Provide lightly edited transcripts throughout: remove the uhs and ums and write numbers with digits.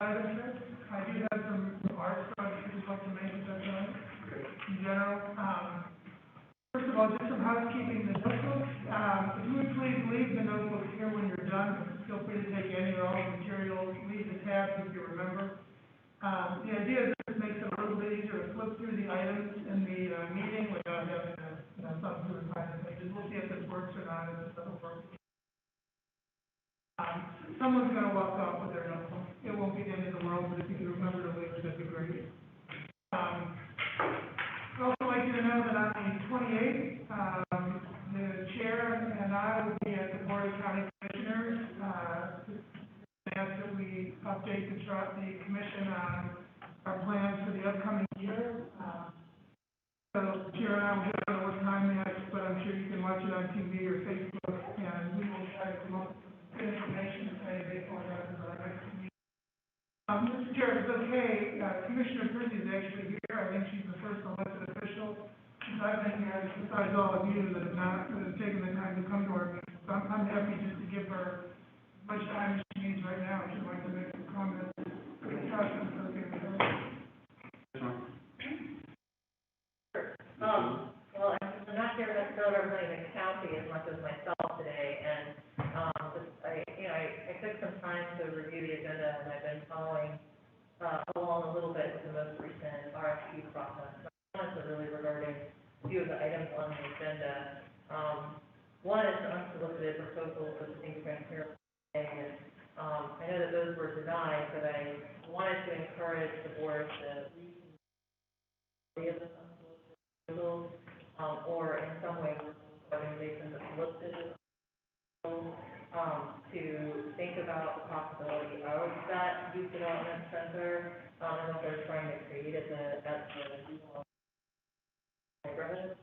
I do have some remarks I would just like to make at that time. Okay. In general, first of all, just some housekeeping. The notebooks, if you would please leave the notebooks here when you're done. Feel free to take any or all materials. Leave the tabs if you remember. The idea is this makes it a little bit easier to flip through the items in the meeting without having to, something to find the pages. We'll see if this works or not. If this doesn't work, someone's going to walk off with their notebook. It won't be the end of the world, but if you can remember to leave it, that'd be great. I'd also like you to know that on the 28th, the chair and I will be at the Board of County Commissioners. Ask that we update the commission on our plans for the upcoming year. So the chair and I will get on what time next, but I'm sure you can watch it on TV or Facebook, and we will try to come up with good information to say before that is our next meeting. Mr. Chair, if it's okay, Commissioner Brizzi is actually here. I think she's the first elected official since I've been here, besides all of you that have taken the time to come to our meeting. So I'm happy just to give her as much time as she needs right now. If she'd like to make some comments. Well, I'm not here necessarily representing the county as much as myself today, and I took some time to review the agenda, and I've been following along a little bit with the most recent RFP process. My comments are really regarding a few of the items on the agenda. One is the unsolicited proposals of the transparency, and I know that those were denied, but I wanted to encourage the board to read those unsolicited proposals, or in some way work with organizations that solicited to think about the possibility of that youth development center and what they're trying to create at the neighborhood.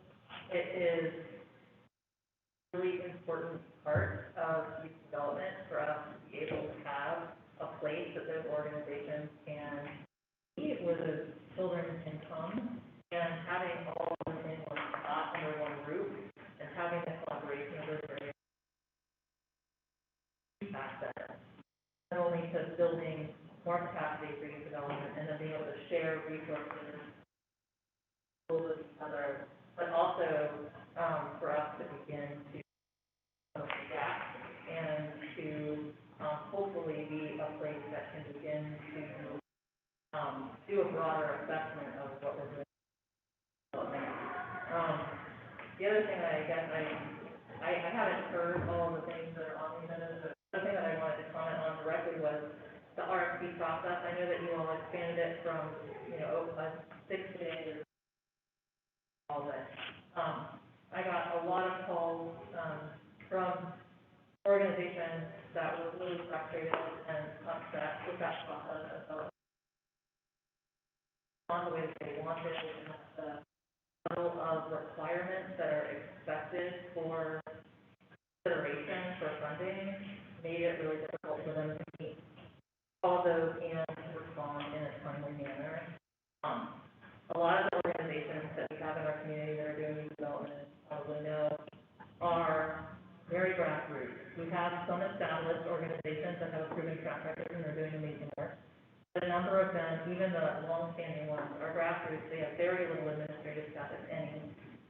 It is a really important part of youth development for us to be able to have a place that those organizations can meet where the children can come, and having all of them in one spot under one roof and having the collaboration of those areas assets, not only to building more capacity for youth development and then being able to share resources with each other, but also for us to begin to adapt and to hopefully be a place that can begin to do a broader assessment of what we're doing. The other thing that I guess I haven't heard all the things that are on the agenda. The thing that I wanted to comment on directly was the RFP process. I know that you all expanded it from, a 6-day to all that. I got a lot of calls from organizations that were really frustrated and upset with that process. On the way that they wanted, and the level of requirements that are expected for consideration for funding made it really difficult for them to meet all those and to respond in a timely manner. A lot of the organizations that we have in our community that are doing youth development, probably know, are very grassroots. We have some established organizations that have a proven track record and they're doing amazing work. But a number of them, even the long-standing ones, are grassroots. They have very little administrative staff, if any,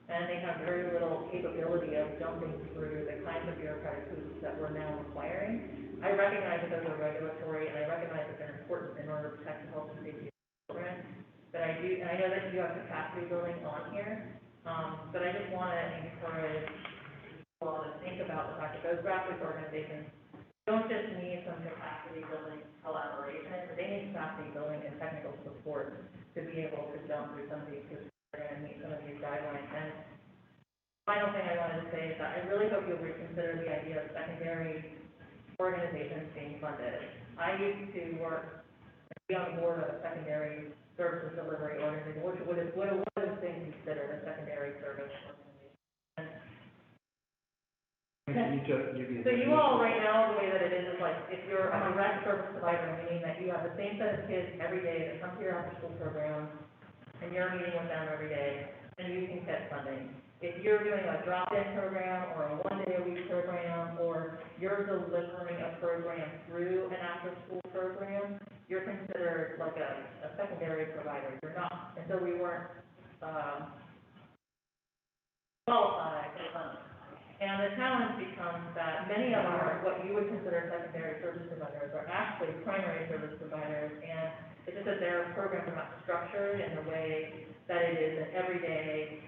and they have very little capability of jumping through the kinds of bureaucratic hoops that we're now requiring. I recognize that those are regulatory, and I recognize that they're important in order to protect the health and safety of children. But I know that you have capacity building on here, but I just want to encourage people to think about the fact that those grassroots organizations don't just need some capacity building collaboration, but they need capacity building and technical support to be able to jump through some of these hoops and meet some of these guidelines. And the final thing I wanted to say is that I really hope you'll reconsider the idea of secondary organizations being funded. I used to be on the board of a secondary services delivery organization, what is being considered a secondary service organization. So you all right now, the way that it is like if you're a direct service provider, meaning that you have the same set of kids every day that come to your after school program, and you're meeting with them every day, and you can get funding. If you're doing a drop-in program or a one-day-a-week program, or you're delivering a program through an after-school program, you're considered like a secondary provider. You're not, and so we weren't, qualified for funds. And the challenge becomes that many of our, what you would consider secondary service providers are actually primary service providers, and it's just that their programs are not structured in the way that it is an everyday,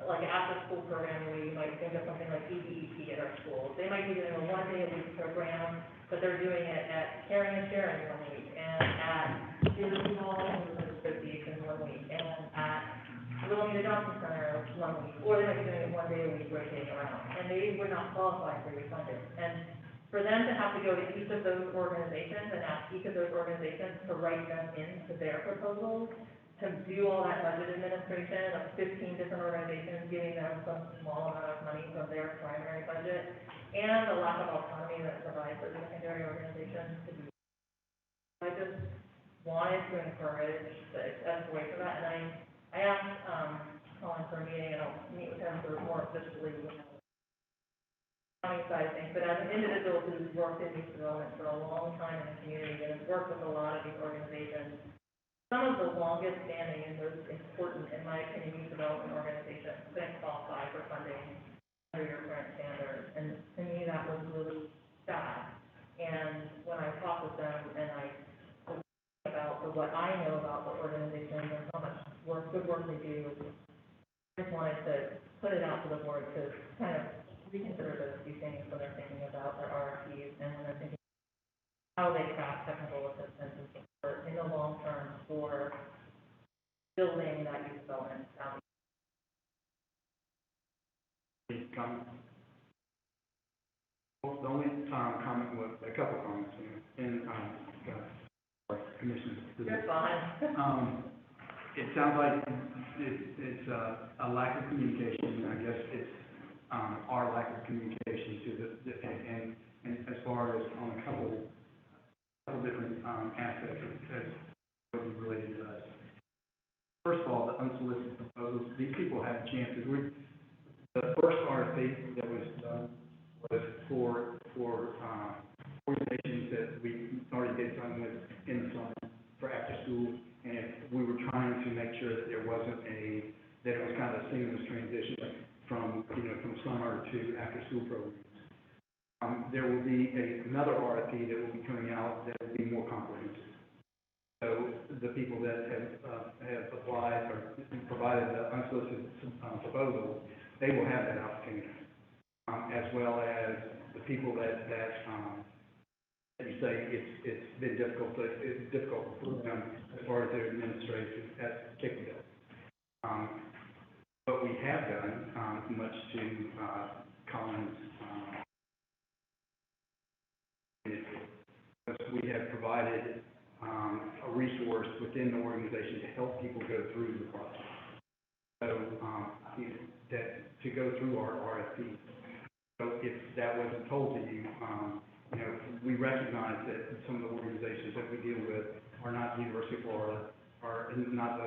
like after-school programming, where you might think of something like EDEP at our schools. They might be doing a one-day-a-week program, but they're doing it at Caring and Sharing 1 week, and at the Small Business Association 1 week, and at Little Meter Johnson Center 1 week, or they might be doing it 1 day a week rotating around, and they would not qualify for your funding. And for them to have to go to each of those organizations and ask each of those organizations to write them into their proposals, to do all that budget administration of 15 different organizations, giving them some small amount of money from their primary budget, and the lack of autonomy that it provides for the secondary organizations to do. I just wanted to encourage the escalation of that, and I asked, Colin for a meeting, and I'll meet with him sort of more officially, county side of things, but as an individual who's worked in youth development for a long time in the community and has worked with a lot of these organizations, some of the longest standing and most important, in my opinion, youth development organizations couldn't qualify for funding under your current standards, and to me, that was really sad. And when I talked with them, and I about what I know about the organizations and how much good work they do, I just wanted to put it out to the board to kind of reconsider those few things when they're thinking about their RFPs and when they're thinking how they craft technical assistance and support in the long term for building that youth development foundation. Well, the only comment was a couple comments in commission. You're fine. It sounds like it's a lack of communication. I guess it's our lack of communication to and as far as on a couple different aspects as related to us. First of all, the unsolicited proposals. These people had chances. The first RFP that was done was for organizations that we already did something with in the summer for after school, and we were trying to make sure that there wasn't that it was kind of a seamless transition from summer to after school programs. There will be another RFP that will be coming out that will be more comprehensive. So the people that have applied or provided the unsolicited proposal, they will have that opportunity, as well as the people that you say it's been difficult for them as far as their administrative capability. But we have done much to Colin's. We have provided a resource within the organization to help people go through the process. So that to go through our RFP. So if that wasn't told to you, we recognize that some of the organizations that we deal with are not the University of Florida, are not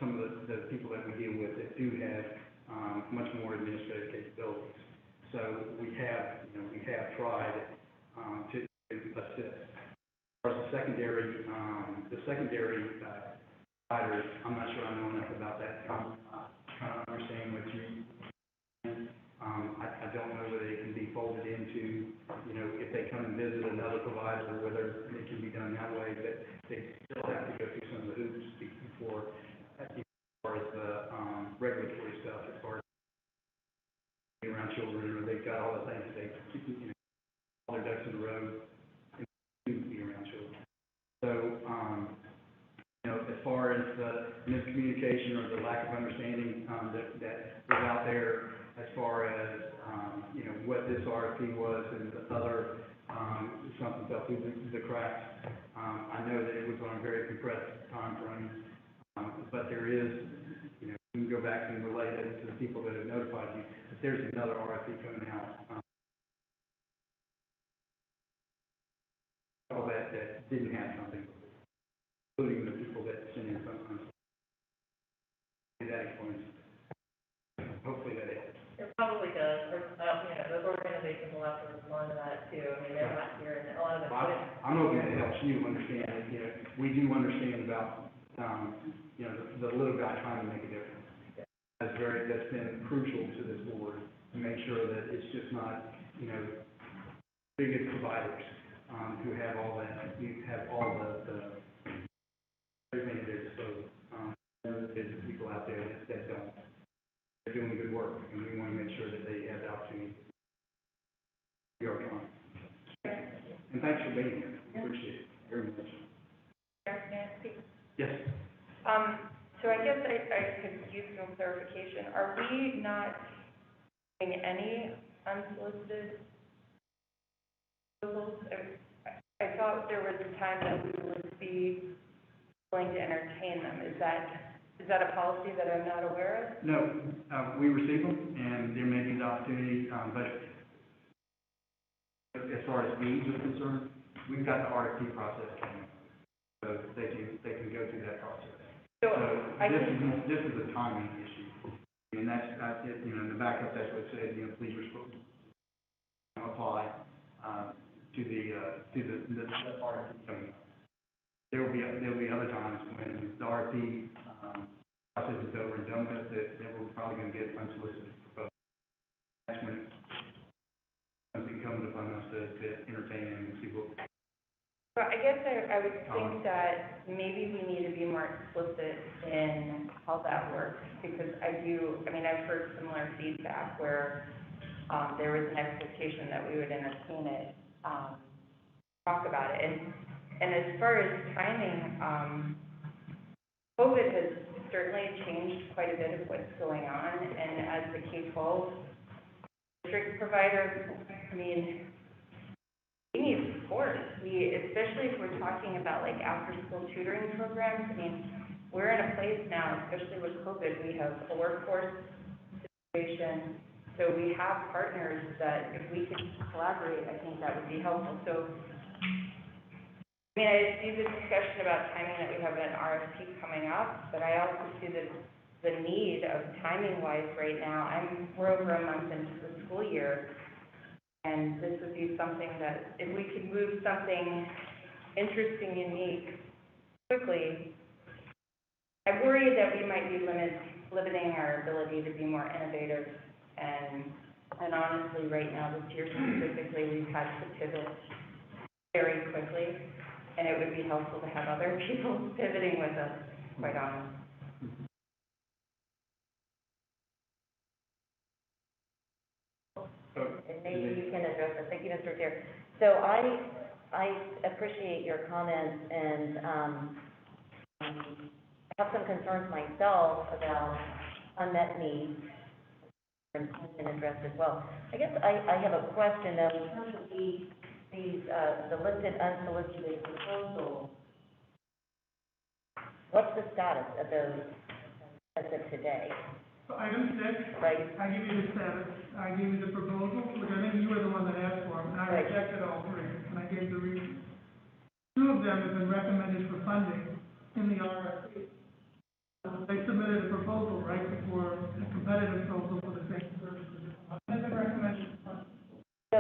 some of the people that we deal with that do have much more administrative capabilities. So we have tried to assist. As far as the secondary providers, I'm not sure I know enough about that. I'm trying to understand what you. I don't know whether it can be folded into, if they come and visit another provider, whether it can be done that way, but they still have to go through some of the hoops before, as far as the regulatory stuff, as far as around children, or they've got all the things that they keep, all their ducks in a row, and be around children. So, as far as the miscommunication or the lack of understanding that was out there, as far as what this RFP was and the other something fell through the cracks. I know that it was on a very compressed time frame, but there is, you can go back and relate it to the people that have notified you that there's another RFP coming out. That didn't have something, including the people that sent in something. That explains. Hopefully that helps. It probably does, or, those organizations will have to respond to that too. I mean, they're not here, and a lot of them. I'm hoping it helps you understand that, you know, we do understand about, you know, the little guy trying to make a difference. That's been crucial to this board, to make sure that it's just not, you know, biggest providers, who have all that, who have all the everything at their disposal. There's people out there that don't. They're doing good work, and we want to make sure that they have the opportunity to be our client. And thanks for being here. Appreciate it very much. Yes. So I guess I could use some clarification. Are we not doing any unsolicited proposals? I thought there was a time that we would be willing to entertain them. Is that a policy that I'm not aware of? No, we receive them, and there may be the opportunity, but as far as needs are concerned, we've got the RFP process coming, so they can go through that process. So This is a timing issue, and that's, you know, in the backup, that's what it said, you know, please respond, apply, to the RFP coming up. There'll be other times when the RFP, process is over and done with, that we're probably gonna get unsolicited proposals. That's when it's incumbent upon us to entertain and see what. But I guess I would think that maybe we need to be more explicit in how that works, because I've heard similar feedback where there was an expectation that we would entertain it, talk about it. And as far as timing, COVID has certainly changed quite a bit of what's going on, and as the K-12 district provider, we need support. Especially if we're talking about like after-school tutoring programs, we're in a place now, especially with COVID, we have a workforce situation, so we have partners that if we could collaborate, I think that would be helpful. So, I see the discussion about timing that we have an RFP coming up, but I also see the need of timing-wise right now. We're over a month into the school year, and this would be something that, if we could move something interesting, unique, quickly, I worry that we might be limiting our ability to be more innovative, and honestly, right now, this year specifically, we've had to pivot very quickly, and it would be helpful to have other people pivoting with us, quite honestly. And maybe you can address this. Thank you, Mr. Chair. So I appreciate your comments, and I have some concerns myself about unmet needs and addressed as well. I guess I have a question though, in terms of the listed unsolicited proposals. What's the status of those as of today? So item 6, Right. I give you the status, I give you the proposal, which I think you were the one that asked for them, and I Right. rejected all 3, and I gave the reasons. 2 of them have been recommended for funding in the RFP. They submitted a proposal right before a competitive proposal for the same services. They've been recommended for funding. So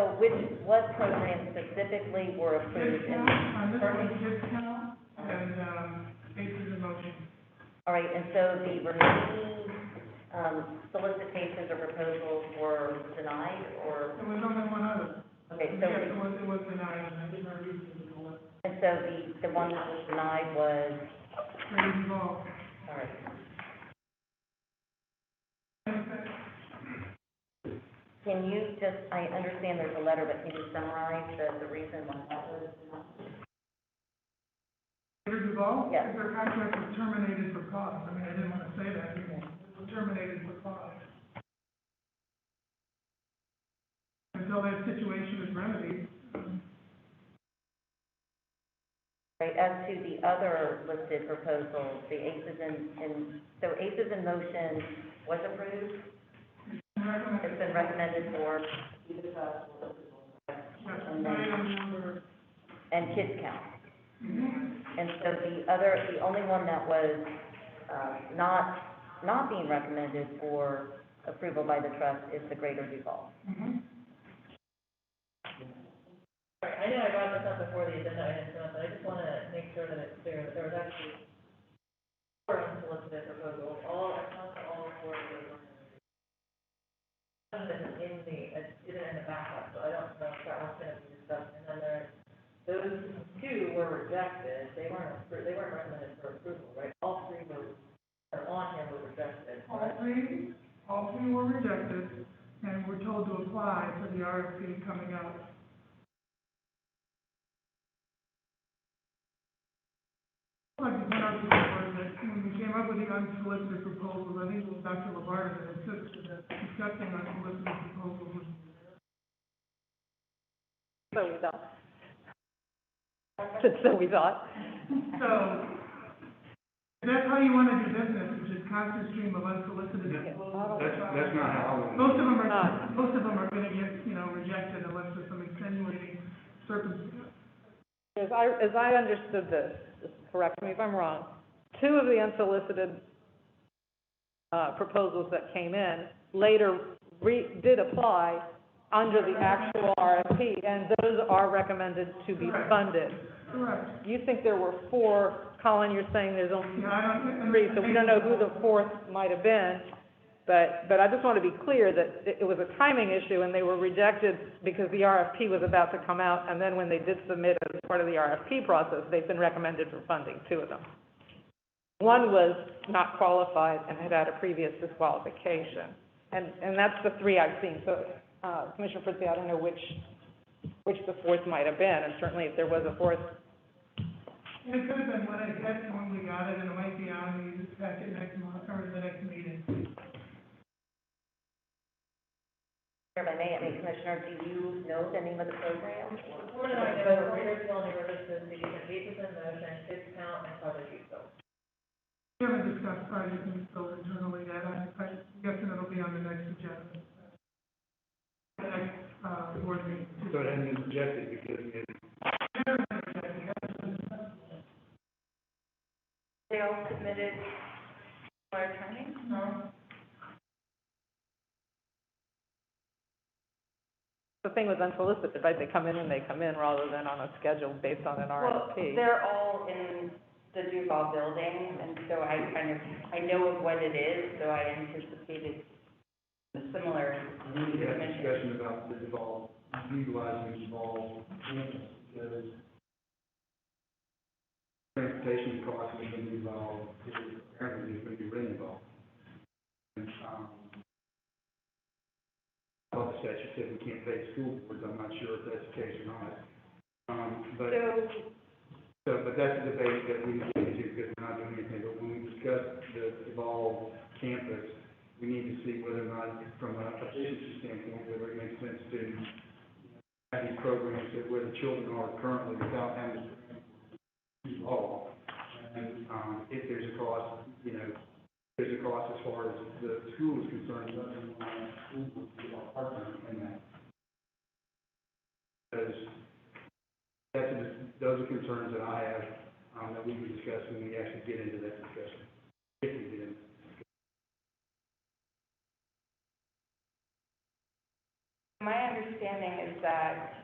what programs specifically were approved? Discount, on this one, discount, and, cases in motion. All right, and so the remaining solicitations or proposals were denied, or, There was only one other. okay, so, Yes, it was denied, and I didn't know reason to go up. and so the one that was denied was, Very involved. all right. Can you just, I understand there's a letter, but can you summarize the reason why that was denied? Very involved? Yes. Their contract was terminated for cause. I didn't want to say that. It was terminated for cause. Until that situation is remedied. Right, as to the other listed proposals, the ACES so ACES in motion was approved? It's been recommended for, and then, and kids count. And so the only one that was, not being recommended for approval by the trust is the Greater Duval. I I know I brought this up before the agenda item came up, but I just wanna make sure that it's clear that there was actually four unsolicited proposals, all, I talked to all four of those organizations. One isn't in the backup, so I don't know if that one's gonna be discussed, and then those two were rejected, they weren't recommended for approval, right? All three were, are on here were rejected, correct? All three were rejected, and we're told to apply for the RFP coming out. Like the one was that when we came up with the unsolicited proposals, I think it was Dr. Labarta that insisted that accepting unsolicited proposals was. So we thought. So we thought. So, if that's how you want to do business, it's just constant stream of unsolicited proposals. That's not how I want. Most of them are gonna get, rejected unless there's some extenuating circumstance. As I understood this, just correct me if I'm wrong, two of the unsolicited proposals that came in later did apply under the actual RFP, and those are recommended to be funded. Correct. You think there were four, Colin, you're saying there's only Yeah, I don't. three, so we don't know who the fourth might have been. But I just want to be clear that it was a timing issue, and they were rejected because the RFP was about to come out, and then when they did submit as part of the RFP process, they've been recommended for funding, two of them. One was not qualified and had a previous disqualification, and that's the three I've seen. So, Commissioner Fritzie, I don't know which the fourth might have been, and certainly if there was a fourth. It could have been when I get when we got it, and it might be on the packet next month, or the next meeting. If I may, Commissioner, do you know the name of the program? We're not gonna go over Petersville University, the Beaches in Motion, Kids Count, and Project Youth Build. We haven't discussed Project Youth Build internally yet. I'm guessing it'll be on the next agenda. The next, board meeting. So it hadn't been rejected because it. They all submitted to our attorney? No. The thing was unsolicited, right? They come in when they come in rather than on a schedule based on an Well, RFP. they're all in the Duval building, and so I know of what it is, so I anticipated a similar We need to have a submission. discussion about the Duval, utilizing Duval campus, because transportation costs have been involved, apparently there's going to be rent involved. And, I thought the statute said we can't pay school boards, I'm not sure if that's the case or not. But that's a debate that we need to get into, because we're not doing anything, but when we discuss the Duval campus, we need to see whether or not, from a efficiency standpoint, whether it makes sense to have these programs that where the children are currently without having to do all. And, if there's a cost, there's a cost as far as the school is concerned, doesn't want the school to be a partner in that. Those are concerns that I have, that we can discuss when we actually get into that discussion. If we get into that. My understanding is that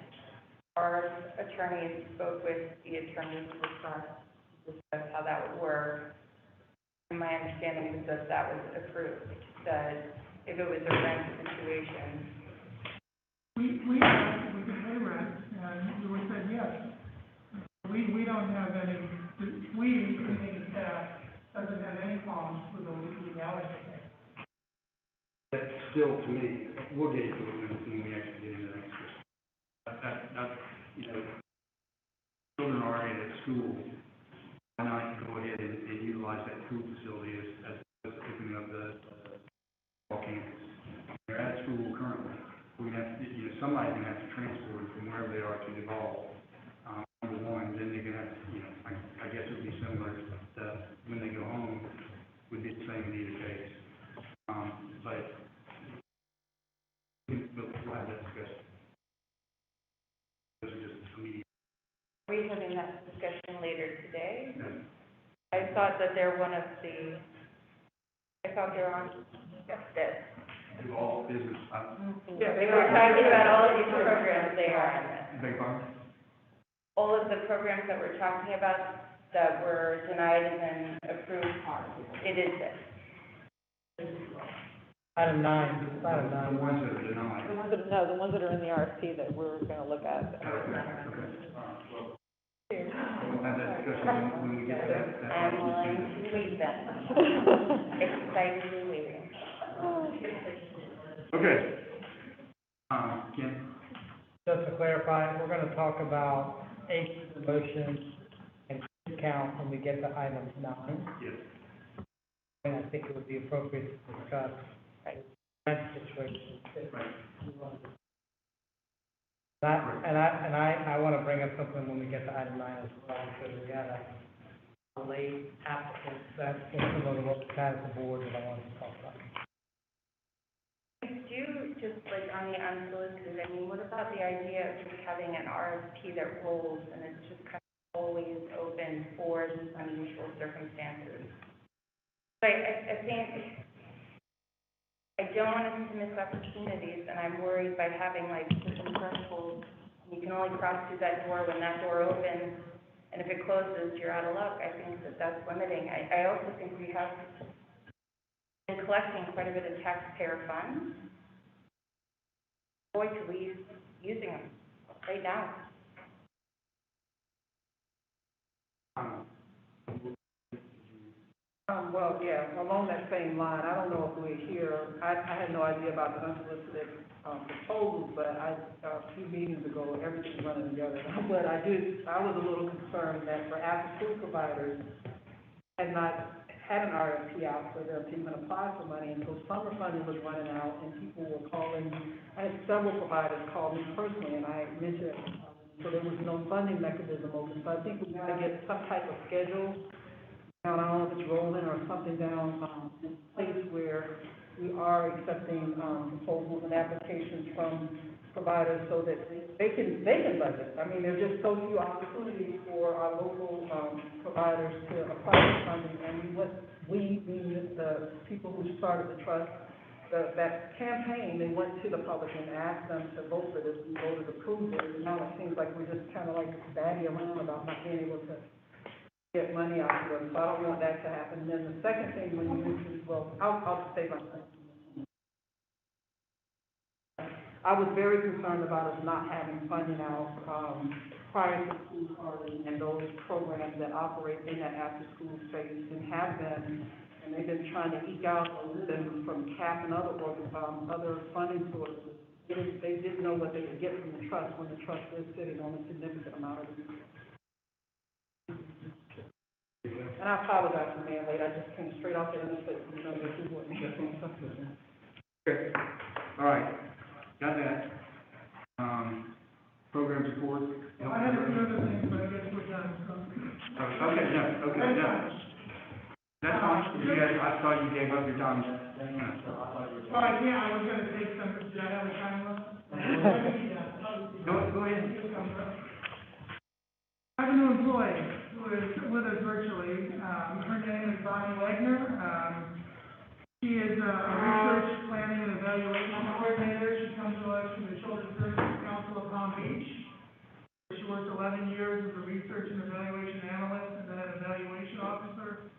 our attorneys spoke with the attorneys to discuss how that would work. And my understanding is that that was approved, that if it was a rent situation. We asked if we could pay rent, and we were said yes. We don't have any, community staff, doesn't have any qualms with the legality. That still, to me, we'll get into it when we actually get into that discussion. Children are already at school, why not go ahead and utilize that school facility as opening up the campus? They're at school currently. We have to, somebody's gonna have to transport them from wherever they are to Duval. Number one, then they're gonna have to, I guess it would be similar to when they go home, would be the same in either case. But we'll have that discussion. Those are just immediate. Are we having that discussion later today? I thought that they're one of the, I thought they were on, that. Do all business, Yeah, they were talking about all of these programs they are in. beg pardon? all of the programs that we're talking about that were denied and then approved, it is this. Item 9, it's item The 9. ones that are denied. The ones that are in the RFP that we're gonna look at. Okay. We'll have that discussion when we get to that. I'm willing to wait then. Excitedly waiting. Okay. Ken? Just to clarify, we're gonna talk about H, the motion, and count when we get to item 9. Yes. And I think it would be appropriate to discuss rent situation. I wanna bring up something when we get to item 9 as well, because we had a late applicant that's similar to what we had at the board that I wanted to talk about. I do, just like on the unsolicited, I mean, what about the idea of just having an RFP that rolls and it's just kind of always open for these unusual circumstances? I think, I don't want us to miss opportunities, and I'm worried by having like certain thresholds. You can only cross through that door when that door opens, and if it closes, you're out of luck. I think that that's limiting. I also think we have been collecting quite a bit of taxpayer funds. Boy, could we use using them right now. Well, yeah, along that same line, I don't know if we're here, I had no idea about the unsolicited, proposals, but a few meetings ago, everything's running together. But I was a little concerned that for after-school providers had not had an RFP out for them to even apply for money, and so summer funding was running out, and people were calling. I had several providers call me personally, and I mentioned, so there was no funding mechanism open, so I think we gotta get some type of schedule down, I don't know if it's rolling or something down, in place where we are accepting, proposals and applications from providers so that they can budget. I mean, there's just so few opportunities for our local, providers to apply for funding, and we being the people who started the trust, that campaign, they went to the public and asked them to vote for this, and voted approved it, and now it seems like we're just kind of like batty around about not being able to get money out of them, so I don't want that to happen. And then the second thing, when you mentioned, well, I'll say my thing. I was very concerned about us not having funding out, prior to school starting, and those programs that operate in that after-school space and have been, and they've been trying to eke out a living from CAP and other funding sources. They didn't know what they could get from the trust when the trust is sitting on a significant amount of it. And I apologize for being late, I just came straight off the interstate, this is what we just want stuff to do. Okay. All right. Got that. Program support. I had a few other things, but I guess we're done, so. Okay, no. That's fine. I saw you gave up your time. Well, I was gonna take some, did I have a time limit? Go ahead. I have a new employee who is with us virtually. Her name is Bonnie Wagner. She is a research planning and evaluation coordinator. She comes to us from the Children's Services Council of Palm Beach. She worked 11 years as a research and evaluation analyst and then an evaluation officer.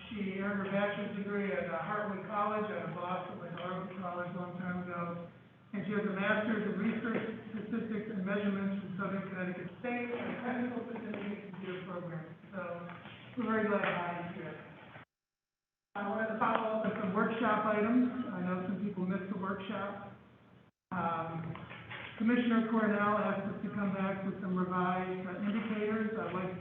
She earned her bachelor's degree at Hartwood College out of Boston, went to Harvard College a long time ago. And she has a master's in research, statistics, and measurements from Southern Connecticut State and a technical certificate in computer programming. So we're very glad to have you here. I wanted to follow up with some workshop items. I know some people missed the workshop. Commissioner Cornell asked us to come back with some revised indicators. I'd like,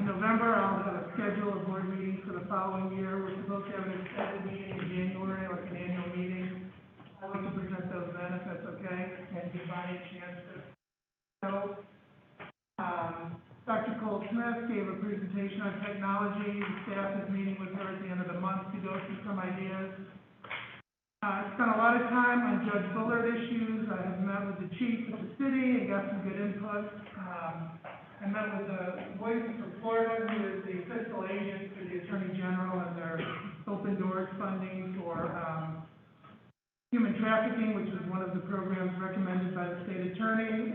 in November, I'll have a schedule of board meetings for the following year. We're supposed to have an extended meeting in January, like an annual meeting. I'd like to present those then, if that's okay, and give Bonnie a chance to go. Dr. Cole Smith gave a presentation on technology. The staff is meeting with her at the end of the month to go through some ideas. Spent a lot of time on Judge Bullard issues. I have met with the chief of the city and got some good input. I met with the Voices for Florida, who is the fiscal agent for the Attorney General, and their Open Doors funding for human trafficking, which is one of the programs recommended by the state attorney.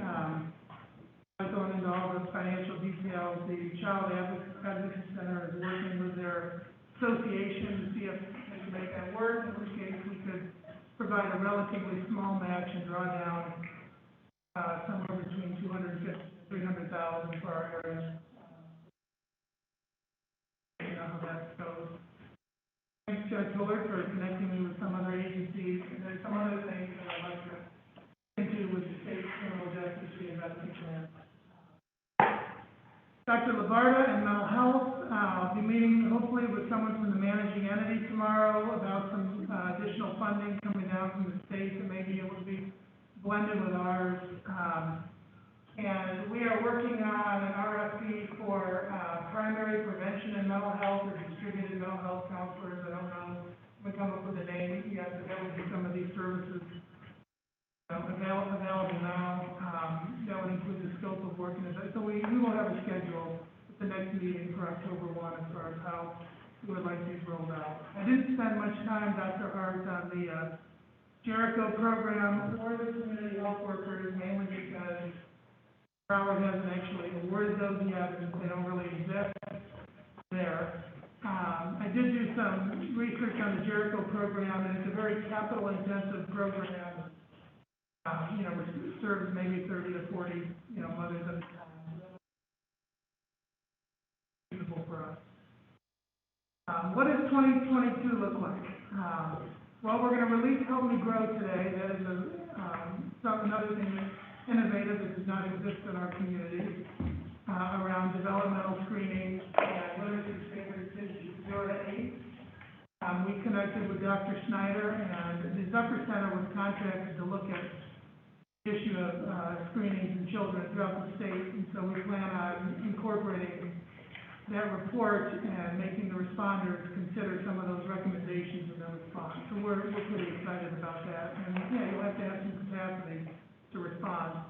without going into all the financial details, the Child Advocacy Center is working with their association to see if they can make that work, in which case we could provide a relatively small match and draw down, somewhere between 250 to 300,000 for our area. You know how that goes. Thanks, Judge Bullard, for connecting me with some other agencies, and there's some other things that I'd like to into with the state criminal justice reinvestment plan. Dr. Labarda and mental health, I'll be meeting hopefully with someone from the managing entity tomorrow about some additional funding coming down from the state that may be able to be blended with ours. And we are working on an RFP for primary prevention and mental health or distributed mental health counselors. I don't know if we come up with a name yet, but that would be some of these services available now. That would include the scope of work and so we will have a schedule at the next meeting for October 1 as far as how we would like these rolled out. I didn't spend much time, Dr. Hart, on the Jericho program or the community health workers, mainly because Broward hasn't actually awarded those yet, and they don't really exist there. I did do some research on the Jericho program, and it's a very capital-intensive program. Which serves maybe 30 to 40, mothers at a time. Useful for us. What does 2022 look like? Well, we're going to release Help Me Grow today. That is another thing that's innovative that does not exist in our community around developmental screening and literacy standards 0 to 8. We connected with Dr. Schneider, and the Zucker Center was contracted to look at the issue of screenings in children throughout the state, and so we plan on incorporating that report and making the responders consider some of those recommendations in their response. So we're pretty excited about that, and you'll have to have some capacity to respond.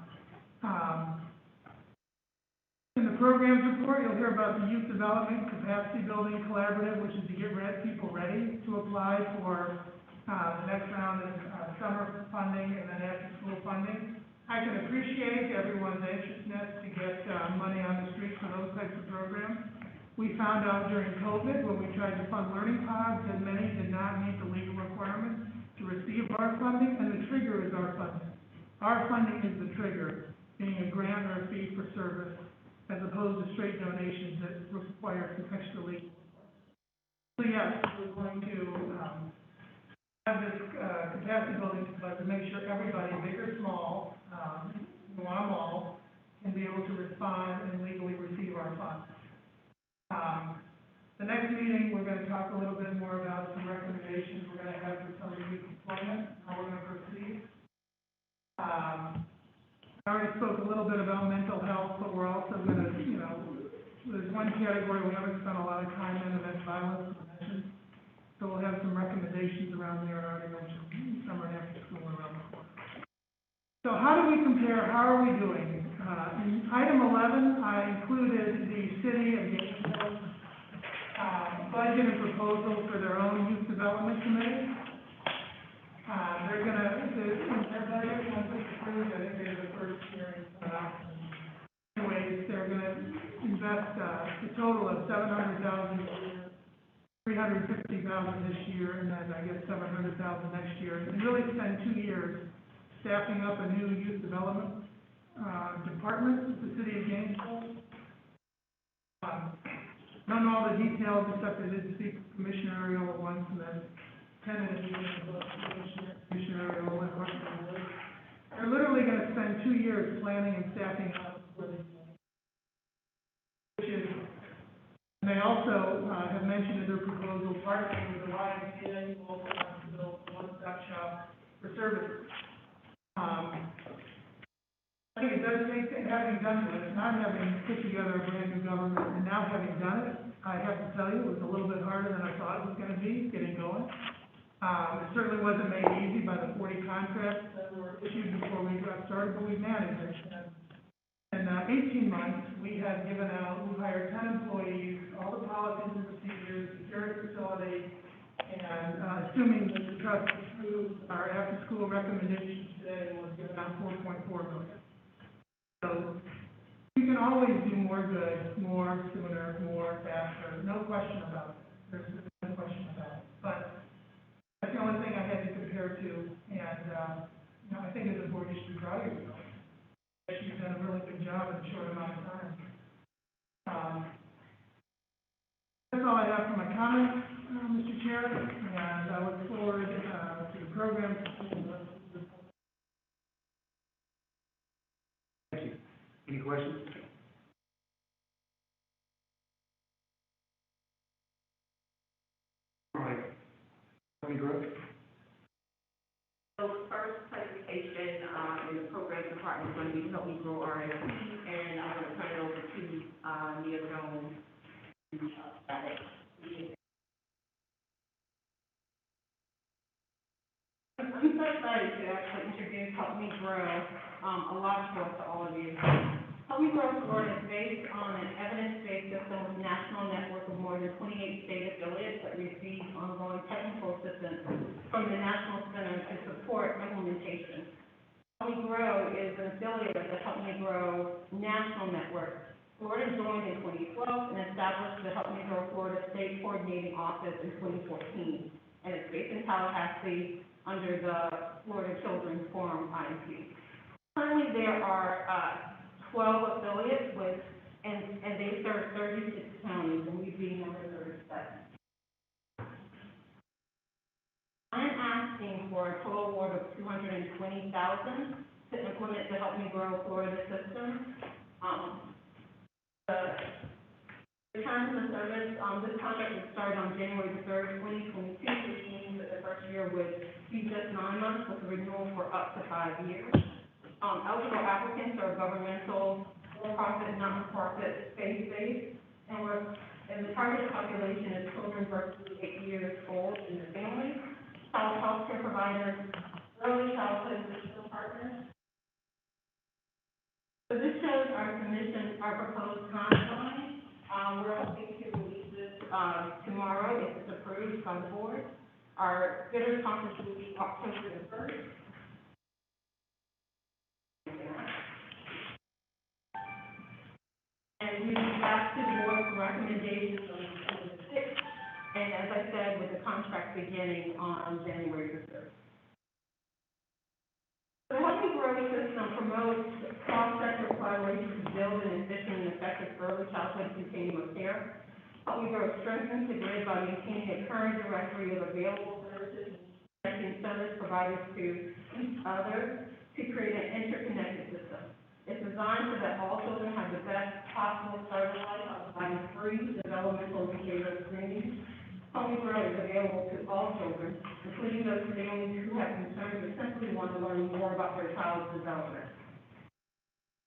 In the programs report, you'll hear about the Youth Development Capacity Building Collaborative, which is to get people ready to apply for the next round of summer funding and then after-school funding. I can appreciate everyone's anxiousness to get money on the street for those types of programs. We found out during COVID, when we tried to fund learning pods, that many did not meet the legal requirements to receive our funding, and the trigger is our funding. Our funding is the trigger, being a grant or a fee for service, as opposed to straight donations that require some extra legal. So yes, we're going to have this capacity building to make sure everybody, big or small, who want them all, can be able to respond and legally receive our funds. The next meeting, we're going to talk a little bit more about some recommendations we're going to have for some of youth employment, how we're going to proceed. I already spoke a little bit about mental health, but we're also going to, there's one category we haven't spent a lot of time in, and that's violence prevention. So we'll have some recommendations around there. I already mentioned summer and after school around the corner. So how do we compare? How are we doing? In item 11, I included the city of Gainesville budget and proposal for their own youth development committee. They're going to, in their budget, once it's approved, I think they have the first hearing set up. Anyways, they're going to invest a total of $700,000 a year. $350,000 this year, and then I guess $700,000 next year, and really spend 2 years staffing up a new youth development department at the city of Gainesville. Don't know all the details except I did speak to Commissioner Ariel at once, and then tentatively Commissioner Ariel at once. They're literally going to spend 2 years planning and staffing up, which is. And they also have mentioned in their proposal partnering with the YMCA, local hospital, one-stop shop for services. I think it does take, having done this, not having put together a brand new government, and now having done it, I have to tell you, it was a little bit harder than I thought it was going to be getting going. It certainly wasn't made easy by the 40 contracts that were issued before we got started, but we managed it. In 18 months, we had given out, we hired 10 employees, all the policies and procedures, security facility, and assuming that the trust approved our after-school recommendations today, was given out $4.4 million. So We can always do more good, more sooner, more faster, no question about it. There's no question about it. But that's the only thing I had to compare to, and, I think as a board, you should be proud of yourself. You've done a really good job in a short amount of time. That's all I have for my comments, Mr. Chair, and I look forward, to the program. Thank you. Any questions? All right. Tony Grove? So the first presentation, in the program department is going to be Help Me Grow RFP, and I'm going to turn it over to, Nia Jones. I'm so excited to actually introduce Help Me Grow, Alachua to all of you. Help Me Grow Florida is based on an evidence-based system with a national network of more than 28 state affiliates that receive ongoing technical assistance from the National Center to support implementation. Help Me Grow is an affiliate of the Help Me Grow National Network. Florida joined in 2012 and established the Help Me Grow Florida State Coordinating Office in 2014, and it's based in Tallahassee under the Florida Children's Forum IMP. Currently, there are 12 affiliates and they serve 36 counties, and we'd be number 37. I'm asking for a total award of $220,000 to implement the Help Me Grow Florida system. The terms of service, this contract would start on January 3rd, 2022, which means that the first year would be just 9 months with a renewal for up to 5 years. Eligible applicants are governmental, for-profit, not-for-profit, faith-based, and the target population is children birth to 8 years old in the family, child health care providers, early childhood assistance partners. So this shows our proposed timeline. We're hoping to release this tomorrow if it's approved by the board. Our bidder conference will be October the 1st. And we back to the board for recommendations on the 6th, and as I said, with the contract beginning on January the 3rd. The Help Me Grow system promotes cross-sector collaboration to build an efficient and effective early childhood continuum of care. Help Me Grow strengthens the grid by maintaining a current directory of available services, connecting service providers to each other to create an interconnected system. It's designed so that all children have the best possible start in life by providing free developmental and behavioral screening. Help Me Grow is available to all children, including those families who have concerns or simply want to learn more about their child's development.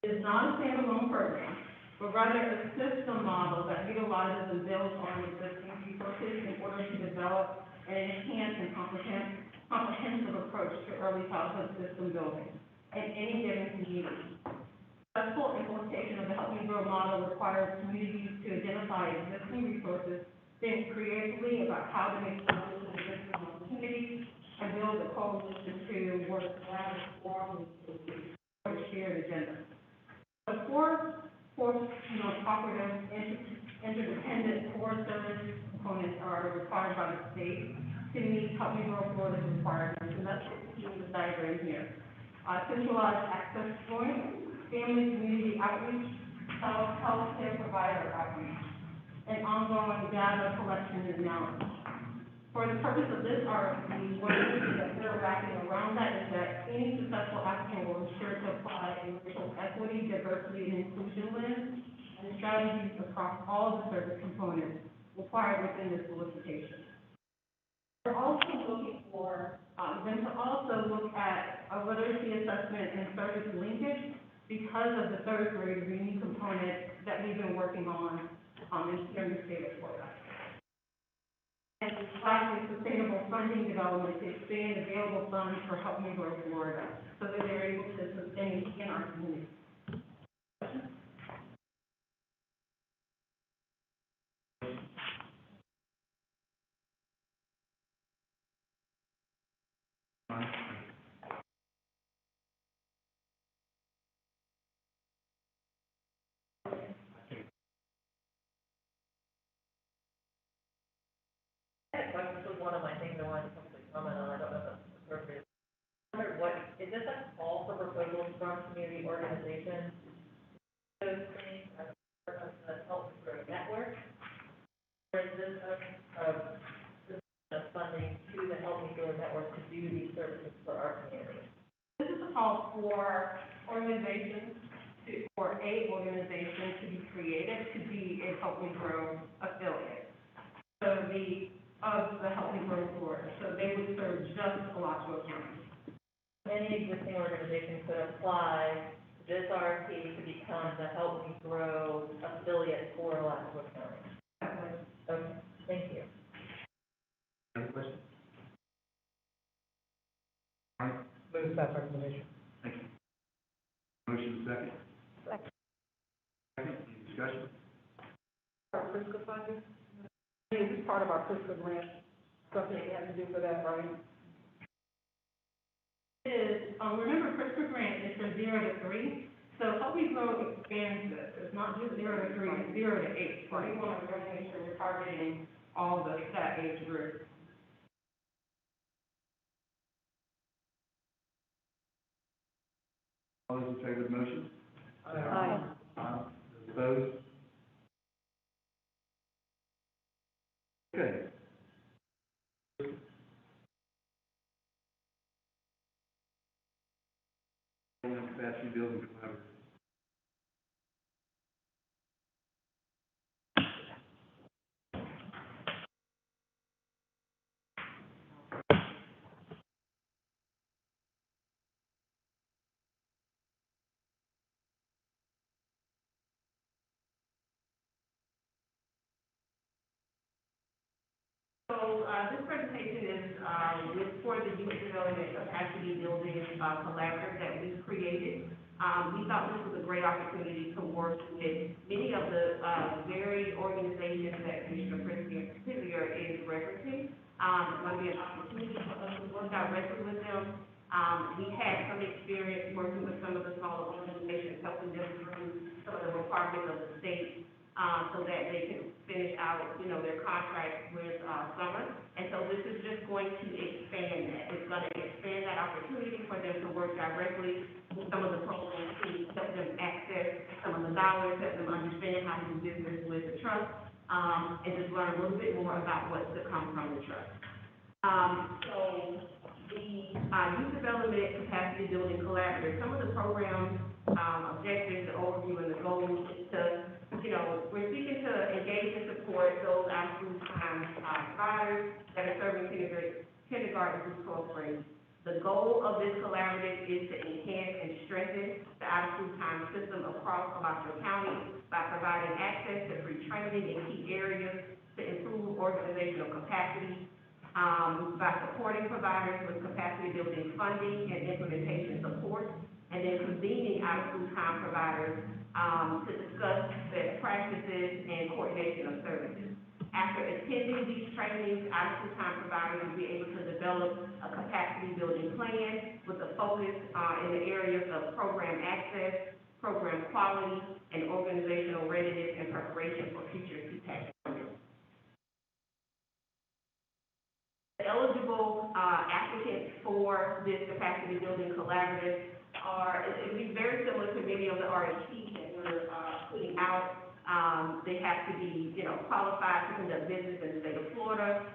It is not a standalone program, but rather a system model that utilizes and builds on existing resources in order to develop an enhanced and comprehensive approach to early childhood system building in any given community. Successful implementation of the Help Me Grow model requires communities to identify existing resources, think creatively about how to make services in existing opportunities, and build a coalition to work collaboratively for a shared agenda. The four operative interdependent core service components are required by the state to meet Help Me Grow Florida's requirements, and that's what you see in the diagram here. Centralized access points, family community outreach, child health care provider outreach, and ongoing data collection and analysis. For the purpose of this RFP, one of the things that we're wrapping around that is that any successful applicant will ensure to apply a racial equity, diversity, and inclusion lens and strategies across all the service components required within this solicitation. We're also looking for them to also look at a literacy assessment and service linkage because of the third grade reading component that we've been working on in the state of Florida. And lastly, sustainable funding development to expand available funds for Help Me Grow Florida so that they're able to sustain in our community. one of my things I wanted to quickly comment on, I don't know if that's appropriate. I wonder what, is this a call for proposals from community organizations? Those things as part of the Help Me Grow network? Or is this a funding to the Help Me Grow network to do these services for our community? This is a call for organizations, for a organization to be created, to be a Help Me Grow affiliate. So the Help Me Grow Board, so they would serve just Alachua County. Any existing organization could apply to this RFP to become the Help Me Grow affiliate for Alachua County. Okay, thank you. Any questions? Move that recommendation. Thank you. Motion second. Second. Second, any discussion? Our fiscal funding, I mean, this is part of our fiscal grant, something we have to do for that, right? Remember, CRISPR grant is from 0 to 3, so Help Me Grow expands this. It's not just 0 to 3, it's 0 to 8. So we want to really make sure we're targeting all that age group. All those in favor of the motion? Aye. Those opposed? Okay. Capacity building collaborative. So, this presentation is, for the youth development capacity building, collaborative that we've created. We thought this was a great opportunity to work with many of the, very organizations that Commissioner Pritzker is referencing. It's going to be an opportunity for us to work directly with them. We had some experience working with some of the smaller organizations, helping them through some of the requirements of the state, so that they can finish out, their contract with, Summer. And so this is just going to expand that. It's going to expand that opportunity for them to work directly with some of the programs to help them access some of the dollars, help them understand how to do business with the trust, and just learn a little bit more about what's to come from the trust. So the Youth Development Capacity Building Collaborative, some of the programs, objectives, the overview, and the goals is to, we're seeking to engage and support those out-of-school time providers that are serving kindergarten through 12th grade. The goal of this collaborative is to enhance and strengthen the out-of-school time system across Alachua County by providing access to free training in key areas to improve organizational capacity, by supporting providers with capacity building funding and implementation support, and then convening out-of-school time providers to discuss best practices and coordination of services. After attending these trainings, out-of-school time providers will be able to develop a capacity building plan with a focus in the areas of program access, program quality, and organizational readiness and preparation for future CPAC funding. The eligible applicants for this capacity building collaborative it will be very similar to many of the RFPs that we're putting out. They have to be, qualified to conduct business in the state of Florida.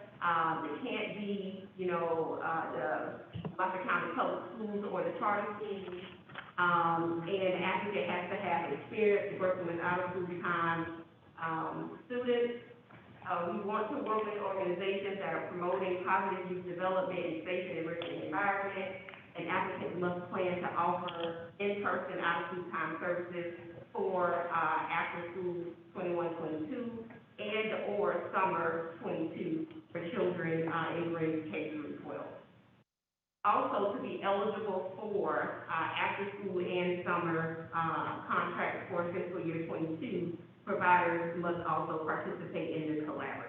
They can't be, the Alachua County Public Schools or the charter schools. And the applicant has to have experience working with out-of-school time students. We want to work with organizations that are promoting positive youth development and safe and enriching environment. An applicant must plan to offer in-person out-of-school time services for after-school 21-22 and or summer 22 for children in grades K through 12. Also, to be eligible for after-school and summer contracts for fiscal year 22, providers must also participate in this collaborative.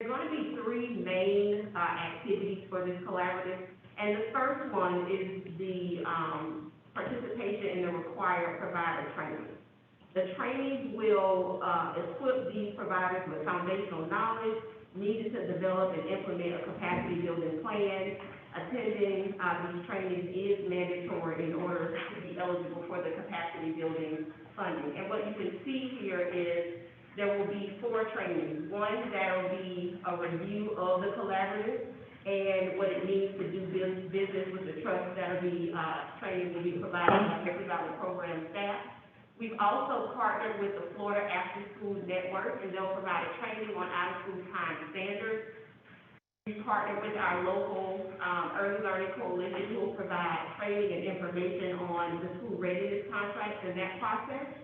There are going to be three main activities for this collaborative, and the first one is the participation in the required provider training. The training will, equip these providers with foundational knowledge needed to develop and implement a capacity building plan. Attending, these trainings is mandatory in order to be eligible for the capacity building funding. And what you can see here is there will be 4 trainings. One, that will be a review of the collaborative and what it means to do business with the trust. That'll be, training will be provided directly by the program staff. We've also partnered with the Florida After School Network, and they'll provide a training on out-of-school time standards. We partnered with our local, Early Learning Coalition, who will provide training and information on the school readiness contracts and that process,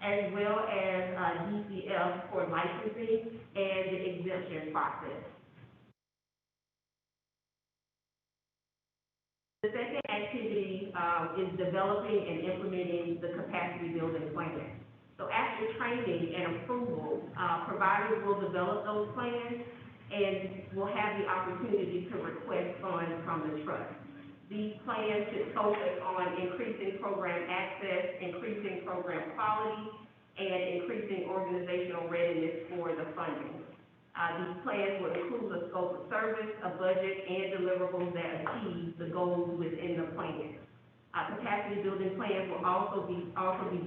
as well as, DCF for licensing and the exemption process. The second activity, is developing and implementing the capacity building plan. So after training and approval, providers will develop those plans and will have the opportunity to request funds from the trust. These plans should focus on increasing program access, increasing program quality, and increasing organizational readiness for the funding. These plans will include a scope of service, a budget, and deliverables that achieve the goals within the plan. Capacity building plans will also be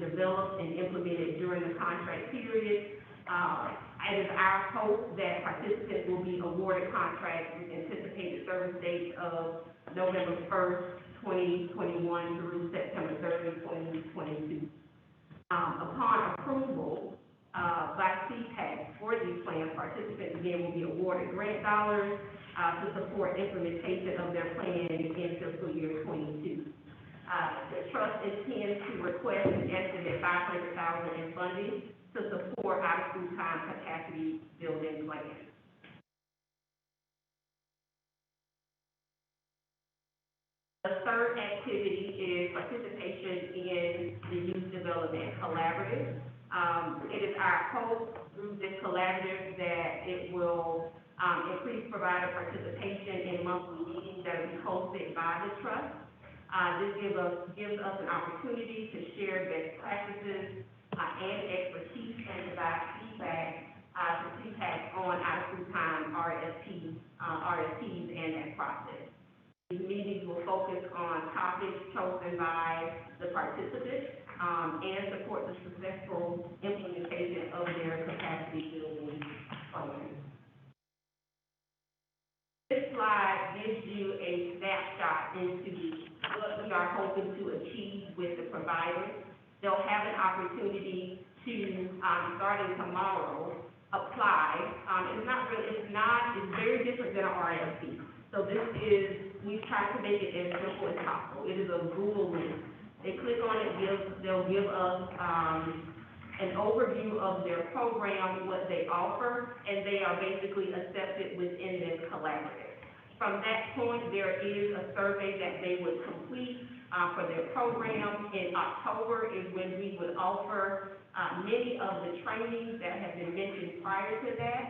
developed and implemented during the contract period. It is our hope that participants will be awarded contracts with anticipated service dates of November 1st, 2021 through September 30th, 2022. Upon approval by CPAC for these plans, participants again will be awarded grant dollars to support implementation of their plan in fiscal year 22. The trust intends to request an estimate $500,000 in funding to support out-of-school time capacity building plans. The third activity is participation in the Youth Development Collaborative. It is our hope through this collaborative that it will increase provider participation in monthly meetings that will be hosted by the trust. This gives us an opportunity to share best practices and expertise and provide feedback to CPAC on out-of-school time RFPs and that process. These meetings will focus on topics chosen by the participants and support the successful implementation of their capacity building plans. This slide gives you a snapshot into what we are hoping to achieve with the providers. They'll have an opportunity to, starting tomorrow, apply. It's very different than an RFP. So we've tried to make it as simple as possible. It is a Google link. They click on it, they'll give us, an overview of their program, what they offer, and they are basically accepted within this collaborative. From that point, there is a survey that they would complete for their program. In October is when we would offer many of the trainings that have been mentioned prior to that.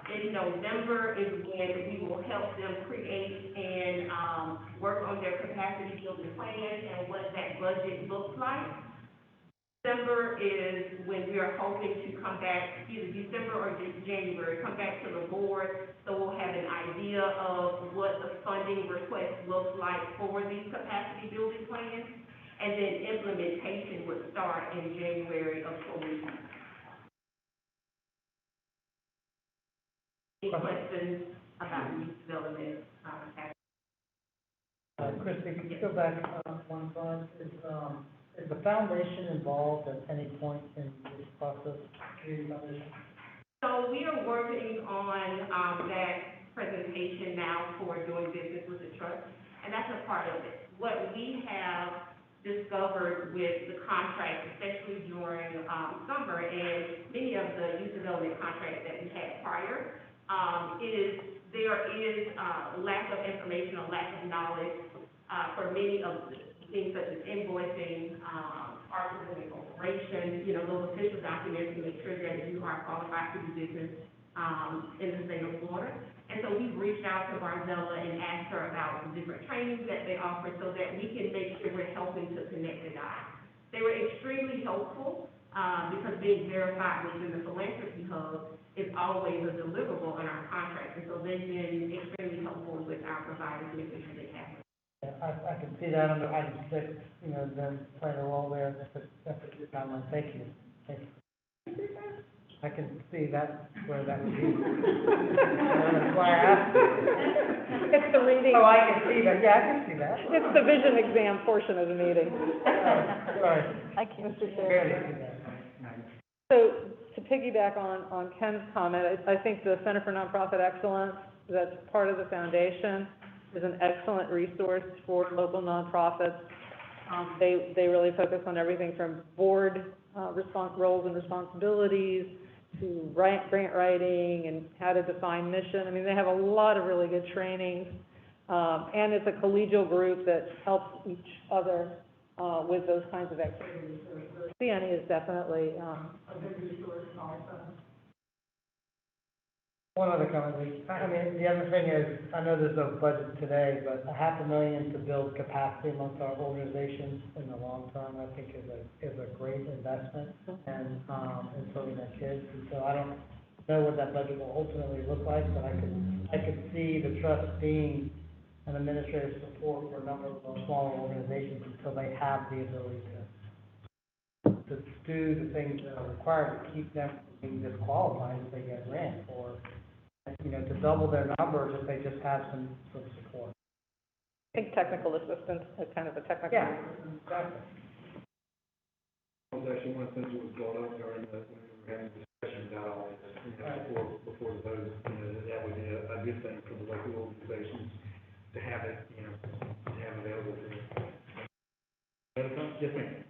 In November is when we will help them create and work on their capacity building plan and what that budget looks like. December is when we are hoping to come back, either December or January, come back to the board, so we'll have an idea of what the funding request looks like for these capacity building plans, and then implementation would start in January of 2020. Any questions about youth development? Christie, can you go back one slide? Is the foundation involved at any point in this process? So we are working on that presentation now for doing business with the trust, and that's a part of it. What we have discovered with the contract, especially during summer, and many of the youth development contracts that we had prior, there is lack of information or lack of knowledge for many of the things such as invoicing, articles of incorporation, those official documents to make sure that you are qualified to do business in the state of Florida. And so we've reached out to Barzella and asked her about the different trainings that they offer so that we can make sure we're helping to connect the dots. They were extremely helpful, because being verified within the philanthropy hub is always a deliverable in our contract. And so they've been extremely helpful with our providers and making sure they have it. I can see that under item 6, you know, them playing a role there. That's a good comment. Thank you. I can see that, where that would be. That's why I asked. It's the reading, Oh, I can see that, yeah, I can see that. it's the vision exam portion of the meeting. Sorry. I can't. Mr. Chair. Barely see that. So, to piggyback on Ken's comment, I think the Center for Nonprofit Excellence, that's part of the foundation, is an excellent resource for local nonprofits. They really focus on everything from board, roles and responsibilities, to grant writing and how to define mission. I mean, they have a lot of really good trainings. And it's a collegial group that helps each other, with those kinds of activities. So CNE is definitely, a good resource also. One other comment, I mean, the other thing is, I know there's no budget today, but $500,000 to build capacity amongst our organizations in the long term, I think is a great investment and, in serving our kids. And so I don't know what that budget will ultimately look like, but I could see the trust being an administrative support for a number of our smaller organizations until they have the ability to do the things that are required to keep them from being disqualified if they get a grant, or, you know, to double their numbers if they just have some support. I think technical assistance is kind of a technical. Yeah, exactly. That was actually one of the things that was brought up during when we were having discussion about all this, you know, before the vote, you know, that would be a good thing for the local organizations to have it, you know, to have available to them. Yes, ma'am.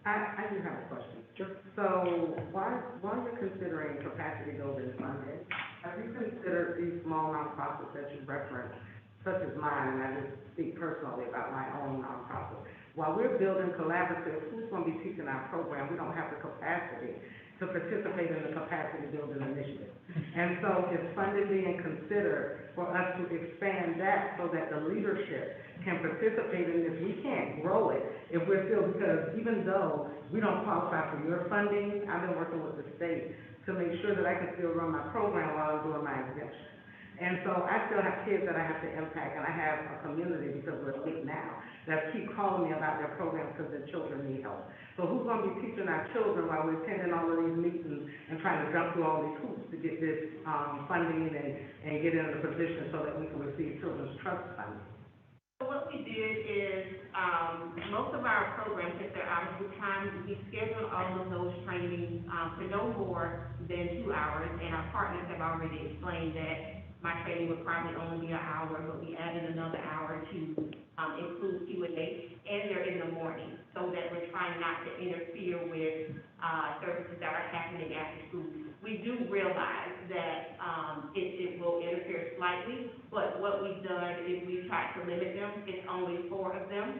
I do have a question. Sure. So while you're considering capacity building funding, have you considered these small nonprofits that you referenced, such as mine, and I just speak personally about my own nonprofit? While we're building collaborative, who's going to be teaching our program? We don't have the capacity to participate in the capacity building initiative. And so is funding being considered for us to expand that so that the leadership can participate in this? We can't grow it if we're still, because even though we don't qualify for your funding, I've been working with the state to make sure that I can still run my program while I'm doing my exemption. And so I still have kids that I have to impact, and I have a community, because we're late now, that keep calling me about their programs because their children need help. So who's going to be teaching our children while we're attending all of these meetings and trying to jump through all these hoops to get this funding and get in a position so that we can receive children's trust funding? So what we did is, most of our programs, if they're out of time, we schedule all of those trainings, for no more than 2 hours, and our partners have already explained that my training would probably only be an hour, but we added another hour to, include Q&A, and they're in the morning, so that we're trying not to interfere with, services that are happening after school. We do realize that, it will interfere slightly, but what we've done is we've tried to limit them. It's only 4 of them.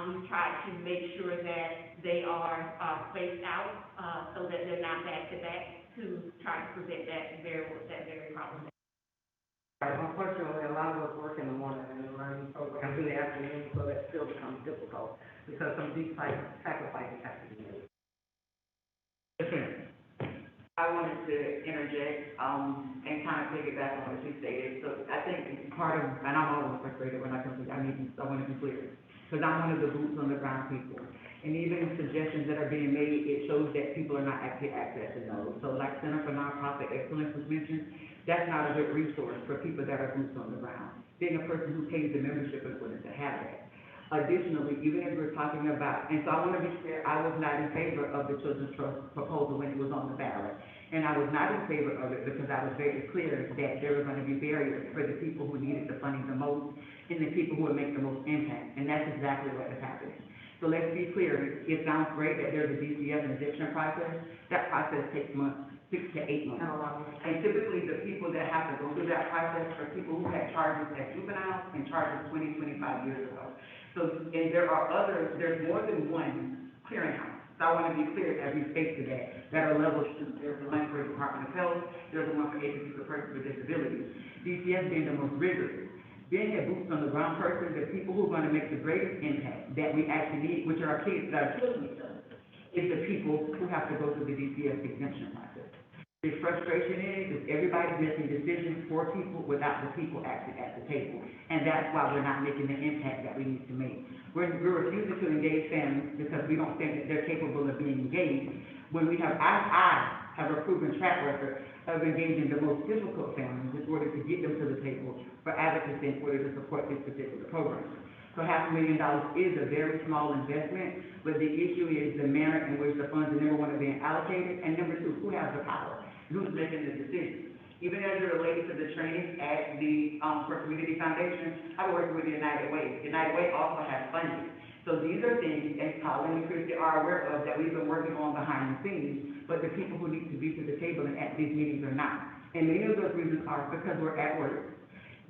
We've tried to make sure that they are, spaced out, so that they're not back-to-back, to try to prevent that very problem. Unfortunately, a lot of us work in the morning and then learning programs in the afternoon, so that still becomes difficult because some deep sacrifices have to be made. Yes, ma'am. I wanted to interject, and kind of piggyback on what you stated. So I think part of, and I'm always frustrated when I come to, I want to be clear, because I'm one of the boots on the ground people. And even suggestions that are being made, it shows that people are not actually accessing those. So like Center for Nonprofit Excellence was mentioned, that's not a good resource for people that are boots on the ground. Being a person who pays the membership is willing to have that. Additionally, even as we're talking about, and so I want to be clear, I was not in favor of the Children's Trust proposal when it was on the ballot. And I was not in favor of it because I was very clear that there were going to be barriers for the people who needed the funding the most and the people who would make the most impact. And that's exactly what is happening. So let's be clear, it sounds great that there's a DCF injection process. That process takes months, 6 to 8 months. And typically the people that have to go through that process are people who had charges as juveniles and charges 20, 25 years ago. So, and there's more than one clearinghouse. So I want to be clear as we state to that are level 2. There's the one for the Department of Health, there's the one for agencies for persons with disabilities. DCF being the most rigorous. Being a boots on the ground person, the people who are going to make the greatest impact that we actually need, which are our kids that are killing each other. is the people who have to go through the DPS exemption process. The frustration is everybody's making decisions for people without the people actually at the table. And that's why we're not making the impact that we need to make. We're refusing to engage families because we don't think that they're capable of being engaged. When we have, I have a proven track record of engaging the most difficult families in order to get them to the table for advocacy in order to support this particular program. So $500,000 is a very small investment, but the issue is the manner in which the funds are, number one, are being allocated, and number two, who has the power? Who's making the decision? Even as it relates to the training at the, for Community Foundation, I've been working with United Way. United Way also has funding. So these are things, and Colin and Christy are aware of, that we've been working on behind the scenes, but the people who need to be to the table and at these meetings are not. And many of those reasons are because we're at work.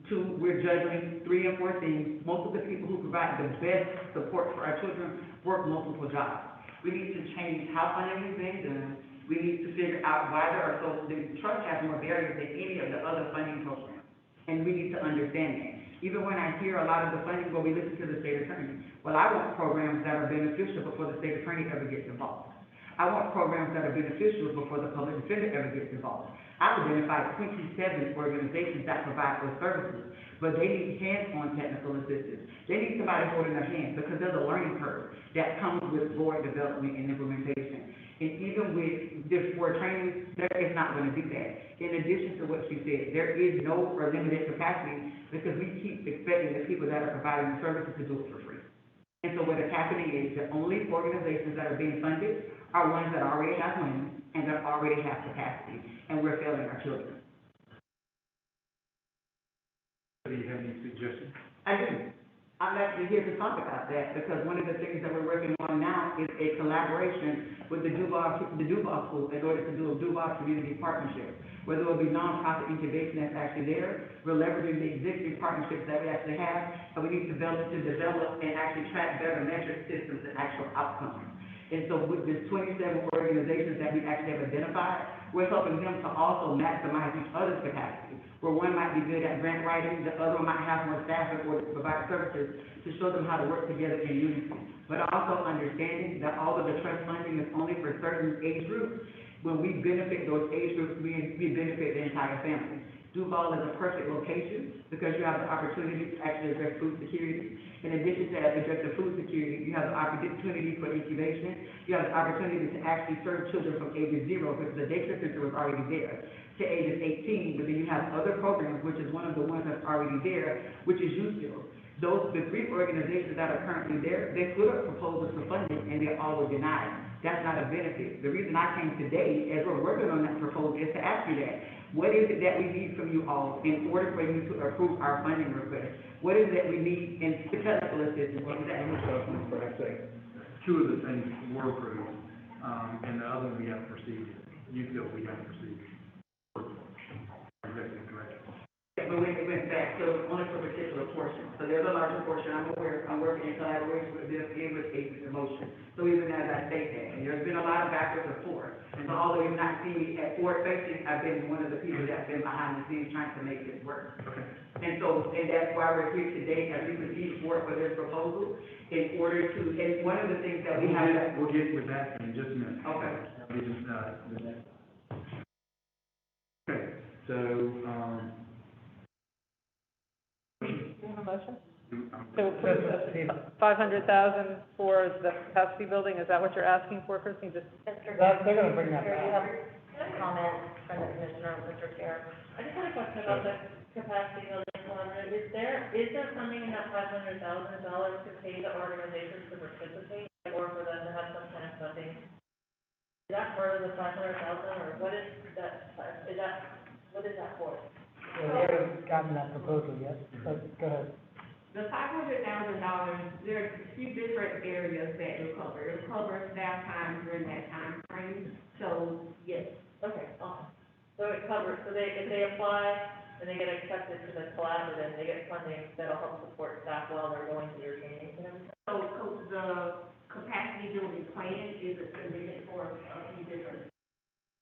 Two, we're juggling 3 and 4 things. Most of the people who provide the best support for our children work multiple jobs. We need to change how funding is being done. We need to figure out why there are the trust has more barriers than any of the other funding programs. And we need to understand that. Even when I hear a lot of the funding, well, we listen to the state attorney. Well, I want programs that are beneficial before the state attorney ever gets involved. I want programs that are beneficial before the public defender ever gets involved. I've identified 27 organizations that provide those services, but they need hands-on technical assistance. They need somebody holding their hand because there's a learning curve that comes with board development and implementation. And even with this board training, there is not going to be that. In addition to what she said, there is no or limited capacity because we keep expecting the people that are providing the services to do it for free. And so what is happening is the only organizations that are being funded are ones that already have money and that already have capacity, and we're failing our children. Do you have any suggestions? I do. I'm actually here to talk about that because one of the things that we're working on now is a collaboration with the Duval School in order to do a Duval Community Partnership, where there will be nonprofit incubation that's actually there. We're leveraging the existing partnerships that we actually have, and we need to develop and actually track better metric systems and actual outcomes. And so with the 27 organizations that we actually have identified, we're helping them to also maximize each other's capacity. Where one might be good at grant writing, the other one might have more staff in order to provide services to show them how to work together in unity. But also understanding that all of the trust funding is only for certain age groups. When we benefit those age groups, we benefit the entire family. Duval is a perfect location because you have the opportunity to actually address food security. In addition to addressing food security, you have the opportunity for incubation. You have the opportunity to actually serve children from ages 0, because the daycare center was already there, to ages 18, but then you have other programs, which is one of the ones that's already there, which is youth skills. The 3 organizations that are currently there, they put up proposals for funding and they're all denied. That's not a benefit. The reason I came today, as we're working on that proposal, is to ask you that. What is it that we need from you all in order for you to approve our funding request? What is it we need in technical assistance? Well, let me start from what I say. 2 of the things were approved, and the other we haven't proceeded. You feel we haven't proceeded. Exactly correct. But it went back to only for a particular portion. So there's a larger portion. I'm aware, I'm working in collaboration with them and with Aces in Motion. So even as I say that, and there's been a lot of backwards and forth. And so although you've not seen me at forward facing, I've been one of the people that's been behind the scenes trying to make this work. Okay. And that's why we're here today, as we proceed forward for this proposal, in order to, and one of the things that we have. We'll get with that in just a minute. Okay. We just, okay, so, You have a motion? I'm- To approve the 500,000 for the capacity building, is that what you're asking for, Christine? Just, Mr. They're gonna bring that Chair, you back. have a comment from the commissioner, Mr. Chair. I just had a question about the capacity building collaborative. Is there funding in that $500,000 to pay the organizations to participate, or for them to have some kind of funding? Is that part of the $500,000, or what is that, what is that for? Well, they haven't gotten that proposal yet, but go ahead. The $500,000, there are a few different areas that it'll cover. It'll cover staff time during that time frame, so, yes. Okay, awesome. So it covers, so if they apply and they get accepted to the collaborative, they get funding that'll help support staff while they're going through their trainings and everything? So the capacity building plan is submitted for a few different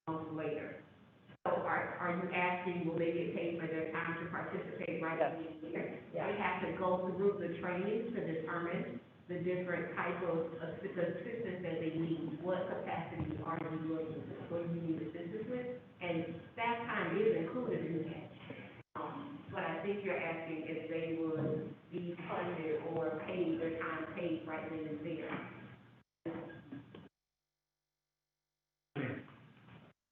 months later. So are you asking, will they get paid for their time to participate right at the year? Yeah. They have to go through the training to determine the different type of assistance that they need, what capacity are you looking for, what do you need assistance with? And staff time is included in that. But I think you're asking if they would be funded or paid, their time paid right then and there.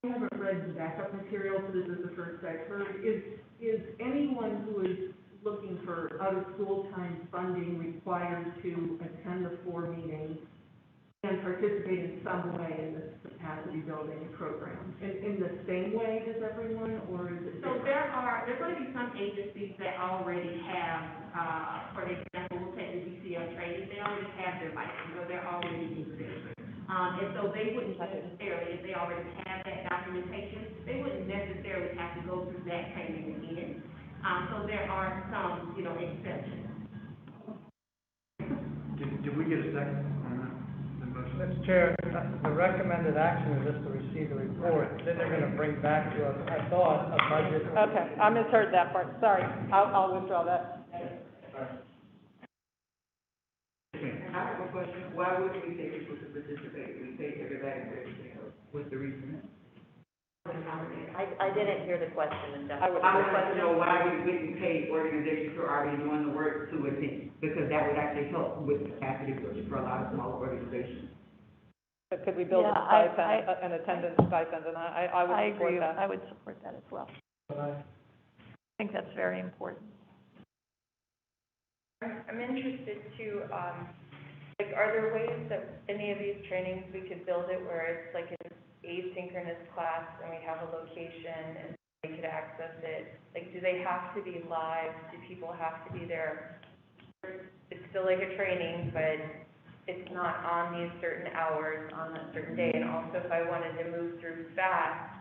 I haven't read the backup material, so this is the first I've heard. Is anyone who is looking for out-of-school time funding required to attend the 4 meetings and participate in some way in this capacity building program? In the same way as everyone, or is it? So there's going to be some agencies that already have, for example, we'll take the DCF training, they already have their license, so they're already using it. And so they wouldn't necessarily, if they already have that documentation, they wouldn't necessarily have to go through that training again. So there are some, exceptions. Did we get a second on that, the motion? Mr. Chair, the recommended action is just to receive the report, then they're gonna bring back to us, I thought, a budget. Okay, I misheard that part, sorry, I'll withdraw that. I have a question. Why would we pay people to participate? We pay everybody for everything else. What's the reason? I didn't hear the question, Ms. I would- I would like to know why we wouldn't pay organizations who are already doing the work to attend, because that would actually help with capacity building for a lot of small organizations. But could we build a Yeah, stipend, an attendance stipend, and I I would support agree, that. I would support that as well. I think that's very important. I'm interested to, are there ways that any of these trainings, we could build it where it's like an asynchronous class and we have a location and they could access it? Like, do they have to be live? Do people have to be there? It's still like a training, but it's not on these certain hours on a certain day. And also, if I wanted to move through fast,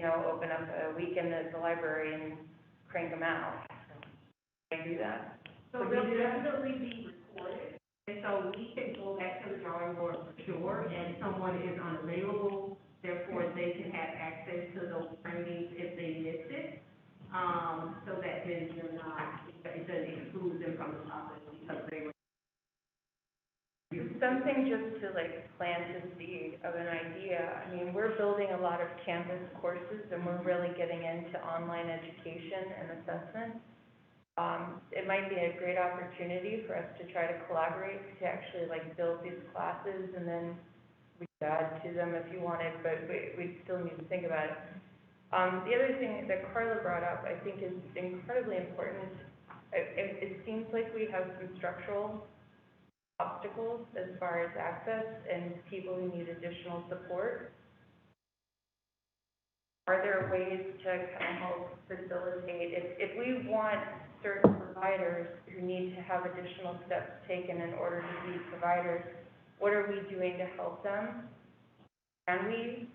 open up a weekend at the library and crank them out. Can I do that? So they'll definitely be recorded, and so we can go back to the drawing board for sure, and someone is unavailable, therefore they can have access to those trainings if they missed it. So that then you're not, it doesn't exclude them from the process because they were. Something just to plant a seed of an idea. I mean, we're building a lot of Canvas courses and we're really getting into online education and assessment. It might be a great opportunity for us to try to collaborate to actually build these classes, and then we could add to them if you wanted, but we still need to think about it. The other thing that Carla brought up, I think is incredibly important. It seems like we have some structural obstacles as far as access and people who need additional support. Are there ways to kind of help facilitate, if we want certain providers who need to have additional steps taken in order to be providers, what are we doing to help them? Can we?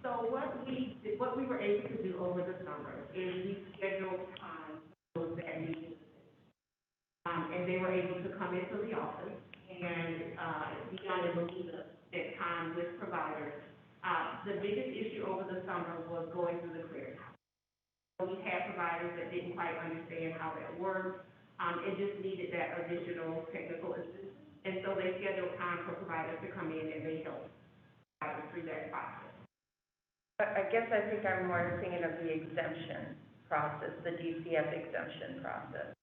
So what we were able to do over the summer is we scheduled time for those that needed it. And they were able to come into the office and, Dion and Melissa spent time with providers. The biggest issue over the summer was going through the clearinghouse. We had providers that didn't quite understand how that worked, and just needed that additional technical assistance. And so they scheduled time for providers to come in and they helped through that process. I guess I think I'm more thinking of the exemption process, the DCF exemption process.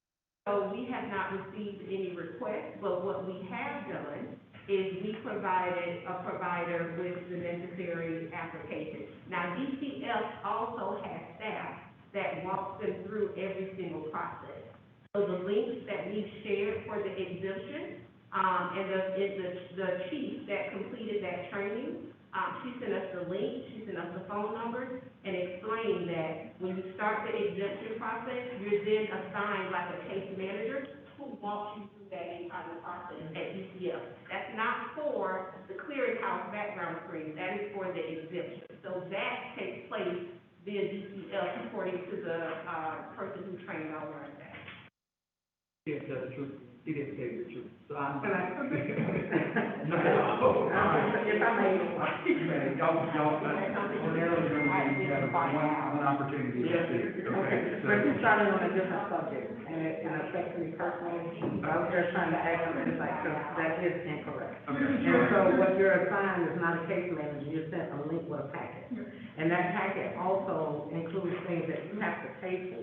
So we have not received any requests, but what we have done is we provided a provider with the necessary application. Now, DCF also has staff that walks them through every single process. So the links that we've shared for the exemption, and the chief that completed that training, she sent us the link, she sent us the phone numbers, and explained that when you start the exemption process, you're then assigned like a case manager who walks you through that entire process at DCF. That's not for the clearinghouse background screen, that is for the exemption. So that takes place via DCF, according to the person who trained all around that. Yes, that's true. he didn't tell you the truth, so I'm. Can I? No, If I may. y'all, ordinarily, we have one opportunity to speak, okay? So- But you started on a different subject, and it affects me personally. I was just trying to ask you insight, because that is incorrect. Okay. And so what you're assigned is not a case manager, you're sent a link with a packet. And that packet also includes things that you have to pay for.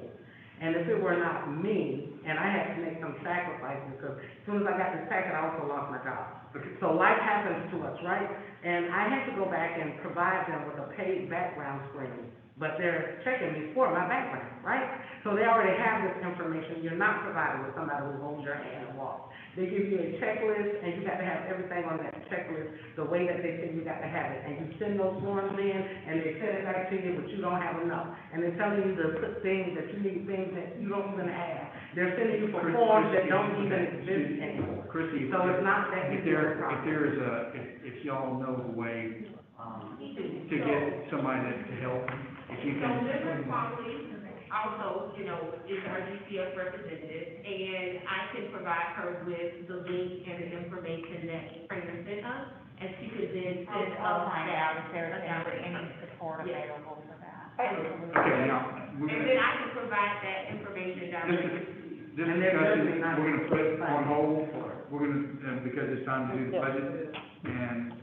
And if it were not me, and I had to make some sacrifices, because as soon as I got this packet, I also lost my job. So life happens to us, right? And I had to go back and provide them with a paid background screening, but they're checking me for my background, right? So they already have this information. You're not provided with somebody who holds your hand and walks. They give you a checklist, and you got to have everything on that checklist the way that they say you got to have it. And you send those forms in, and they send it back to you, but you don't have enough. And they're telling you to put things that you need, things that you don't even have. They're sending you for forms that don't even exist anymore. Chrissy, So it's not that if easy of a there process. is if y'all know a way, to get somebody to help, if you So can. Mrs. Conley also, you know, is our GCF representative, and I can provide her with the link and the information that Trainer sent us, and she could then send us that. if there's any support Yes. available for that. Okay, now, we're And gonna, then I can provide that information directly to you. this And they're discussion, certainly not- we're gonna put on hold, we're gonna, because it's time to do the Yeah. budget, and,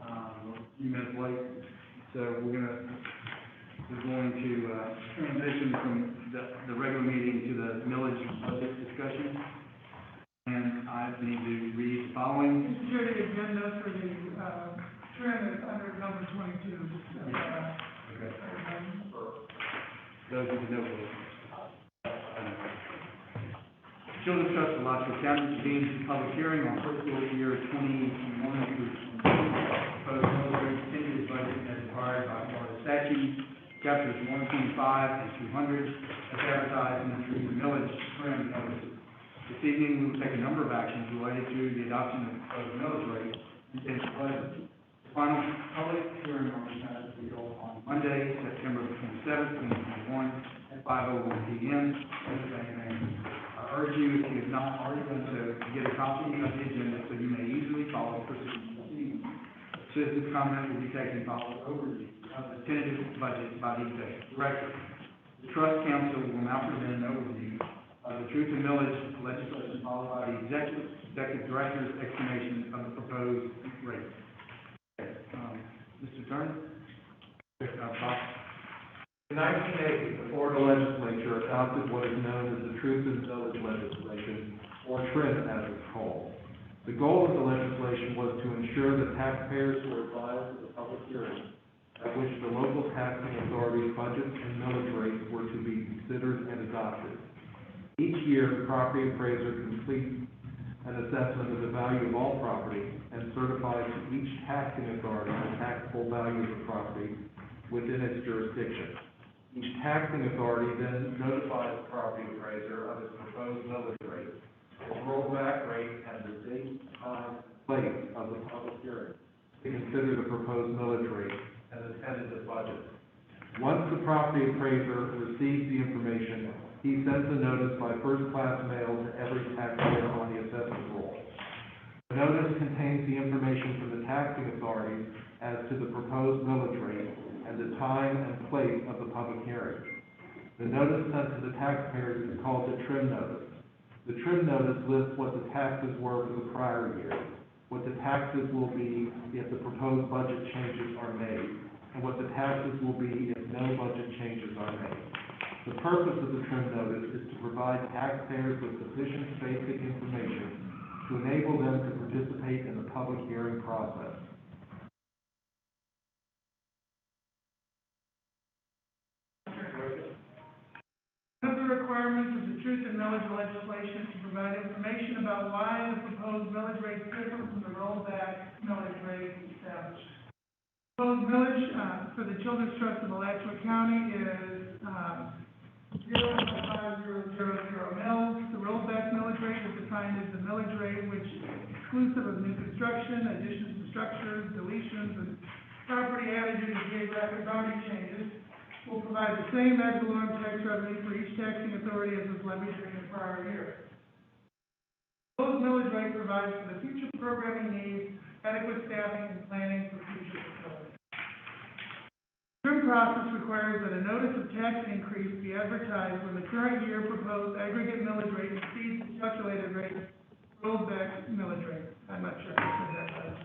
we're a few minutes late, so we're going to, transition from the regular meeting to the millage budget discussion. And I need to read the following. Mr. Chair, the agenda for the, trim is under number 22. Okay. Those who know will. Children's Trust of Alachua County convenes a public hearing on fiscal year 2021 through 22. Proposed military continuous budget as required by Florida statute, chapters 125 and 200, as advertised in the Truth and Millage trim notices. This evening, we will take a number of actions related to the adoption of proposed millage rate and potential budget. The final public hearing on this matter will be held on Monday, September 27th, 2021, at 5:01 p.m. I urge you, if you have not already done so, to get a copy of the agenda so you may easily follow proceedings this evening. Citizens' comment will be taken following overview of the tentative budget by the executive director. The Trust Council will now present an overview of the truth and millage legislation, followed by the executive director's explanation of the proposed rate. Mr. Turner? Bob? In 1980, the Florida legislature adopted what is known as the Truth and Millage legislation, or TRIM as it's called. The goal of the legislation was to ensure that taxpayers were advised of the public hearing at which the local taxing authority's budgets and millage rates were to be considered and adopted. Each year, the property appraiser completes an assessment of the value of all property and certifies to each taxing authority the taxable value of the property within its jurisdiction. Each taxing authority then notifies the property appraiser of its proposed millage rate, its rollback rate, and the date, time, place of the public hearing to consider the proposed millage rate and the tentative budget. Once the property appraiser receives the information, he sends a notice by first-class mail to every taxpayer on the assessment roll. The notice contains the information from the taxing authorities as to the proposed millage rate and the time and place of the public hearing. The notice sent to the taxpayers is called the TRIM notice. The TRIM notice lists what the taxes were for the prior year, what the taxes will be if the proposed budget changes are made, and what the taxes will be if no budget changes are made. The purpose of the TRIM notice is to provide taxpayers with sufficient basic information to enable them to participate in the public hearing process. One of the requirements of the truth and millage legislation is to provide information about why the proposed millage rate is different from the rollback millage rate established. Proposed millage, for the Children's Trust of Alachua County is, 0.5000 mils. The rollback millage rate is defined as the millage rate which is exclusive of new construction, additions to structures, deletions, and property added due to geographic boundary changes, will provide the same ad valorem tax revenue for each taxing authority as was levied during the prior year. Proposed millage rate provides for the future programming needs, adequate staffing, and planning for future facilities. Trim process requires that a notice of tax increase be advertised when the current year proposed aggregate millage rate exceeds the calculated rate of rollback millage rate. I'm not sure if I said that right.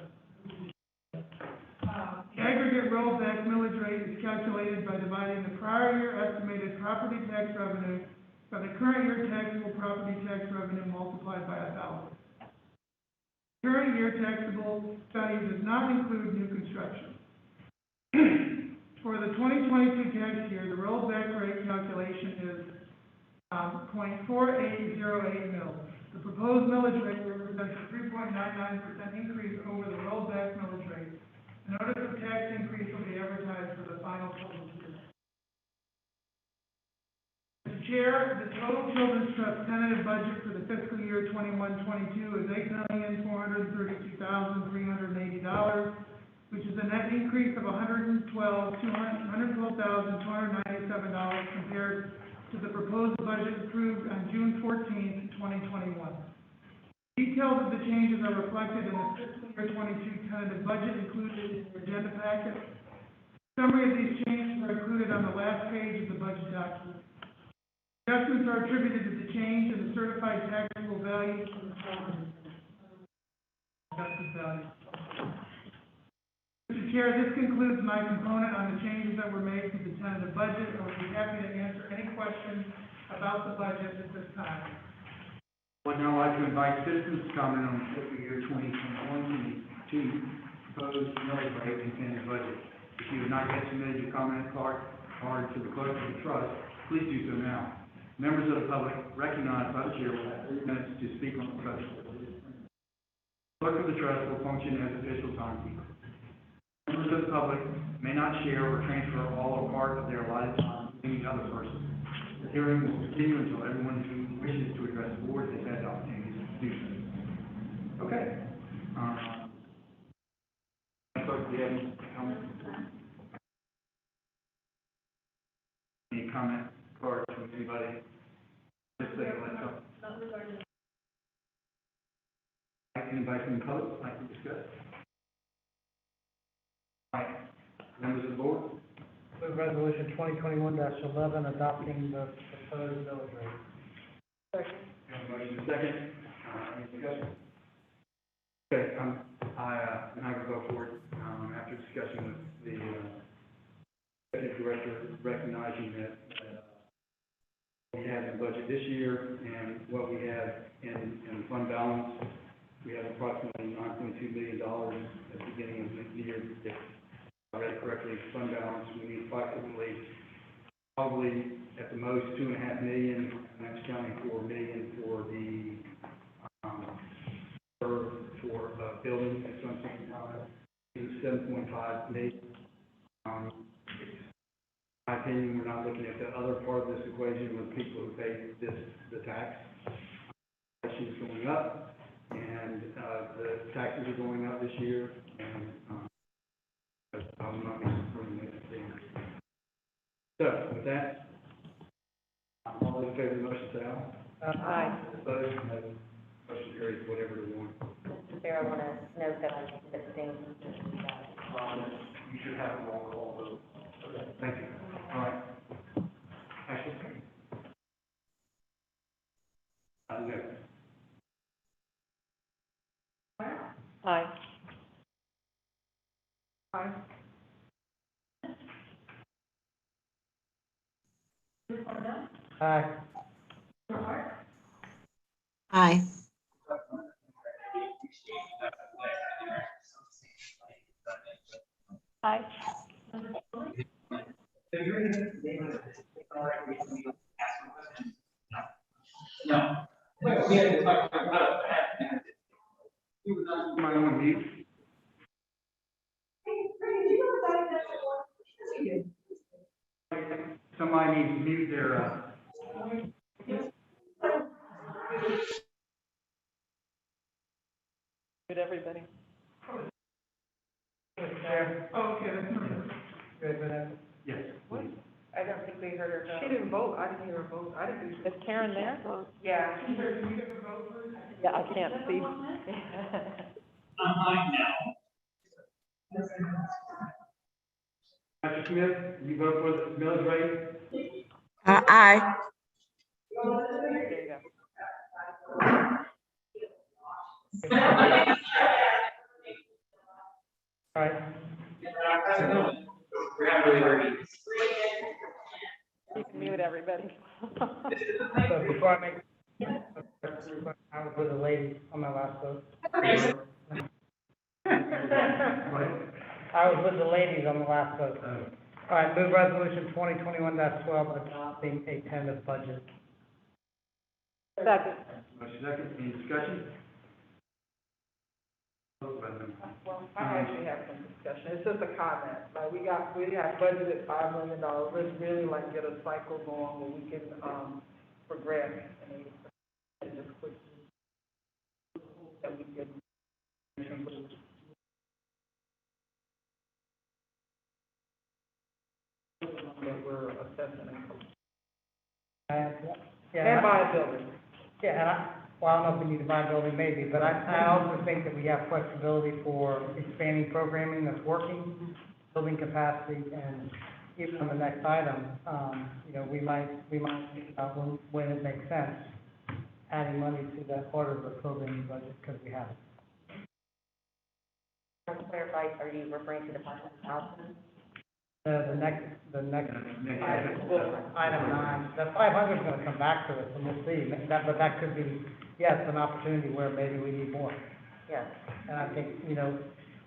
The aggregate rollback millage rate is calculated by dividing the prior year estimated property tax revenue by the current year taxable property tax revenue multiplied by 1,000. Current year taxable value does not include new construction. For the 2022 tax year, the rollback rate calculation is 0.4808 mils. The proposed millage rate represents a 3.99% increase over the rollback millage rate. A notice of tax increase will be advertised for the final public hearing. Mr. Chair, the total Children's Trust tentative budget for the fiscal year 21-22 is $8,432,380, which is a net increase of $112,297 compared to the proposed budget approved on June 14, 2021. Details of the changes are reflected in the fiscal year 22 tentative budget included in your agenda packet. Summary of these changes are included on the last page of the budget document. Adjustments are attributed to the change in the certified taxable value for the adjusted value. Mr. Chair, this concludes my component on the changes that were made to the tentative budget. I would be happy to answer any questions about the budget at this time. Would now like to invite citizens to comment on the fiscal year 2021-22 proposed millage rate and tentative budget. If you have not yet submitted your comment card to the clerk of the trust, please do so now. Members of the public recognized by the chair will have 3 minutes to speak on the subject. The clerk of the trust will function as official timekeeper. Members of the public may not share or transfer all or part of their allotted time to any other person. The hearing will continue until everyone who wishes to address the board has had the opportunity to do so. Okay. Clerk, do you have any comments? Any comment cards from anybody? Just say let's go. Anybody from the public like to discuss? All right. Members of the board? Move resolution 2021-11, adopting the proposed millage rate. Motion second. Any discussion? Okay, I will go forward, after discussion with the, executive director, recognizing that, we have in budget this year and what we have in fund balance. We have approximately $9.2 million at the beginning of the year. If I read it correctly, fund balance, we need approximately, probably at the most $2.5 million, and that's counting $4 million for the, for building at some point in time. It's $7.5 million. In my opinion, we're not looking at the other part of this equation with people who pay the tax. Inflation is going up, and the taxes are going up this year, and I'm not going to support the thing. So, with that, all those in favor of the motion say aye. Aye. Opposed, no. Motion carries, whatever they want. Mr. Chair, I want to note that I abstained from this. You should have a roll call vote. Okay, thank you. All right. Ashley? No. Aye. Aye. Aye. Aye. Aye. Somebody on mute? Somebody needs to mute their, Good, everybody. Oh, okay, that's perfect. Good, Vanessa? yes, please. I don't think we heard her vote. She didn't vote, I didn't hear a vote, I didn't. Is Karen there? Yeah. Peter, can you get the vote, please? Yeah, I can't see. Dr. Smith, you vote for the millage rate? Aye. There you go. All right, You can mute everybody. so before I make, I was with a lady on my last vote. I was with the ladies on the last vote. All right, move resolution 2021-12, adopting a tentative budget. Second. Motion second, any discussion? Vote by number. Well, I actually have some discussion, it's just a comment, like, we have budgeted $5 million, let's really like get a cycle going where we can, progress and just quickly, that we can. That we're assessing and Yeah, buy a building. yeah, and well, I don't know if we need to buy a building maybe, but I also think that we have flexibility for expanding programming that's working, building capacity, and even on the next item, you know, we might think about when it makes sense, adding money to that part of the programming budget, because we have it. To clarify, are you referring to the 500,000? The next item 9, the 500 is gonna come back to us, and we'll see, but that could be, yes, an opportunity where maybe we need more. Yes. And I think, you know,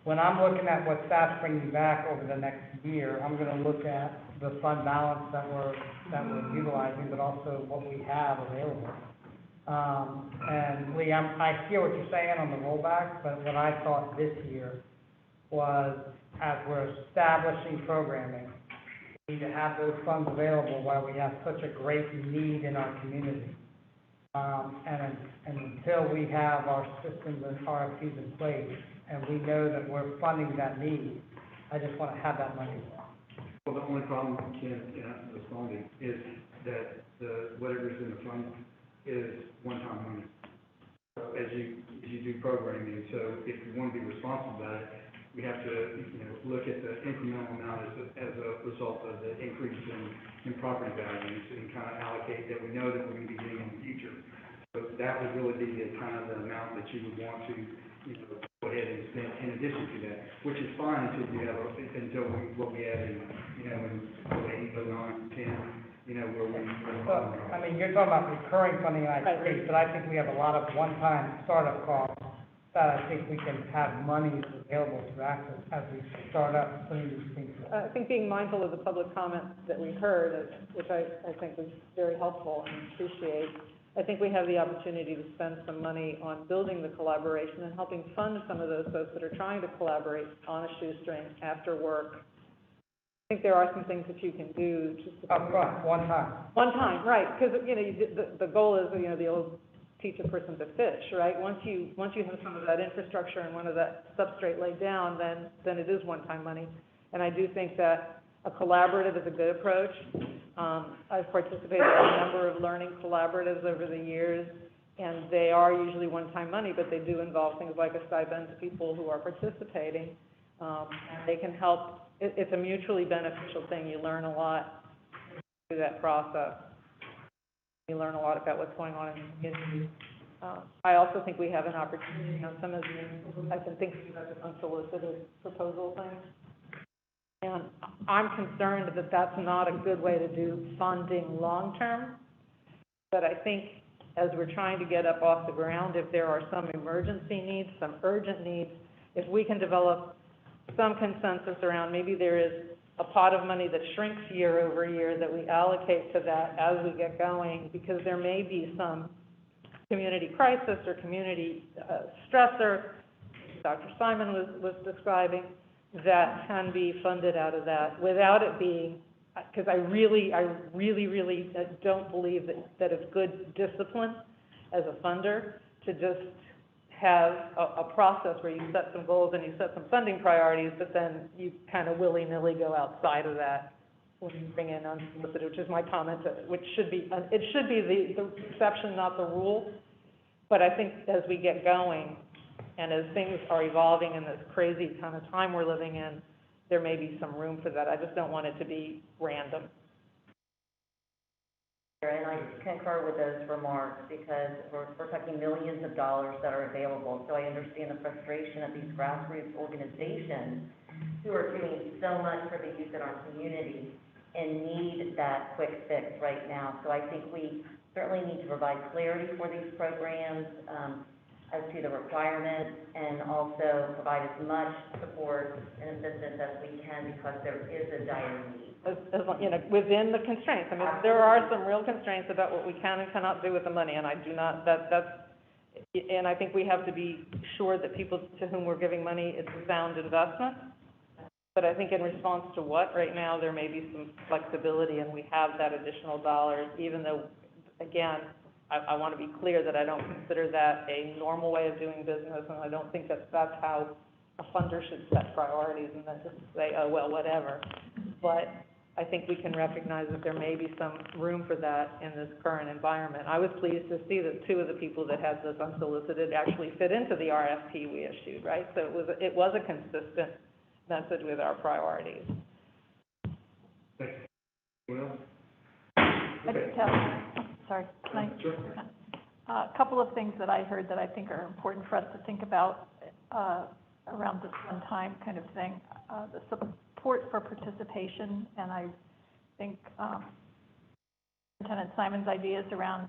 when I'm looking at what staff's bringing back over the next year, I'm gonna look at the fund balance that we're utilizing, but also what we have available. And Lee, I hear what you're saying on the rollback, but what I thought this year was, as we're establishing programming, we need to have those funds available while we have such a great need in our community. And until we have our systems and RFPs in place, and we know that we're funding that need, I just wanna have that money. Well, the only problem, Ken, responding, is that whatever's in the fund is one-time money. So as you do programming, so if you wanna be responsible about it, we have to, you know, look at the incremental amount as a result of the increase in property values and kind of allocate that we know that we're gonna be getting in the future. So that would really be the kind of the amount that you would want to, you know, go ahead and spend in addition to that, which is fine until what we add in, you know, in 08, 09, 10, you know, where we. So, I mean, you're talking about recurring funding, and I agree, but I think we have a lot of one-time startup costs that I think we can have money available to access as we start up putting these things. I think being mindful of the public comments that we heard, which I think was very helpful and appreciate, I think we have the opportunity to spend some money on building the collaboration and helping fund some of those folks that are trying to collaborate on a shoestring after work. I think there are some things that you can do just to. Upfront, one time. One time, right, because, you know, the goal is, you know, the old teach a person to fish, right? Once you have some of that infrastructure and one of that substrate laid down, then it is one-time money. And I do think that a collaborative is a good approach. I've participated in a number of learning collaboratives over the years, and they are usually one-time money, but they do involve things like a stipend to people who are participating. And they can help, it's a mutually beneficial thing. You learn a lot through that process. You learn a lot about what's going on in the community. I also think we have an opportunity on some of the, I've been thinking about this unsolicited proposal thing. And I'm concerned that that's not a good way to do funding long-term. But I think as we're trying to get up off the ground, if there are some emergency needs, some urgent needs, if we can develop some consensus around maybe there is a pot of money that shrinks year over year that we allocate to that as we get going, because there may be some community crisis or community stressor, Dr. Simon was describing, that can be funded out of that without it being, because I really don't believe that it's good discipline as a funder to just have a process where you set some goals and you set some funding priorities, but then you kind of willy-nilly go outside of that when you bring in unsolicited, which is my comment, which should be, it should be the exception, not the rule. But I think as we get going, and as things are evolving in this crazy kind of time we're living in, there may be some room for that. I just don't want it to be random. And I concur with those remarks, because we're talking millions of dollars that are available. So I understand the frustration of these grassroots organizations who are doing so much for the youth in our community and need that quick fix right now. So I think we certainly need to provide clarity for these programs, as to the requirements, and also provide as much support and assistance as we can, because there is a dire need. As you know, within the constraints. I mean, there are some real constraints about what we can and cannot do with the money, and I do not, and I think we have to be sure that people to whom we're giving money, it's a sound investment. But I think in response to what, right now, there may be some flexibility, and we have that additional dollars, even though, again, I want to be clear that I don't consider that a normal way of doing business, and I don't think that that's how a funder should set priorities and then just say, oh, well, whatever. But I think we can recognize that there may be some room for that in this current environment. I was pleased to see that two of the people that had this unsolicited actually fit into the RFP we issued, right? So it was a consistent message with our priorities. Thanks. Anyone else? I just have, sorry, can I? Sure. A couple of things that I heard that I think are important for us to think about around this one-time kind of thing. The support for participation, and I think Lieutenant Simon's ideas around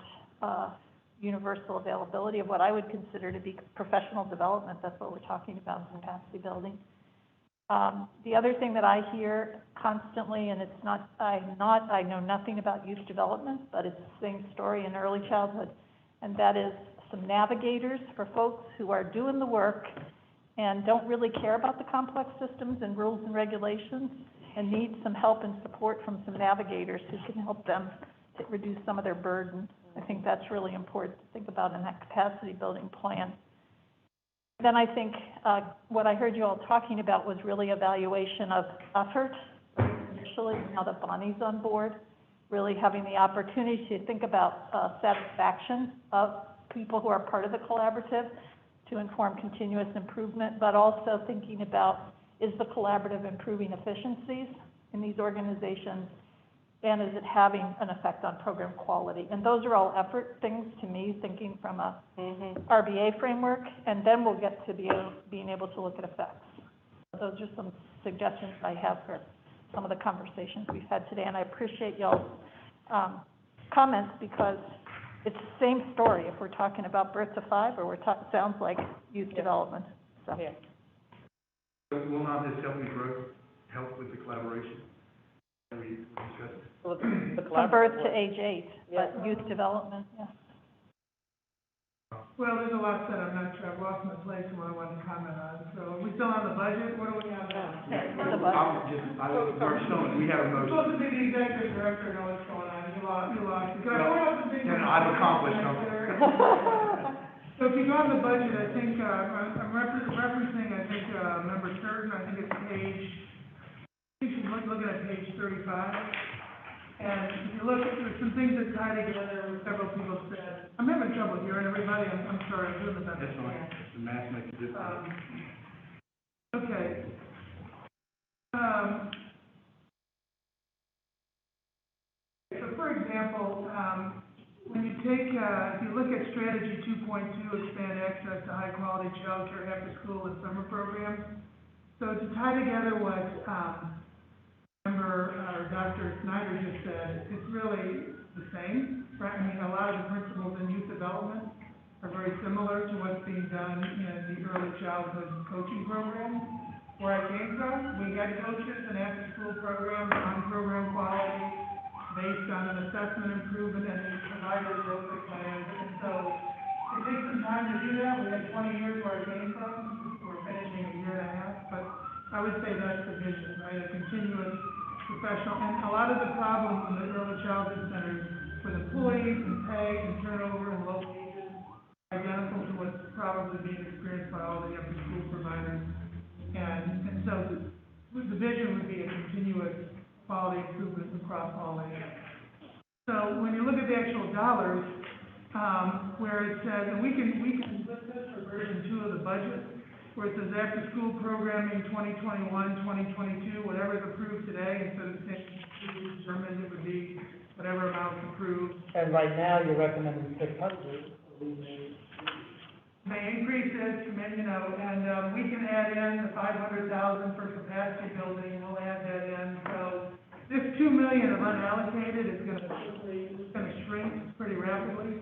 universal availability of what I would consider to be professional development. That's what we're talking about in capacity building. The other thing that I hear constantly, and it's not, I know nothing about youth development, but it's the same story in early childhood, and that is some navigators for folks who are doing the work and don't really care about the complex systems and rules and regulations, and need some help and support from some navigators who can help them to reduce some of their burden. I think that's really important to think about in that capacity building plan. Then I think what I heard you all talking about was really evaluation of effort initially, now that Bonnie's on board, really having the opportunity to think about satisfaction of people who are part of the collaborative to inform continuous improvement, but also thinking about, is the collaborative improving efficiencies in these organizations, and is it having an effect on program quality? And those are all effort things to me, thinking from a RBA framework, and then we'll get to being able to look at effects. Those are some suggestions I have for some of the conversations we've had today, and I appreciate y'all's comments, because it's the same story if we're talking about birth to 5 or sounds like youth development. So. Yeah. Will not this help with the collaboration that we discussed? Well, From birth to age 8, but youth development, yeah. Well, there's a lot said. I'm not sure. I've lost my place of what I wanted to comment on. So are we still on the budget? What do we have now? The budget. We have a You're motion. supposed to be the executive director, know what's going on. You lost. I've accomplished something. So if you go on the budget, I think, I'm referencing, member Turton, I think it's looking at page 35. And if you look, there's some things that tie together, several people said. I'm having trouble hearing everybody, I'm sorry, I'm doing the best. That's fine. The math makes a difference. Okay. So for example, when you take, if you look at strategy 2.2, expand access to high quality childcare after school and summer programs. So to tie together what, Dr. Snyder just said, it's really the same, right? I mean, a lot of the principles in youth development are very similar to what's being done in the early childhood coaching program. Where I came from, we had coaches and after-school programs on program quality based on an assessment improvement and providers wrote the plans. And so it takes some time to do that. We had 20 years where I came from. We're finishing a year and a half, but I would say that's the vision, right? A continuous professional, and a lot of the problems in the early childhood centers with employees and pay and turnover and low wages, identical to what's probably being experienced by all the after-school providers. And so the vision would be a continuous quality improvements across all areas. So when you look at the actual dollars, where it says, and we can list this for version 2 of the budget, where it says after-school programming 2021, 2022, whatever's approved today, instead of saying determined, it would be whatever amount's approved. And right now, you're recommending 600. May increase it, and we can add in the 500,000 for capacity building, we'll add that in. So this 2 million of unallocated is gonna shrink pretty rapidly.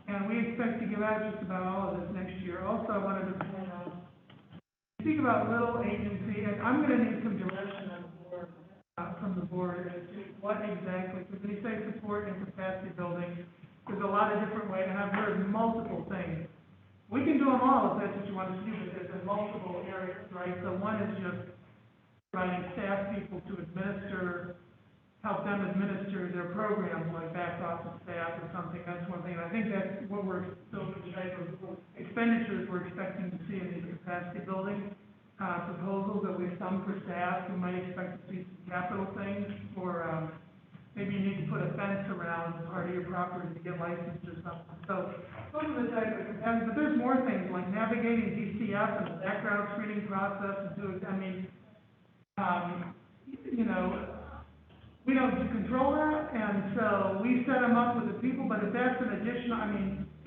And we expect to give out just about all of this next year. Also, I wanted to point out, speak about little agency, and I'm gonna need some direction on the board, from the board as to what exactly, because when you say support and capacity building, there's a lot of different ways, and I've heard multiple things. We can do them all if that's what you want to do, but there's multiple areas, right? So one is just providing staff people to help them administer their programs, like back office staff or something. That's one thing. And I think that's what those are the type of expenditures we're expecting to see in these capacity building proposals, that we have some for staff. We might expect to see some capital things for, maybe you need to put a fence around part of your property to get licensed or something. So those are the type of capacity, but there's more things like navigating DCF and the background screening process we don't control that, and so we set them up with the people, but if that's an additional,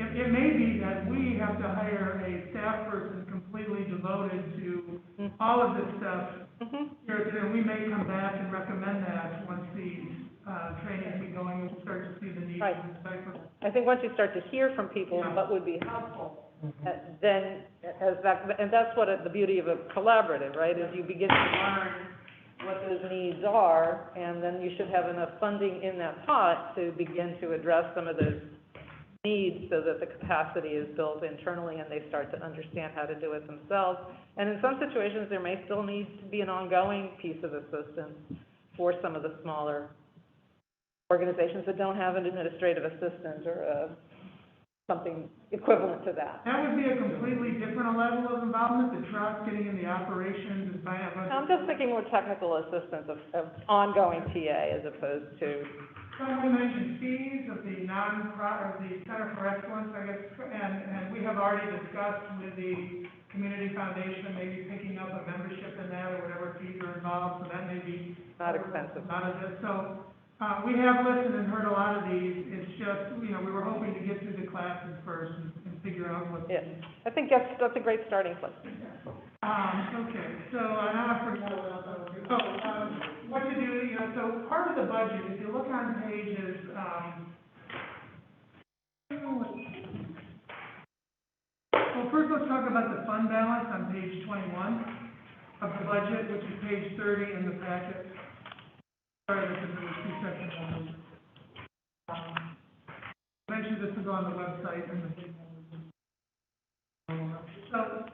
it may be that we have to hire a staff person completely devoted to all of this stuff. And we may come back and recommend that once these trainings get going, and we'll start to see the need. Right. I think once you start to hear from people what would be helpful, then and that's what the beauty of a collaborative, right, is you begin to learn what those needs are, and then you should have enough funding in that pot to begin to address some of those needs so that the capacity is built internally and they start to understand how to do it themselves. And in some situations, there may still need to be an ongoing piece of assistance for some of the smaller organizations that don't have an administrative assistant or something equivalent to that. That would be a completely different level of involvement, the trust, getting in the operations, and finding out. I'm just thinking more technical assistance of ongoing TA as opposed to. Someone mentioned fees of the the Center for Excellence, I guess, and we have already discussed with the Community Foundation, maybe picking up a membership in that or whatever fees are involved, so that may be. Not expensive. Not of it, so. We have listened and heard a lot of these, it's just, we were hoping to get through the classes first and figure out what. Yeah, I think that's a great starting place. Okay, so now I forgot what else I was doing. What to do, so part of the budget, if you look on pages, well, first let's talk about the fund balance on page 21 of the budget, which is page 30 in the packet. Sorry, this is two separate numbers. Eventually this will go on the website and the big numbers. So,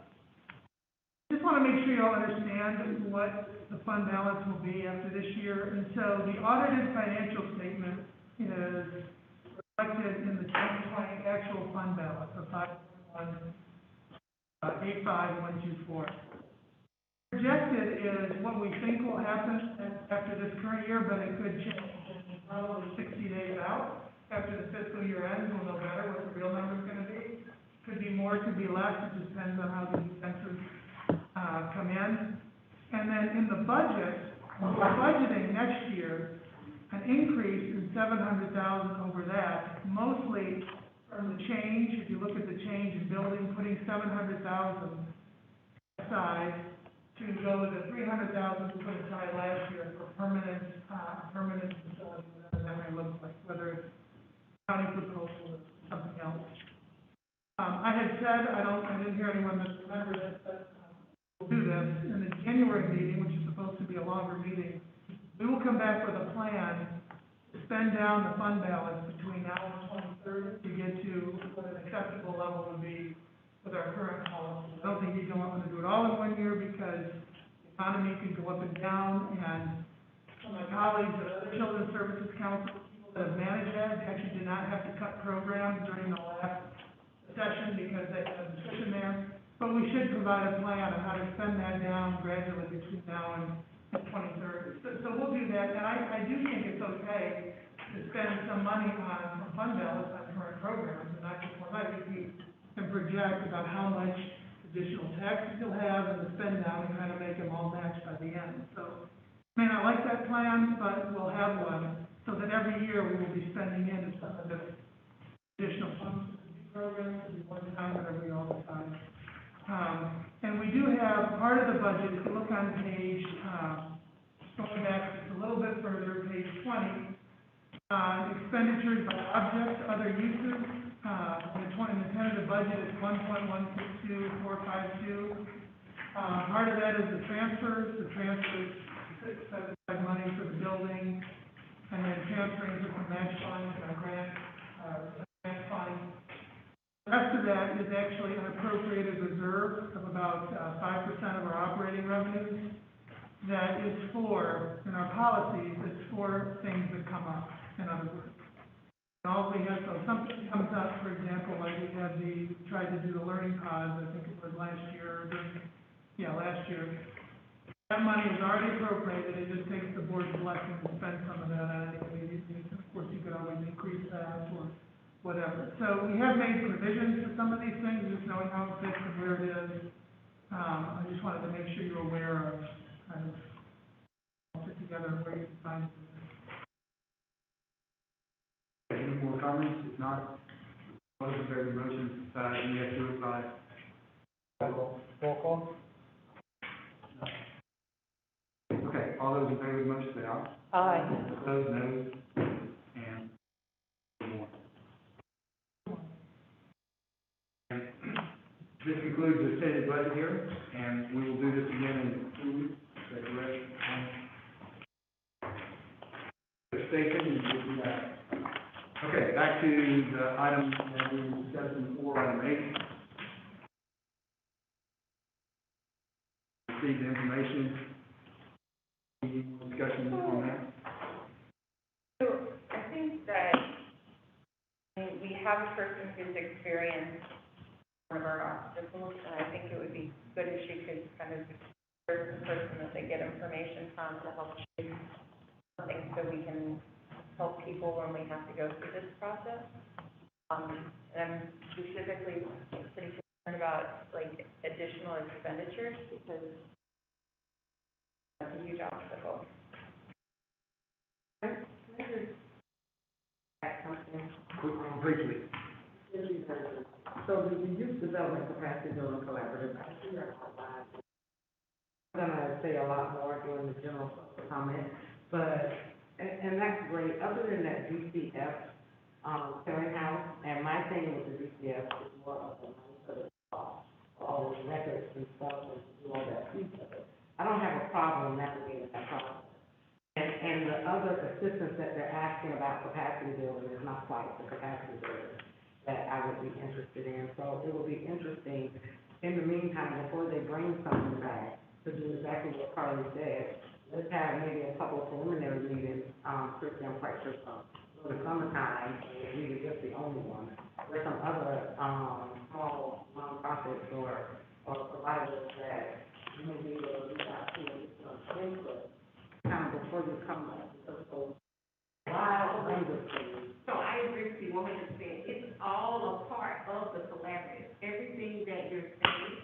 just want to make sure you all understand what the fund balance will be after this year. And so the audited financial statement is reflected in the 2020 actual fund balance of $5.85124. Projected is what we think will happen after this current year, but it could change probably 60 days out. After the fiscal year ends, we'll know better what the real number is going to be. Could be more, could be less, it just depends on how the expenses come in. And then in the budget, we're budgeting next year an increase in $700,000 over that, mostly from the change. If you look at the change in building, putting $700,000 aside to go with the $300,000 we put aside last year for permanent facility, whatever that may look like, whether it's county proposal or something else. I had said, I didn't hear anyone that remembered it, but we'll do this in the January meeting, which is supposed to be a longer meeting. We will come back with a plan to spend down the fund balance between now and 2030 to get to what an acceptable level would be with our current policy. I don't think you don't want to do it all in 1 year because the economy could go up and down, and some of my colleagues at other Children's Services Council, people that have managed that, actually did not have to cut programs during the last session because they had a cushion there. But we should provide a plan on how to spend that down gradually between now and the 23rd. So we'll do that, and I do think it's okay to spend some money on some fund balance on current programs, and not just one night, if you can project about how much additional taxes you'll have and the spend down and kind of make them all match by the end. So, I mean, I like that plan, but we'll have one, so that every year we will be spending in some of this additional funds, programs, it'll be one time, whatever we all decide. And we do have part of the budget, if you look on page, going back just a little bit further, page 20, expenditures by object, other uses, the tentative budget is 1.162452. Part of that is the transfers set aside money for the building, and then transferring to some match funds and our grant fund. The rest of that is actually an appropriated reserve of about 5% of our operating revenues. That is for, in our policies, it's for things that come up, in other words. All we have, so something comes up, for example, like we tried to do the learning pods, I think it was last year. That money is already appropriated, it just takes the board's blessing to spend some of that on any immediate needs. Of course, you could always increase that or whatever. So we have made provisions for some of these things, just knowing how it fits and where it is. I just wanted to make sure you're aware of kind of put together where you can find it. Any more comments? If not, all those in favor of the motion, you have to do it by roll call. Okay, all those in favor of the motion, say aye. Aye. Opposed, no, and one. And this concludes the stated budget here, and we will do this again in 2 weeks. Is that correct? Stay tuned, we'll do that. Okay, back to the item that we discussed before, item 8. Receive the information. Any more discussion on that? So I think that, we have a person who's experienced one of our obstacles, and I think it would be good if she could kind of, there's the person that they get information from to help shape something so we can help people when we have to go through this process. And I'm specifically pretty concerned about, like, additional expenditures, because that's a huge obstacle. Briefly. So the youth development capacity building collaborative, I see that outlined. I'm gonna say a lot more during the general comment, but, and that's great, other than that DCF, clearinghouse, and my thing with the DCF is more of the money for the cost, all those records and stuff, and do all that piece of it. I don't have a problem navigating that process. And the other assistance that they're asking about capacity building is not quite the capacity building that I would be interested in. So it will be interesting, in the meantime, before they bring something back, to do exactly what Carly said. Let's have maybe a couple of preliminary meetings, Christian practice, for the summertime, and we were just the only one. There's some other, small nonprofits or providers that you may be able to reach out to and get some input, kind of before you come up with those wild language things. So I agree with you 100%. It's all a part of the collaborative. Everything that you're saying,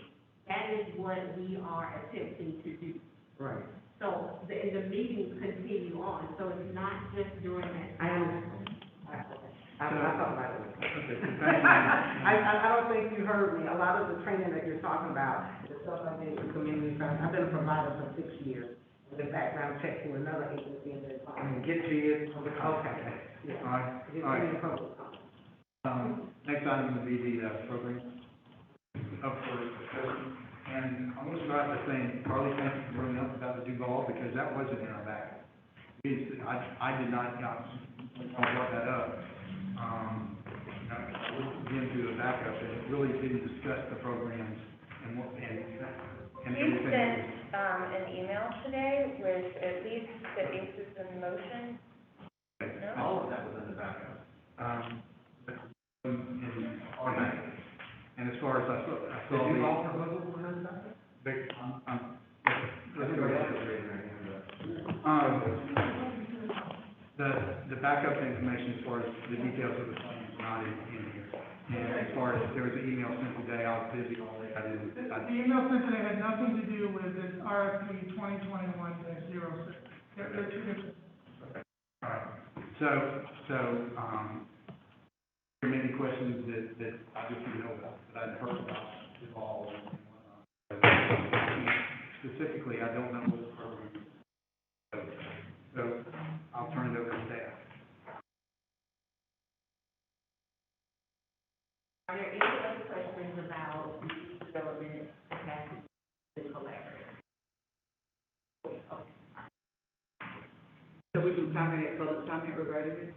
that is what we are attempting to do. Right. So the meetings continue on, so it's not just during that I time. I thought about it. Okay, so thank you. I don't think you heard me. A lot of the training that you're talking about, the stuff I did in community science, I've been a provider for 6 years. The background check to another agency and then. Get to you. Okay. Yeah. All right. Get All right. to the public. Next item will be the program up for discussion. And I'm going to start by saying, Carly, thank you for bringing up about the Duval, because that wasn't in our backup. I did not, I brought that up. I looked into a backup, and it really didn't discuss the programs and what, and We everything. sent, an email today with at least the ACES in motion. No? All of that was in the backup. In our backup. And as far as I saw The the. Duval proposal was in the backup? Big, Everybody else is raising their hand, but. information as far as the details of the plan is not in here. And as far as, there was an email sent today, I was busy all day, I didn't, The email sent today had nothing to do with this RFP 2021-06. They're two different. all right. So, there may be questions that I just didn't know about, that I hadn't heard about at all and whatnot. Specifically, I don't know what the program is. So I'll turn it over to staff. Are there any other questions about the development capacity to collaborate? So we can comment, public comment regarding this?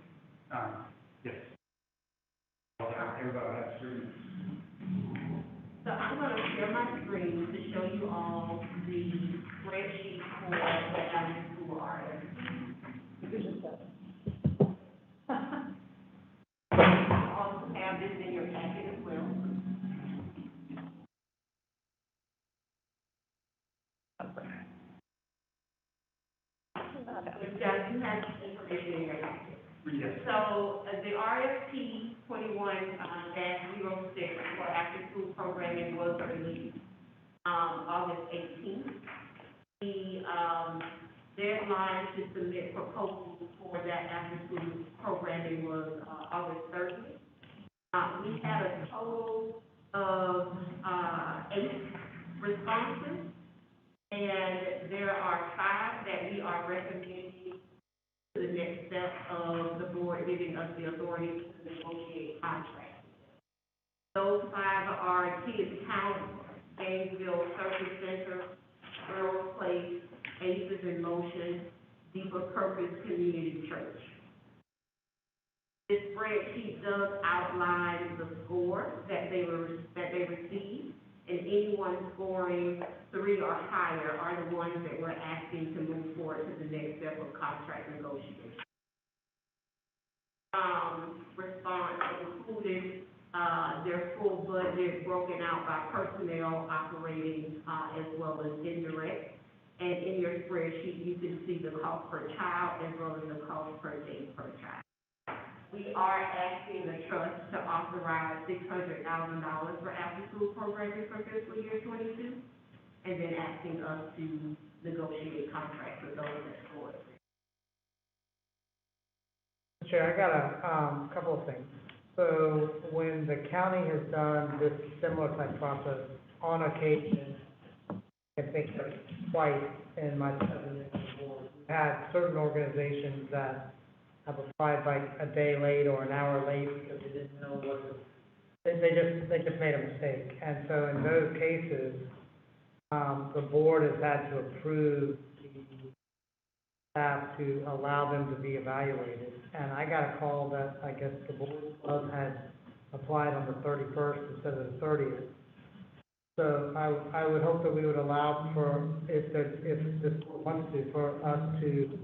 Yes. Everybody will have screens. So I'm gonna share my screen to show you all the spreadsheet for the after school RFP. I also have this in your packet as well. Just, you have this information in your packet. Yes. So, the RFP 21-06 for after-school programming was released, August 18th. The, deadline to submit proposals for that after-school programming was, August 30th. We had a total of, 8 responses, and there are 5 that we are recommending to the next step of the board giving us the authority to negotiate contracts. Those 5 are Kids Count, Gainesville Circuit Center, Earl Place, Aces in Motion, Deeper Purpose Community Church. This spreadsheet does outline the score that they received, and anyone scoring 3 or higher are the ones that we're asking to move forward to the next step of contract negotiation. Response included, their full budget broken out by personnel, operating, as well as indirect. And in your spreadsheet, you can see the cost per child as well as the cost per day per child. We are asking the trust to authorize $600,000 for after-school programming for fiscal year 22, and then asking us to negotiate contracts with those that score. Chair, I got a couple of things. So when the county has done this similar type process on occasion, I think twice in my 7 years on the board, we've had certain organizations that have applied like a day late or an hour late because they didn't know what they just made a mistake. And so in those cases, the board has had to approve the staff to allow them to be evaluated. And I got a call that I guess the board club had applied on the 31st instead of the 30th. So I would hope that we would allow for, if this board wants to, for us to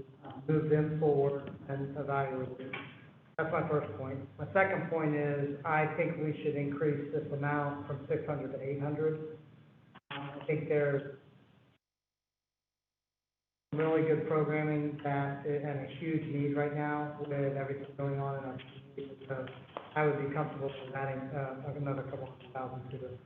move them forward and evaluate them. That's my first point. My second point is, I think we should increase this amount from 600 to 800. I think there's really good programming and a huge need right now with everything going on in our community. So I would be comfortable with adding another couple $100,000 to this.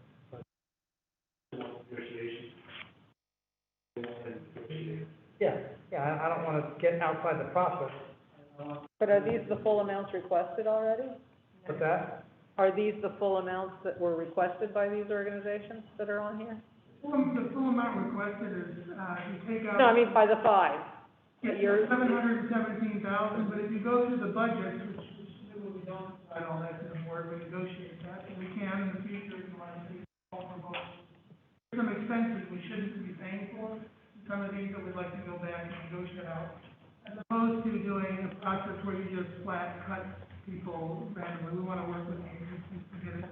Yeah, I don't want to get outside the process. But are these the full amounts requested already? What's that? Are these the full amounts that were requested by these organizations that are on here? The full amount requested is, you take out. No, I mean by the 5. It's You're- 717,000, but if you go through the budgets, which we don't decide all that to the board, we negotiate that, and we can in the future if you want to see all for both. Some expenses we shouldn't be paying for, some of these that we'd like to go back and negotiate out, as opposed to doing a process where you just flat cut people randomly. We want to work with the agencies to get it.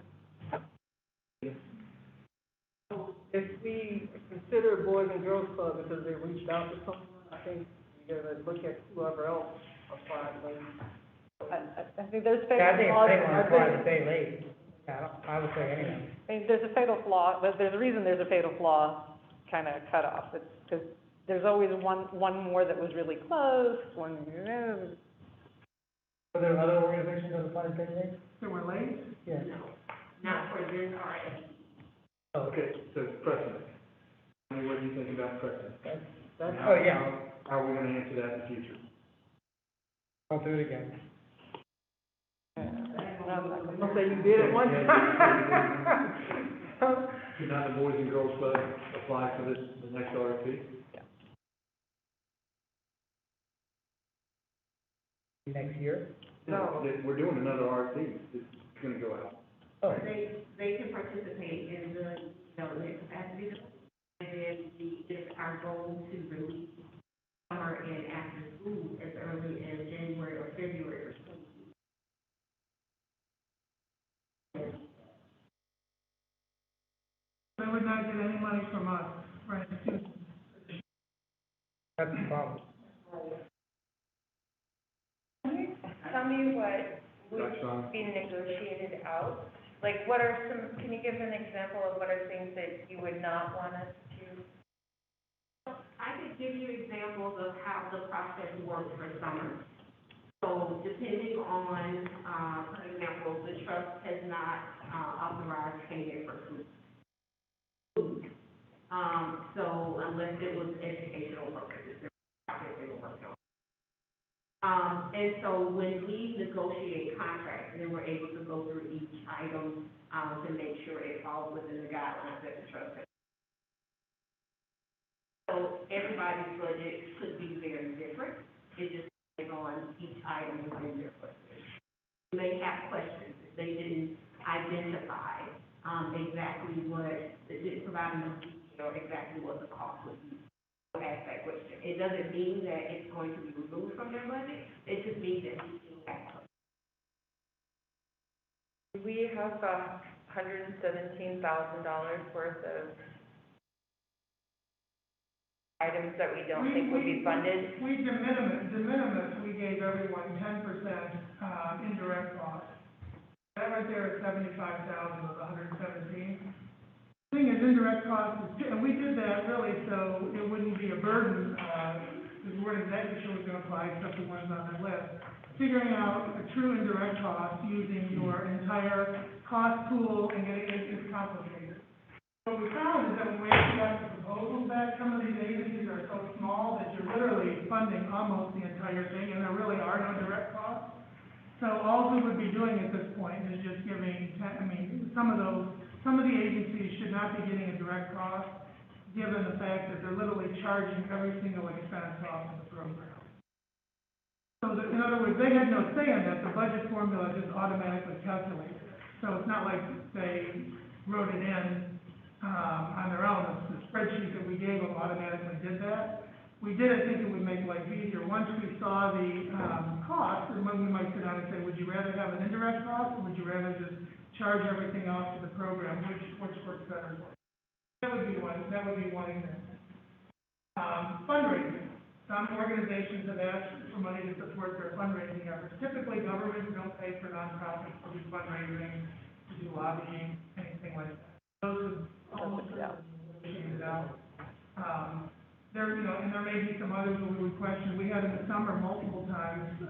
If we consider Boys and Girls Club because they reached out to someone, I think we gotta look at whoever else applied late. I think there's Yeah, I fatal think flaws. if anyone applied a day late, I would say anyone. I mean, there's a fatal flaw, but there's a reason there's a fatal flaw kind of cutoff. It's because there's always one more that was really close, one, Are there other organizations that applied pay rate? So we're late? Yeah. Not for this RFP. Oh, Okay, so precedent. I mean, what do you think about precedent? that's, oh, yeah, How are we gonna answer that in the future? I'll do it again. I'll say you did it one time. Should not the Boys and Girls Club apply for this, the next RFP? Next year? No, we're doing another RFP, it's gonna go out. Oh, They can participate in the development capacity, and then it's our goal to release summer and after school as early as January or February or so. They would not get any money from us, right? that's the problem. Can you tell me what That's would be negotiated out? Like, what are some, can you give an example of what are things that you would not want us to? I could give you examples of how the process works for summer. So depending on, for example, the trust has not, authorized payment for food. So unless it was educational purposes, they were working on. And so when we negotiate contracts, then we're able to go through each item, to make sure it falls within the guidelines that the trust has. So everybody's budget could be very different. It just depends on each item within their budget. You may have questions if they didn't identify, exactly what, they didn't provide enough detail exactly what the cost would be. Ask that question. It doesn't mean that it's going to be removed from their budget. It just means that we still have to. We have $117,000 worth of items that we don't think will be funded. We de minimis, we gave everyone 10%, indirect cost. That right there is 75,000 of the 117. Thing is, indirect costs, and we did that really so it wouldn't be a burden, because we weren't exactly sure it was gonna apply, except the ones on the list. Figuring out a true indirect cost using your entire cost pool and getting it is complicated. What we found is that when we actually got the proposals back, some of these agencies are so small that you're literally funding almost the entire thing, and there really are no direct costs. So all we would be doing at this point is just giving, some of the agencies should not be getting a direct cost, given the fact that they're literally charging every single expense off of the program. So that, in other words, they had no say in that, the budget formula just automatically calculated it. So it's not like they wrote it in, on their own, the spreadsheet that we gave them automatically did that. We did it thinking it would make life easier. Once we saw the, cost, and when we might sit down and say, would you rather have an indirect cost, or would you rather just charge everything off to the program, which works better for you? That would be one example. Fundraising. Some organizations have asked for money to support their fundraising efforts. Typically, governments don't pay for nonprofits to do fundraising, to do lobbying, anything like that. Those would almost negotiated out. And there may be some others where we would question. We had in the summer multiple times,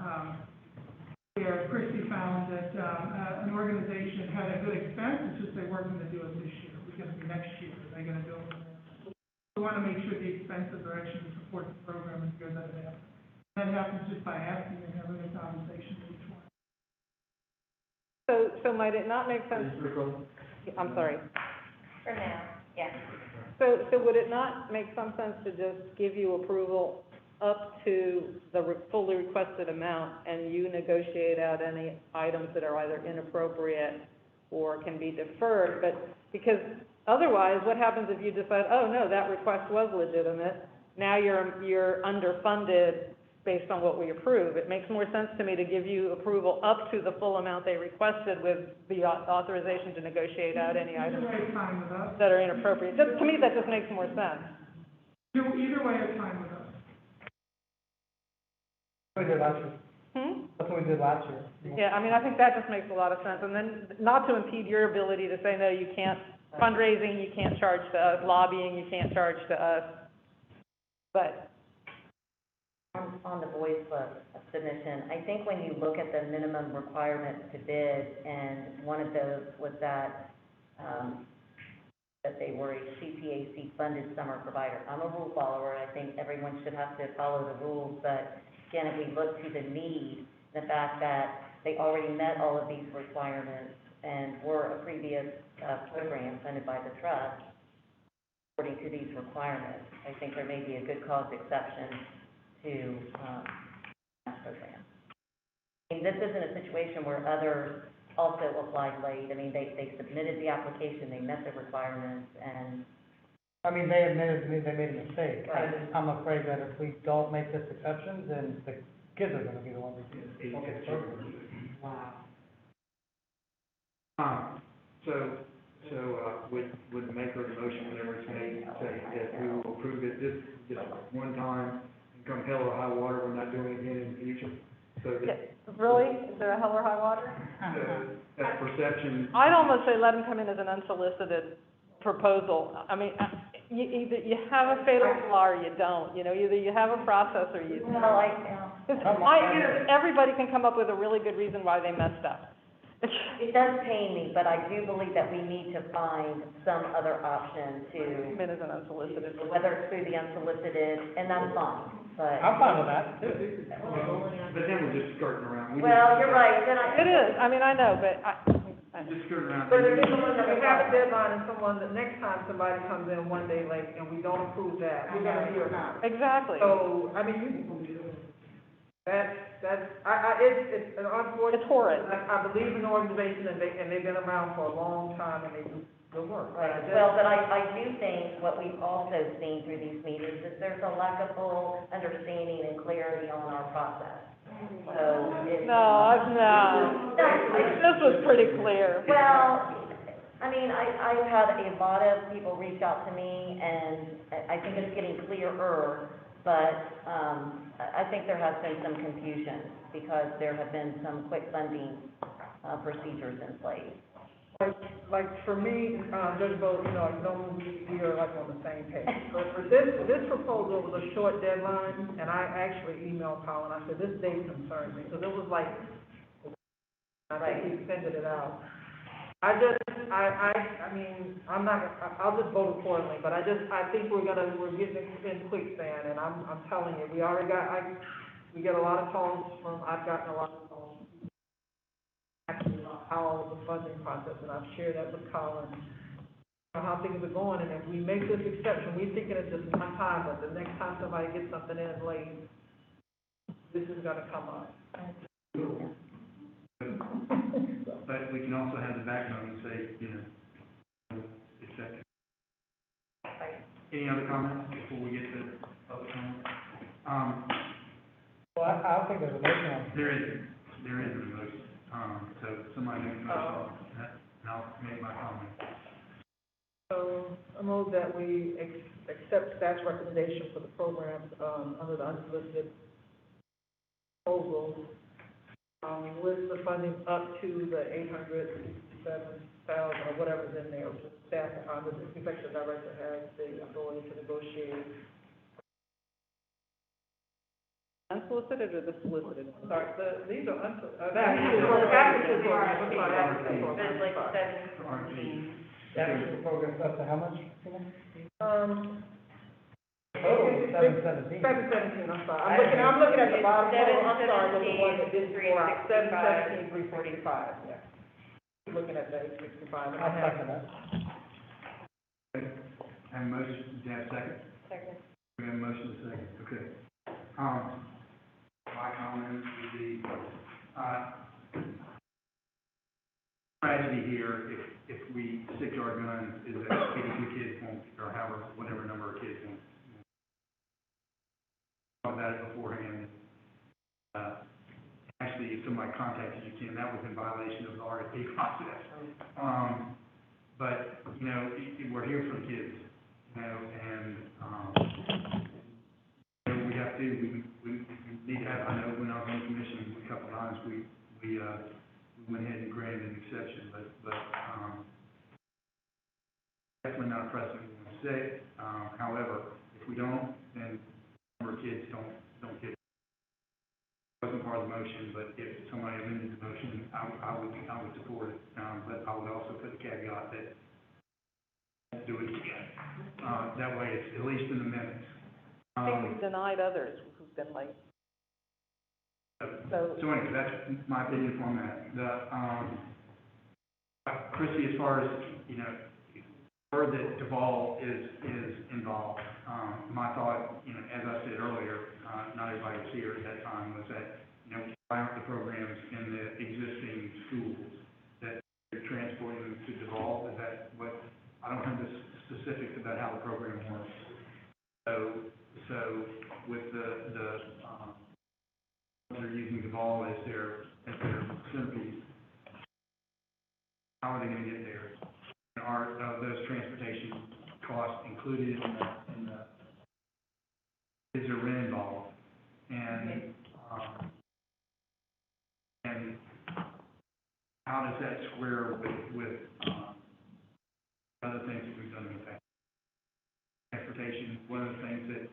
where Christie found that, an organization had a good expense, it's just they weren't gonna do it this year, it was gonna be next year, are they gonna do it? We wanna make sure the expenses are actually to support the program and good that it happens. That happens just by asking and having a conversation with each one. So might it not make sense? I'm sorry. For now, yeah. So would it not make some sense to just give you approval up to the fully requested amount, and you negotiate out any items that are either inappropriate or can be deferred? But, because otherwise, what happens if you decide, oh, no, that request was legitimate, now you're underfunded based on what we approve? It makes more sense to me to give you approval up to the full amount they requested with the authorization to negotiate out any items Either way, it's fine with us. that are inappropriate. Just, to me, that just makes more sense. Either way, it's fine with us. That's what we did last year. That's what we did last year. Yeah, I mean, I think that just makes a lot of sense, and then not to impede your ability to say, no, you can't, fundraising, you can't charge to us, lobbying, you can't charge to us, but On the voice vote submission, I think when you look at the minimum requirements to bid, and one of those was that, that they were a CPAC-funded summer provider. I'm a rule follower, I think everyone should have to follow the rules, but again, if we look to the need, the fact that they already met all of these requirements and were a previous, program funded by the trust, according to these requirements, I think there may be a good cause exception to, that program. I mean, this isn't a situation where others also applied late. I mean, they submitted the application, they met the requirements, and. I mean, they admitted to me they made a mistake. Right. I'm afraid that if we don't make this exception, then the kids are gonna be the ones who won't get served. Wow. Would the maker of the motion, whenever it's made, say that we will approve it this one time, and come hell or high water, we're not doing it again in the future? So that, Really? Is there a hell or high water? that perception. I'd almost say let them come in as an unsolicited proposal. I mean, either you have a fatal flaw or you don't, you know, either you have a process or you don't. Well, Everybody can come up with a really good reason why they messed up. it does pain me, but I do believe that we need to find some other option to, Come in as an unsolicited. whether it's through the unsolicited, and that's fine, but. I'm fine with that, too. But then we're just skirting around. Well, you're right, then It is, I mean, I know, but Just skirting around. But if someone, if we have a deadline and someone, the next time somebody comes in one day late and we don't approve that, we're gonna hear about it. exactly. So, I mean, it's an unfortunate. It's horrid. I believe in the organization and they've been around for a long time and they do good work. Right, well, but I do think what we've also seen through these meetings is there's a lack of full understanding and clarity on our process. So it's. No, this was pretty clear. Well, I mean, I've had a lot of people reach out to me, and I think it's getting clearer, but, I think there has been some confusion, because there have been some quick funding, procedures in place. Like for me, Judge Bo, you know, normally we are like on the same page. But for this proposal was a short deadline, and I actually emailed Colin, I said, this date concerns me, because it was like, I think he extended it out. I mean, I'll just vote accordingly, but I think we're getting in quicksand, and I'm telling you, we get a lot of calls I've gotten a lot of calls actually about how the funding process, and I've shared that with Colin, how things are going, and if we make this exception, we're thinking it's just one time, but the next time somebody gets something in late, this is gonna come up. But we can also have the backbone and say, you know, accept it. Any other comments before we get to public comment? Well, I don't think there's a motion on it. There is a motion. So somebody make a motion, and I'll make my comment. So, I move that we accept staff's recommendation for the programs, under the unsolicited proposal, with the funding up to the $867,000 or whatever's in there, which staff, the executive director has the authority to negotiate. Unsolicited or the solicited? Sorry, these are unsolicited. There's like 17. After program, up to how much? Oh, 717. 717, I'm sorry. I'm looking at the bottom. I'm sorry, the one that didn't go out. 717, 345, yeah. Looking at that, 65. I'll second that. Have a motion, do you have a second? Second. We have a motion and a second, okay. My comment would be, tragedy here, if we stick to our guns, is that 82 kids won't, or however, whatever number of kids won't. Talk about it beforehand. Actually, if somebody contacted you, Ken, that was in violation of the RFP process. But, you know, we're here for the kids, you know, and, we have to, we need to have, I know when I was on the commission a couple of times, we went ahead and granted an exception, but definitely not a precedent we want to set. However, if we don't, then more kids don't get part of the motion, but if somebody amended the motion, I would support it. But I would also put the caveat that let's do it again. That way it's at least in the minutes. I think we've denied others who've been late. So, Anyway, that's my opinion on that. Chrissy, as far as, you know, heard that Duval is involved. My thought, you know, as I said earlier, not everybody was here at that time, was that, you know, why aren't the programs in the existing schools that they're transporting them to Duval? Is that what, I don't have the specifics about how the program works. So with they're using Duval as their centerpiece, how are they gonna get there? Are those transportation costs included in the, is there rent involved? And how does that square with other things that we've done in the past? Transportation, one of the things that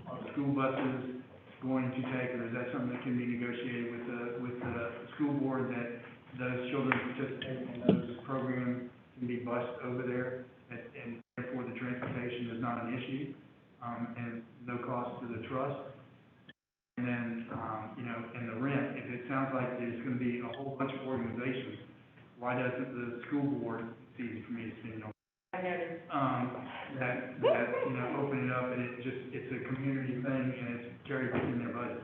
are the school buses going to take, or is that something that can be negotiated with the school board, that those children participating in those programs can be bused over there, and therefore the transportation is not an issue, and no cost to the trust? And then, you know, and the rent, if it sounds like there's gonna be a whole bunch of organizations, why doesn't the school board, it's easy for me to say, you know, that, you know, open it up, and it's a community thing, and it's carried within their budget.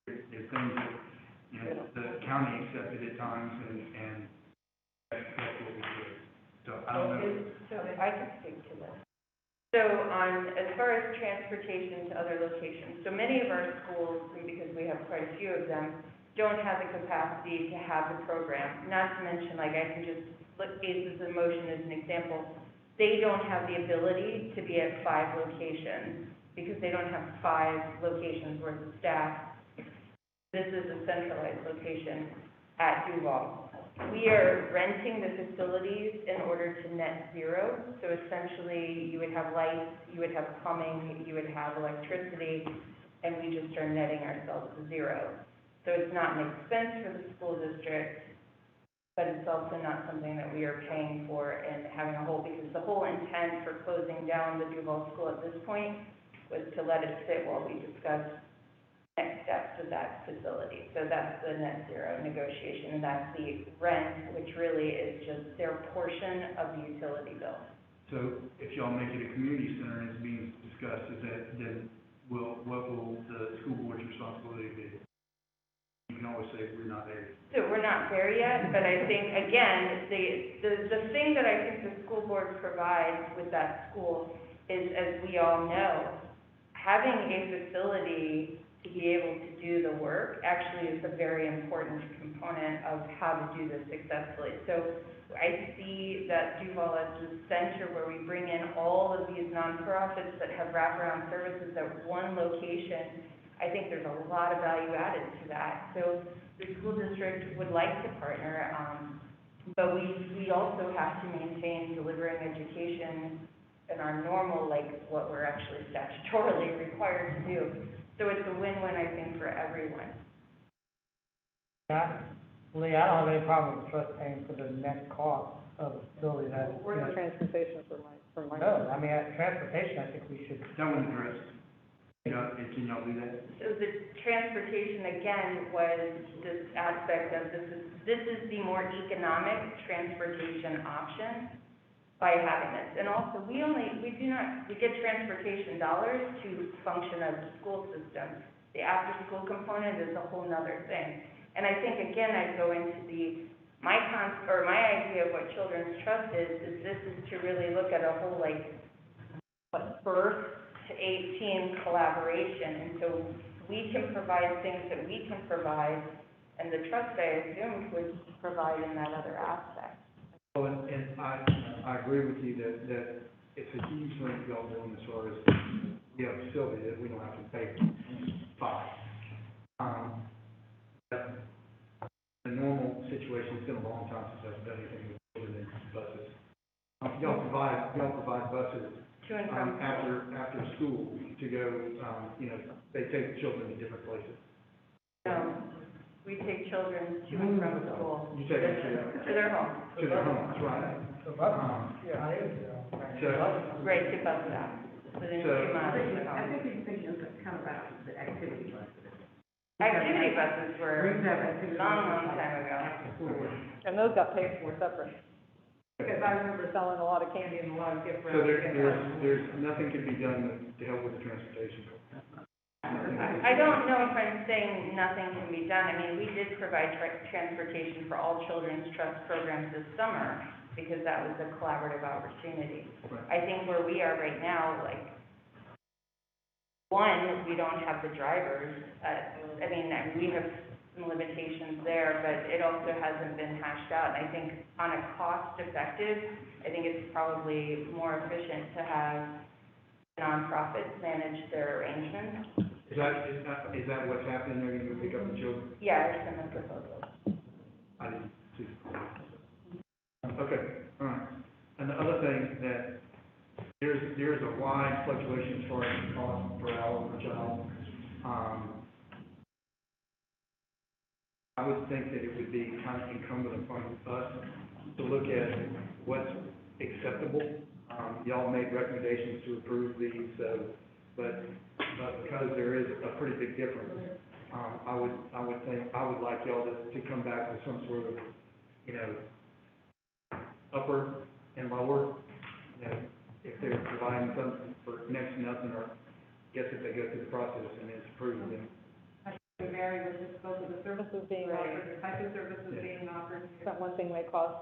There's things that, you know, the county accepted at times, and that's what we do. So I don't know. So I can speak to this. So as far as transportation to other locations, so many of our schools, and because we have quite a few of them, don't have the capacity to have the program. Not to mention, like, I can just look cases in motion as an example. They don't have the ability to be at 5 locations because they don't have 5 locations worth of staff. This is a centralized location at Duval. We are renting the facilities in order to net zero. So essentially, you would have lights, you would have plumbing, you would have electricity, and we just are netting ourselves to zero. So it's not an expense for the school district, but it's also not something that we are paying for and having a whole, because the whole intent for closing down the Duval School at this point was to let it sit while we discuss next steps of that facility. So that's the net zero negotiation, and that's the rent, which really is just their portion of the utility bill. So if y'all make it a community center and it's being discussed, then what will the school board's responsibility be? You can always say we're not there. So we're not there yet, but I think, again, the thing that I think the school board provides with that school is, as we all know, having a facility to be able to do the work actually is a very important component of how to do this successfully. So I see that Duval as the center where we bring in all of these nonprofits that have wraparound services at one location. I think there's a lot of value added to that. So the school district would like to partner, but we also have to maintain delivering education in our normal, like what we're actually statutorily required to do. So it's a win-win, I think, for everyone. Yeah, Lee, I don't have any problem with the trust paying for the net cost of the facility that. where's the transportation for my? No, I mean, transportation, I think we should. That was addressed. Can y'all do that? So the transportation, again, was this aspect of this is the more economic transportation option by having this. And also, we get transportation dollars to function as a school system. The after-school component is a whole nother thing. And I think, again, I'd go into my idea of what Children's Trust is this is to really look at a whole, like, birth to 18 collaboration. And so we can provide things that we can provide, and the trust, I assume, would provide in that other aspect. Well, and I agree with you that it's a huge thing y'all doing as far as we have a facility that we don't have to pay for. But the normal situation, it's been a long time since I've done anything with children and buses. Y'all provide buses To To and from school. after school to go, they take children to different places. No, we take children to and from school. You take them To their home. to their homes, right? So buses, yeah, I is, So, Right, to bus stop. Within 2 So- miles of the I home. think he's thinking kind of about the activity buses. Activity buses We were used to have activity long, buses long time ago. after school. And those got paid for separate. Because I remember selling a lot of candy and a lot of gift so wrapping. there's nothing can be done to help with the transportation. I don't know if I'm saying nothing can be done. I mean, we did provide transportation for all children's trust programs this summer because that was a collaborative opportunity. Right. I think where we are right now, like, one, we don't have the drivers. I mean, we have some limitations there, but it also hasn't been hashed out. And I think on a cost effective, I think it's probably more efficient to have nonprofits manage their arrangements. Is that what's happening? They're gonna go pick up the children? Yeah, there's some proposals. I didn't see. Okay, all right. And the other thing that there's a wide fluctuation as far as the cost per hour per child. I would think that it would be kind of incumbent upon us to look at what's acceptable. Y'all made recommendations to approve these, but because there is a pretty big difference, I would like y'all to come back with some sort of, upper and lower, if they're providing something for next to nothing, or guess if they go through the process and it's approved, then. It vary with the scope of the services being offered, the type of services being offered. That one thing may cost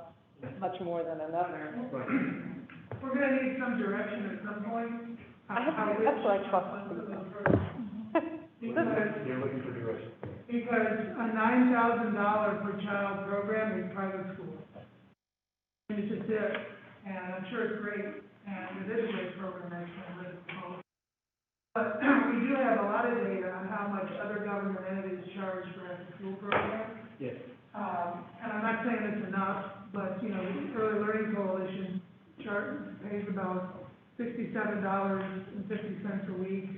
much more than another. Right. We're gonna need some direction at some point. That's what I trust. Because They're looking for direction. a $9,000 per child program is private school. And it's just it, and I'm sure it's great, and it is a great program, actually, but we do have a lot of data on how much other government entities charge for after-school programs. Yes. And I'm not saying it's enough, but, the Early Learning Coalition pays about $67.50 a week.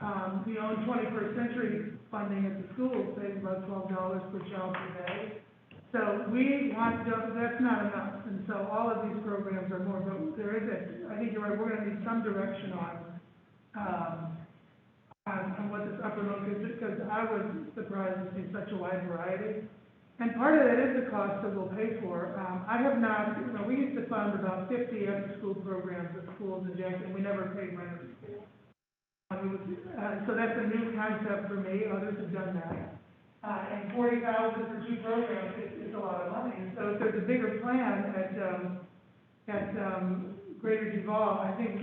The 21st Century funding at the schools pays about $12 per child per day. So that's not enough, and so all of these programs are more, but there is I think you're right, we're gonna need some direction on what this upper look is, because I was surprised to see such a wide variety. And part of that is the cost that we'll pay for. I have not, we used to fund about 50 after-school programs at schools in Jackson, we never paid rent at school. So that's a new concept for me, others have done that. And $40,000 for 2 programs is a lot of money. And so if there's a bigger plan at Greater Duval, I think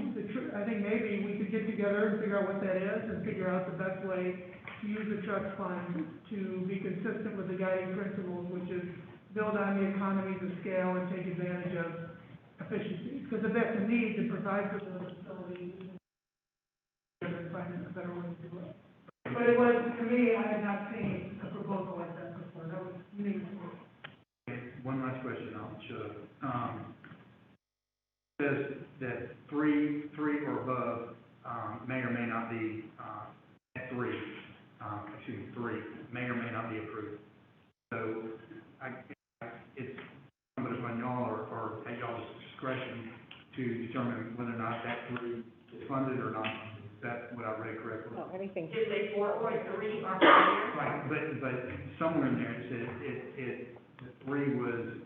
maybe we could get together and figure out what that is and figure out the best way to use the trust fund to be consistent with the guiding principles, which is build on the economies of scale and take advantage of efficiency. Because if that's a need to provide for those facilities, and find a better way to do it. But it was, to me, I had not seen a proposal like that before, that was unique to me. Okay, one last question, I'll shut up. Says that three or above, may or may not be, at three, may or may not be approved. So, it's incumbent upon y'all or at y'all's discretion to determine whether or not that 3 is funded or not. Is that what I read correctly? No, anything. Did they 4 or 3 are higher? Right, but somewhere in there it said the 3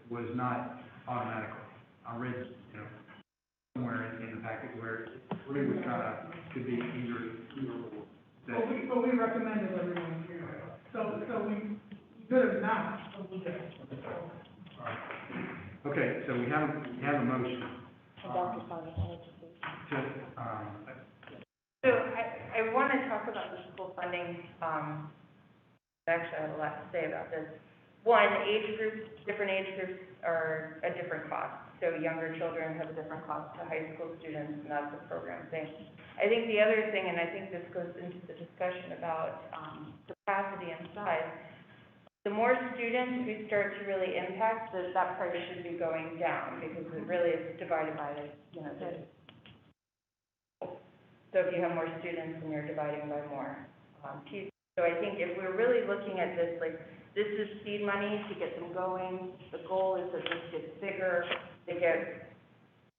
was not automatically. I read, somewhere in the packet where 3 was could be either or. But we recommended everyone here, so we could have not, but we did. Okay, so we have a motion. Dr. Simon, I need to see. So I want to talk about the school funding. Actually, I have a lot to say about this. One, different age groups are a different cost. So younger children have a different cost to high school students, and that's a program thing. I think the other thing, and I think this goes into the discussion about capacity and size, the more students we start to really impact, that price should be going down, because it really is divided by, the So if you have more students, then you're dividing by more, pieces. So I think if we're really looking at this, like, this is seed money to get them going, the goal is that this gets bigger, they get,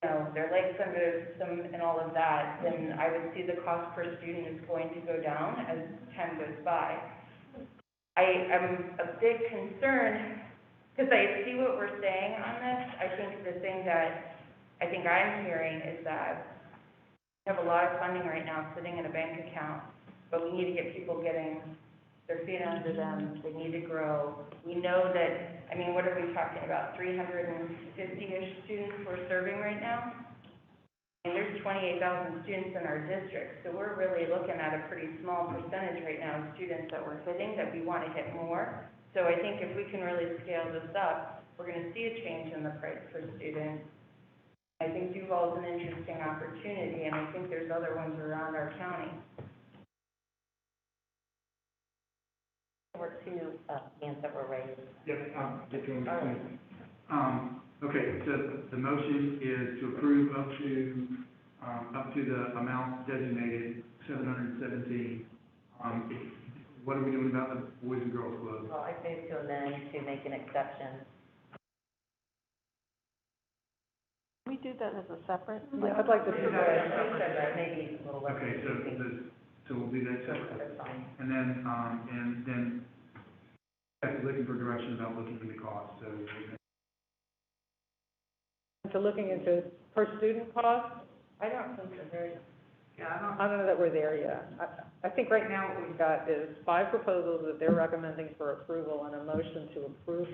you know, their legs under them and all of that, then I would see the cost per student is going to go down as time goes by. I am a bit concerned, because I see what we're saying on this. I think the thing that I think I'm hearing is that we have a lot of funding right now sitting in a bank account, but we need to get people getting their feet under them, they need to grow. We know that, I mean, what are we talking about, 350-ish students we're serving right now? And there's 28,000 students in our district, so we're really looking at a pretty small percentage right now of students that we're hitting, that we want to hit more. So I think if we can really scale this up, we're gonna see a change in the price per student. I think Duval's an interesting opportunity, and I think there's other ones around our county. There were two hands that were raised. Yes, get to All right. okay, so the motion is to approve up to the amount designated, 717. What are we doing about the Boys and Girls Club? Well, I move to amend to make an exception. Can we do that as a separate? Yeah, I'd like to see that. That may be a little less Okay, confusing. so we'll do that separately. That's fine. And then, looking for direction about looking into cost, so. So looking into per student cost, I don't think they're very, I don't know that we're there yet. I think right now what we've got is 5 proposals that they're recommending for approval and a motion to approve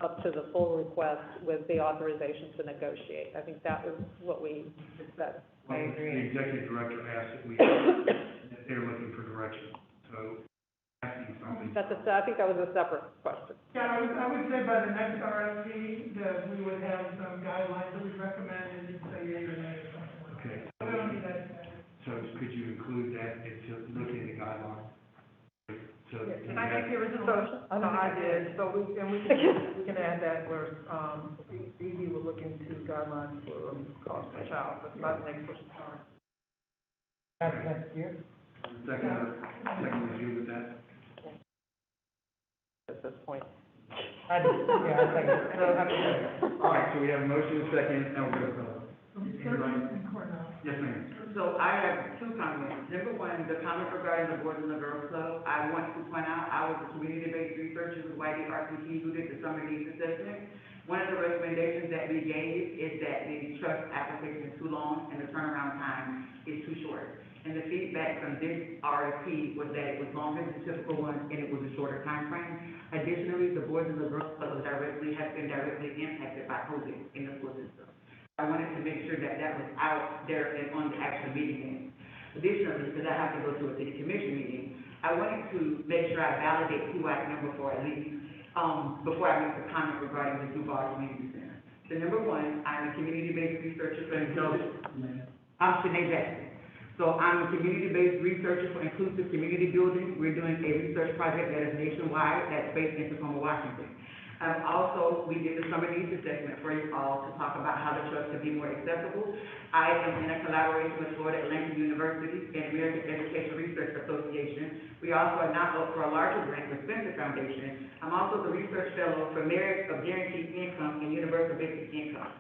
up to the full request with the authorization to negotiate. I think that was what we discussed. Well, the executive director asked if they're looking for direction, so asking something. I think that was a separate question. Yeah, I would say by the next RFP, that we would have some guidelines that we recommend, and you'd say yea or nay or something like that. Okay. We don't need that today. So could you include that into looking at the guidelines? So. Did I make the original motion? I don't No, think I I did, did. so we can add that where, Evie will look into guidelines for cost per child, but by the next person, sorry. That's next year? Second review with that? At this point. I think it. All right, so we have a motion, second, and we're gonna vote. Sergeant and Cornell. Yes, ma'am. So I have two comments. Number one, the comment regarding the Boys and the Girls Club, I want to point out, I was a community-based researcher with YDRPT who did the summer needs assessment. One of the recommendations that we gave is that the trust application is too long and the turnaround time is too short. And the feedback from this RFP was that it was longer than the typical one and it was a shorter time frame. Additionally, the Boys and the Girls Club has been directly impacted by COVID in the school system. I wanted to make sure that that was out there and on the actual meeting minutes. Additionally, because I have to go to a city commission meeting, I wanted to make sure I validate who I am before I leave, before I make the comment regarding the Duval Community Center. So number one, I'm a community-based researcher for I'm Shanae Jackson. So I'm a community-based researcher for inclusive community building. We're doing a research project that is nationwide, that's based in Tacoma, Washington. Also, we did the summer needs assessment for you all to talk about how the trust could be more accessible. I am in a collaboration with Florida Atlantic University and American Education Research Association. We also are now up for a larger grant with Spencer Foundation. I'm also the research fellow for Merit of Guaranteed Income and Universal Basic Income.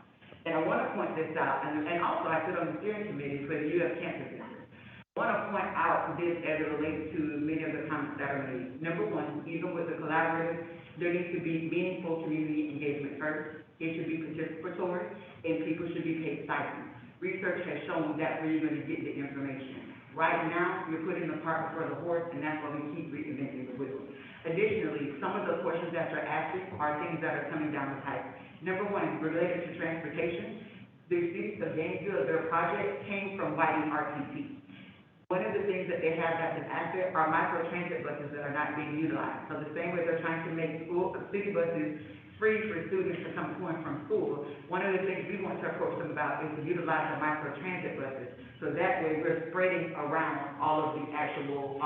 And I want to point this out, and also I sit on the steering committee for the UF Campus Center. I want to point out this as it relates to many of the comments that are made. Number one, even with the collaborative, there needs to be meaningful community engagement first. It should be participatory, and people should be paid stipends. Research has shown that's where you're going to get the information. Right now, you're putting the cart before the horse, and that's why we keep reinventing the wheel. Additionally, some of the questions that you're asking are things that are coming down the pipe. Number one, related to transportation, the cities of Gainesville, their project came from YDRPT. One of the things that they have that's an asset are microtransit buses that are not being utilized. So the same way they're trying to make city buses free for students to come to and from school, one of the things we want to approach them about is to utilize the microtransit buses. So that way we're spreading around all of the actual,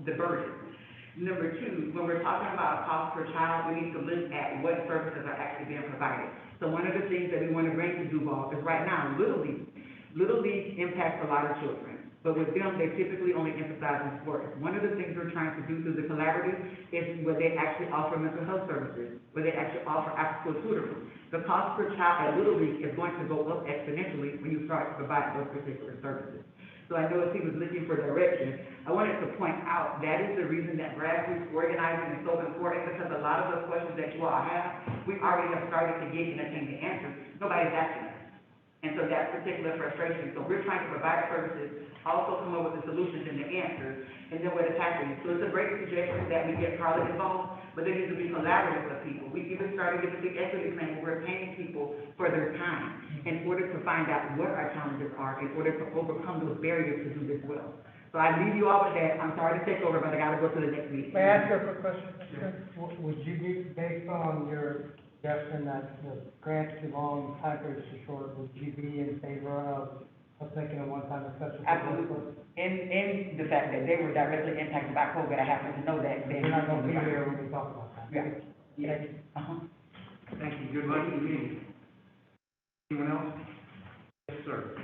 the burden. Number two, when we're talking about a cost per child, we need to look at what services are actually being provided. So one of the things that we want to bring to Duval is right now, Little League impacts a lot of children. But with them, they typically only emphasize on sports. One of the things we're trying to do through the collaborative is where they actually offer mental health services, where they actually offer after-school tutoring. The cost per child at Little League is going to go up exponentially when you start to provide those particular services. So I know as he was looking for direction, I wanted to point out that is the reason that grassroots organizing is so important, because a lot of the questions that you all have, we already have started to get and attain the answers. Nobody's asking us. And so that's particular frustration. So we're trying to provide services, also come up with the solutions and the answers, and then where to tackle it. So it's a great suggestion that we get Carla involved, but it needs to be collaborative with people. We even started with the big equity plan where we're paying people for their time in order to find out what our challenges are, in order to overcome those barriers to do this well. So I leave you all with that. I'm sorry to take over, but I gotta go to the next meeting. May I ask you a quick question? Would you be, based on your suggestion that the grants too long, time periods too short, would you be in favor of making a one-time exception? Absolutely. In the fact that they were directly impacted by COVID, I happen to know that. You're not gonna be there when we talk about that. Yeah. Yeah. Thank you. Thank you, good luck in the meeting. Anyone else? Yes, sir.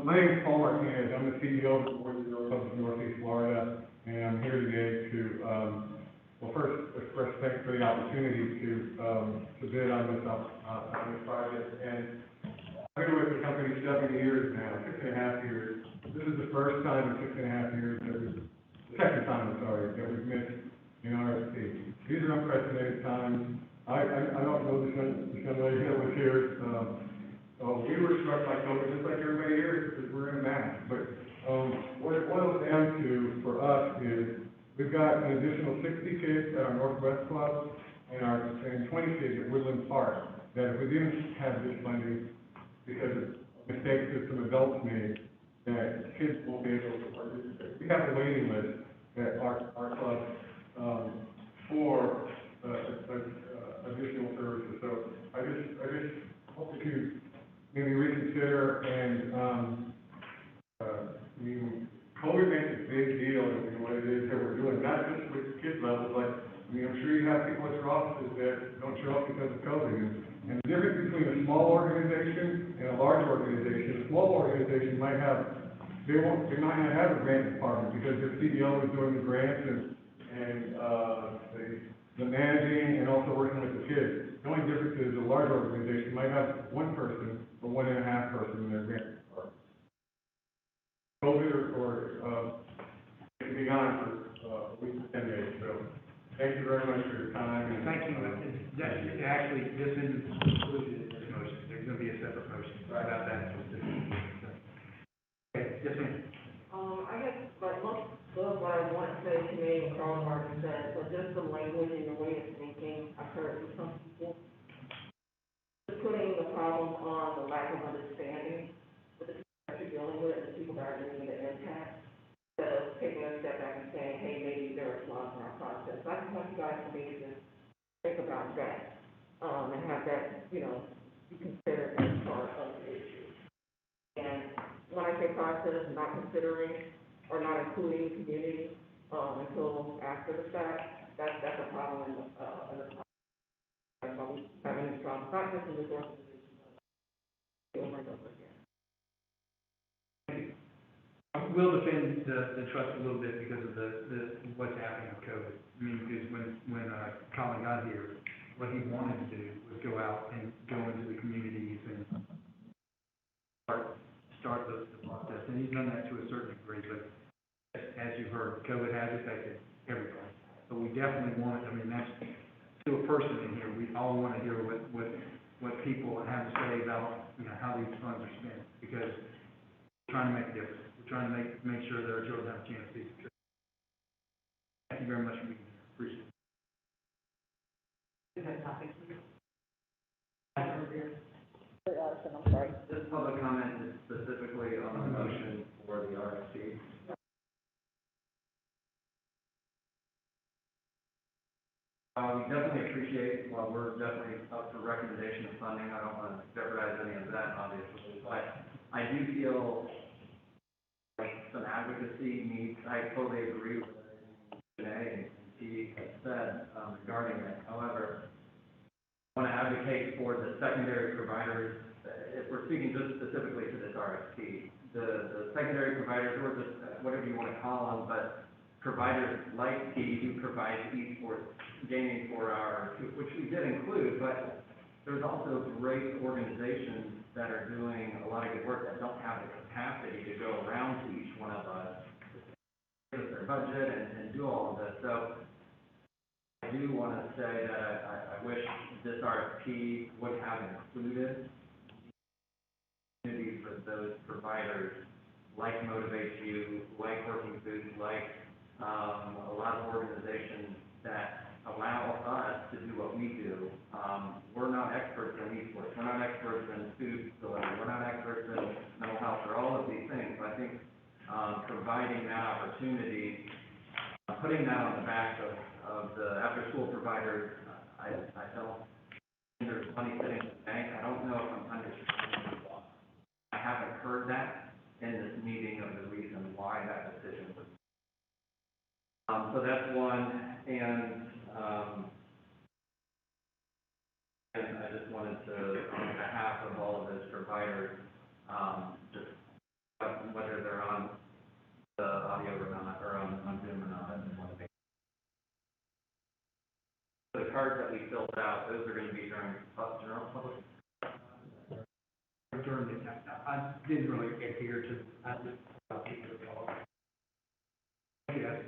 My name is Paul Martinez. I'm the CEO of the Board of Republic of Northeast Florida, and I'm here today to, well, first express thanks for the opportunity to bid on this project. And I've been with the company 7 years now, 6.5 years. This is the first time in 6.5 years that the second time, I'm sorry, that we've missed an RFP. These are unprecedented times. I don't know this young lady that was here. We were struck by COVID just like everybody here, because we're in a mask. But what it boils down to for us is we've got an additional 60 kids at our Northwest Club and 20 kids at Woodland Park that if we didn't have this funding, because of mistakes that some adults made, that kids won't be able to participate. We have a waiting list at our club for additional services. So I just hope that you maybe reconsider and, COVID makes a big deal in what it is that we're doing, not just with kids levels, like, I'm sure you have people at your offices that don't show up because of COVID. And the difference between a small organization and a large organization, a small organization might they might not have a grant department because their CEO is doing the grants and the managing and also working with the kids. The only difference is a large organization might have one person or 1.5 person in their grant department. COVID or it can be gone for a week to 10 days. So thank you very much for your time. And thank you. Actually, this isn't included in this motion. There's going to be a separate motion about that. Okay, yes, ma'am. I guess, like, most of what I want to say to me, and Carl already said, but just the language and the way of thinking, I've heard from some people, just putting the problem on the lack of understanding with the people that you're dealing with and the people that are dealing with the impact, instead of taking a step back and saying, hey, maybe there are flaws in our process. So I just want you guys to maybe just think about that, and have that, be considered as part of the issue. And when I say process, not considering or not including the community, until after the fact, that's a problem in the process. That's why we have any strong practice in this organization, over and over again. I will defend the trust a little bit because of the what's happening with COVID. I mean, because when Colin got here, what he wanted to do was go out and go into the communities and start the process, and he's done that to a certain degree, but as you've heard, COVID has affected everybody. But we definitely want, that's to a person in here, we all want to hear what people have to say about, how these funds are spent, because we're trying to make a difference. We're trying to make sure that our children have a chance to be successful. Thank you very much for being here. Appreciate it. I'm sorry. This public comment is specifically on the motion for the RFP. We definitely appreciate, while we're definitely up for recommendation of funding, I don't want to jeopardize any of that, obviously, but I do feel like some advocacy needs, I totally agree with everything Janae and T has said regarding it. However, want to advocate for the secondary providers, if we're speaking just specifically to this RFP, the secondary providers, or just whatever you want to call them, but providers like P who provide esports gaming for our, which we did include, but there's also great organizations that are doing a lot of good work that don't have the capacity to go around to each one of us, give us their budget and do all of this. So I do want to say that I wish this RFP would have included opportunities for those providers, like Motivate You, like Working Foods, like a lot of organizations that allow us to do what we do. We're not experts in esports. We're not experts in food delivery. We're not experts in mental health or all of these things. But I think providing that opportunity, putting that on the back of the after-school providers, I don't think there's money sitting in the bank. I don't know if I'm understanding why. I haven't heard that in this meeting of the reason why that decision was. So that's one, and I just wanted to, on behalf of all of those providers, just whether they're on the audio or not, or on Zoom or not, I just want to make the cards that we filled out, those are going to be during public. I didn't really adhere to, I just, yes.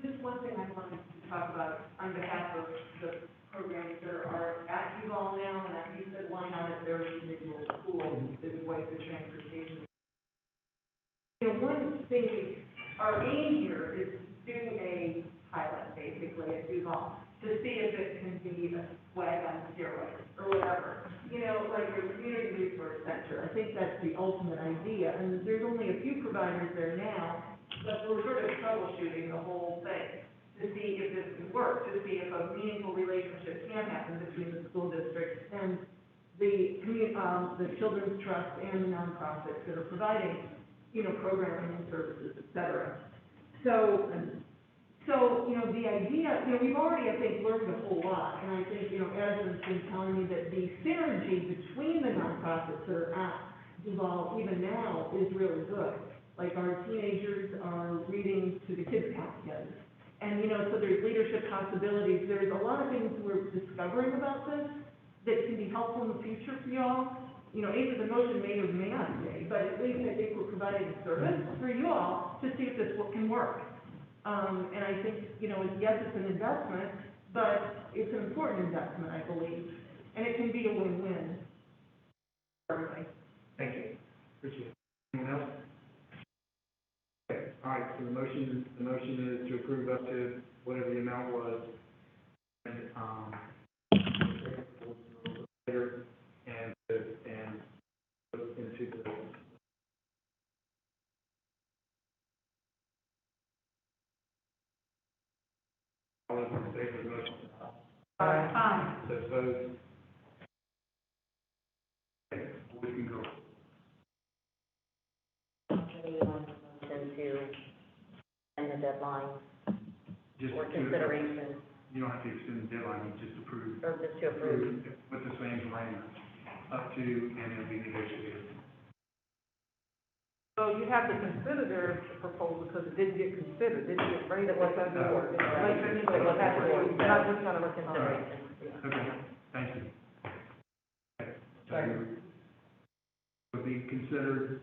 Just one thing I wanted to talk about on behalf of the programs that are at Duval now, and that you said why not at their individual schools, is way for transportation. You know, one thing, our aim here is to do a pilot, basically, at Duval, to see if it can be a swag on steroids, or whatever. You know, like your community resource center, I think that's the ultimate idea, and there's only a few providers there now, but we're sort of troubleshooting the whole thing to see if this can work, to see if a meaningful relationship can happen between the school district and the Children's Trust and the nonprofits that are providing, you know, programming and services, et cetera. So, you know, the idea, you know, we've already, I think, learned a whole lot, and I think, you know, Edison's been telling me that the synergy between the nonprofits that are at Duval even now is really good. Like our teenagers are reading to the kids' kids. And, you know, so there's leadership possibilities. There's a lot of things we're discovering about this that can be helpful in the future for y'all. You know, either the motion may or may not say, but at least I think we're providing a service for you all to see if this can work. And I think, you know, yes, it's an investment, but it's an important investment, I believe. And it can be a win-win for everybody. Thank you. Appreciate it. Anyone else? Okay. All right, so the motion is to approve up to whatever the amount was, and later, and into the. All those in favor of the motion? Aye. So opposed? Okay, we can go. To end the deadline Just or to- consideration, You don't have to extend the deadline, you just approve. or just to approve. With the same language, up to, and it'll be negotiated. So you have to consider their proposal because it didn't get considered, didn't get raised. It wasn't before. Right, so it wasn't for, Not just for consideration. Okay, thank you. Okay, so would be considered,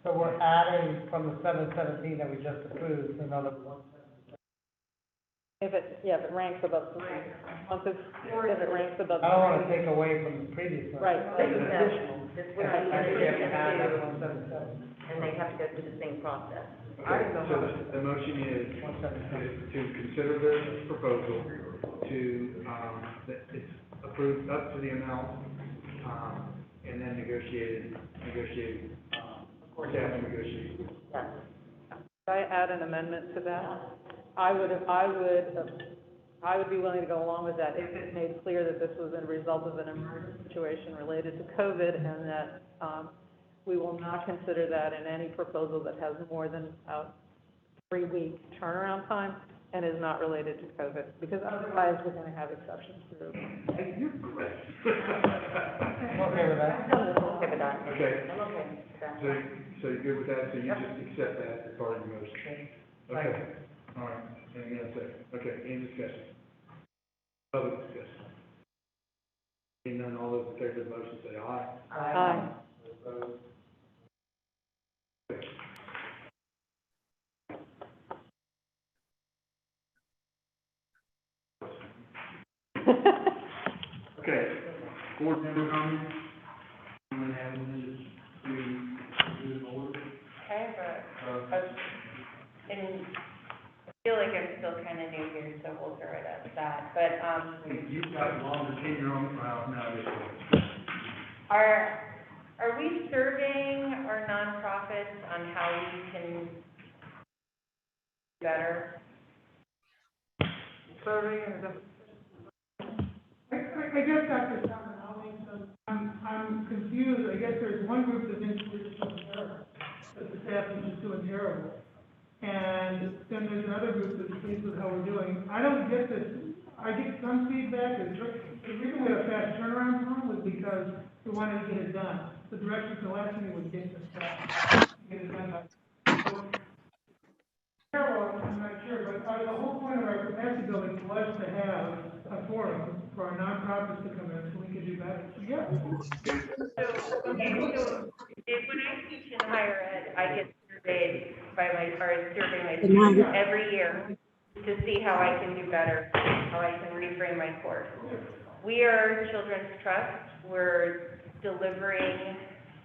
So we're adding from the 717 that we just approved, another 117. If it ranks above three, if it ranks above I don't want to three. take away from the previous one. Right, This this is is additional. This would be I in think we have to add another addition to, 177. and they have to go through the same process. I didn't know so how much. the motion is 177. to consider the proposal, to, that it's approved up to the amount, and then negotiated, staff negotiated. Yes. Could I add an amendment to that? I would be willing to go along with that if it made clear that this was a result of an emergency situation related to COVID, and that, we will not consider that in any proposal that has more than a 3-week turnaround time. and is not related to COVID, because otherwise we're gonna have exceptions through. Hey, you're correct. I'm okay with that. I'm okay with that. Okay, I'm okay with that. so you're good with that, so you just accept that as part of your motion? Okay, all right, hang on a second, okay, any discussion? Public discussion? Seeing none, all those in favor of the motion say aye. Aye. Opposed? Okay. Okay, board member comments? Anyone have anything to do in order? I have and I feel like I'm still kind of new here, so we'll throw it at that, but, You've got longer tenure on the crowd now, this one. are we surveying our nonprofits on how we can do better? Survey and I guess Dr. Salmon, I'm confused. I guess there's one group that thinks we're just doing terrible, that the staff is just doing terrible. And then there's another group that's pleased with how we're doing. I don't get this. I get some feedback, the reason we had a fast turnaround time was because we wanted to get it done. The direction for the last meeting was get this fast, get it done. Terrible, I'm not sure, but the whole point of our capacity building was to have a forum for our nonprofits to come in so we could do better. Yeah. So when I teach in higher ed, I get surveyed by survey my students every year to see how I can do better, how I can reframe my course. We are Children's Trust. We're delivering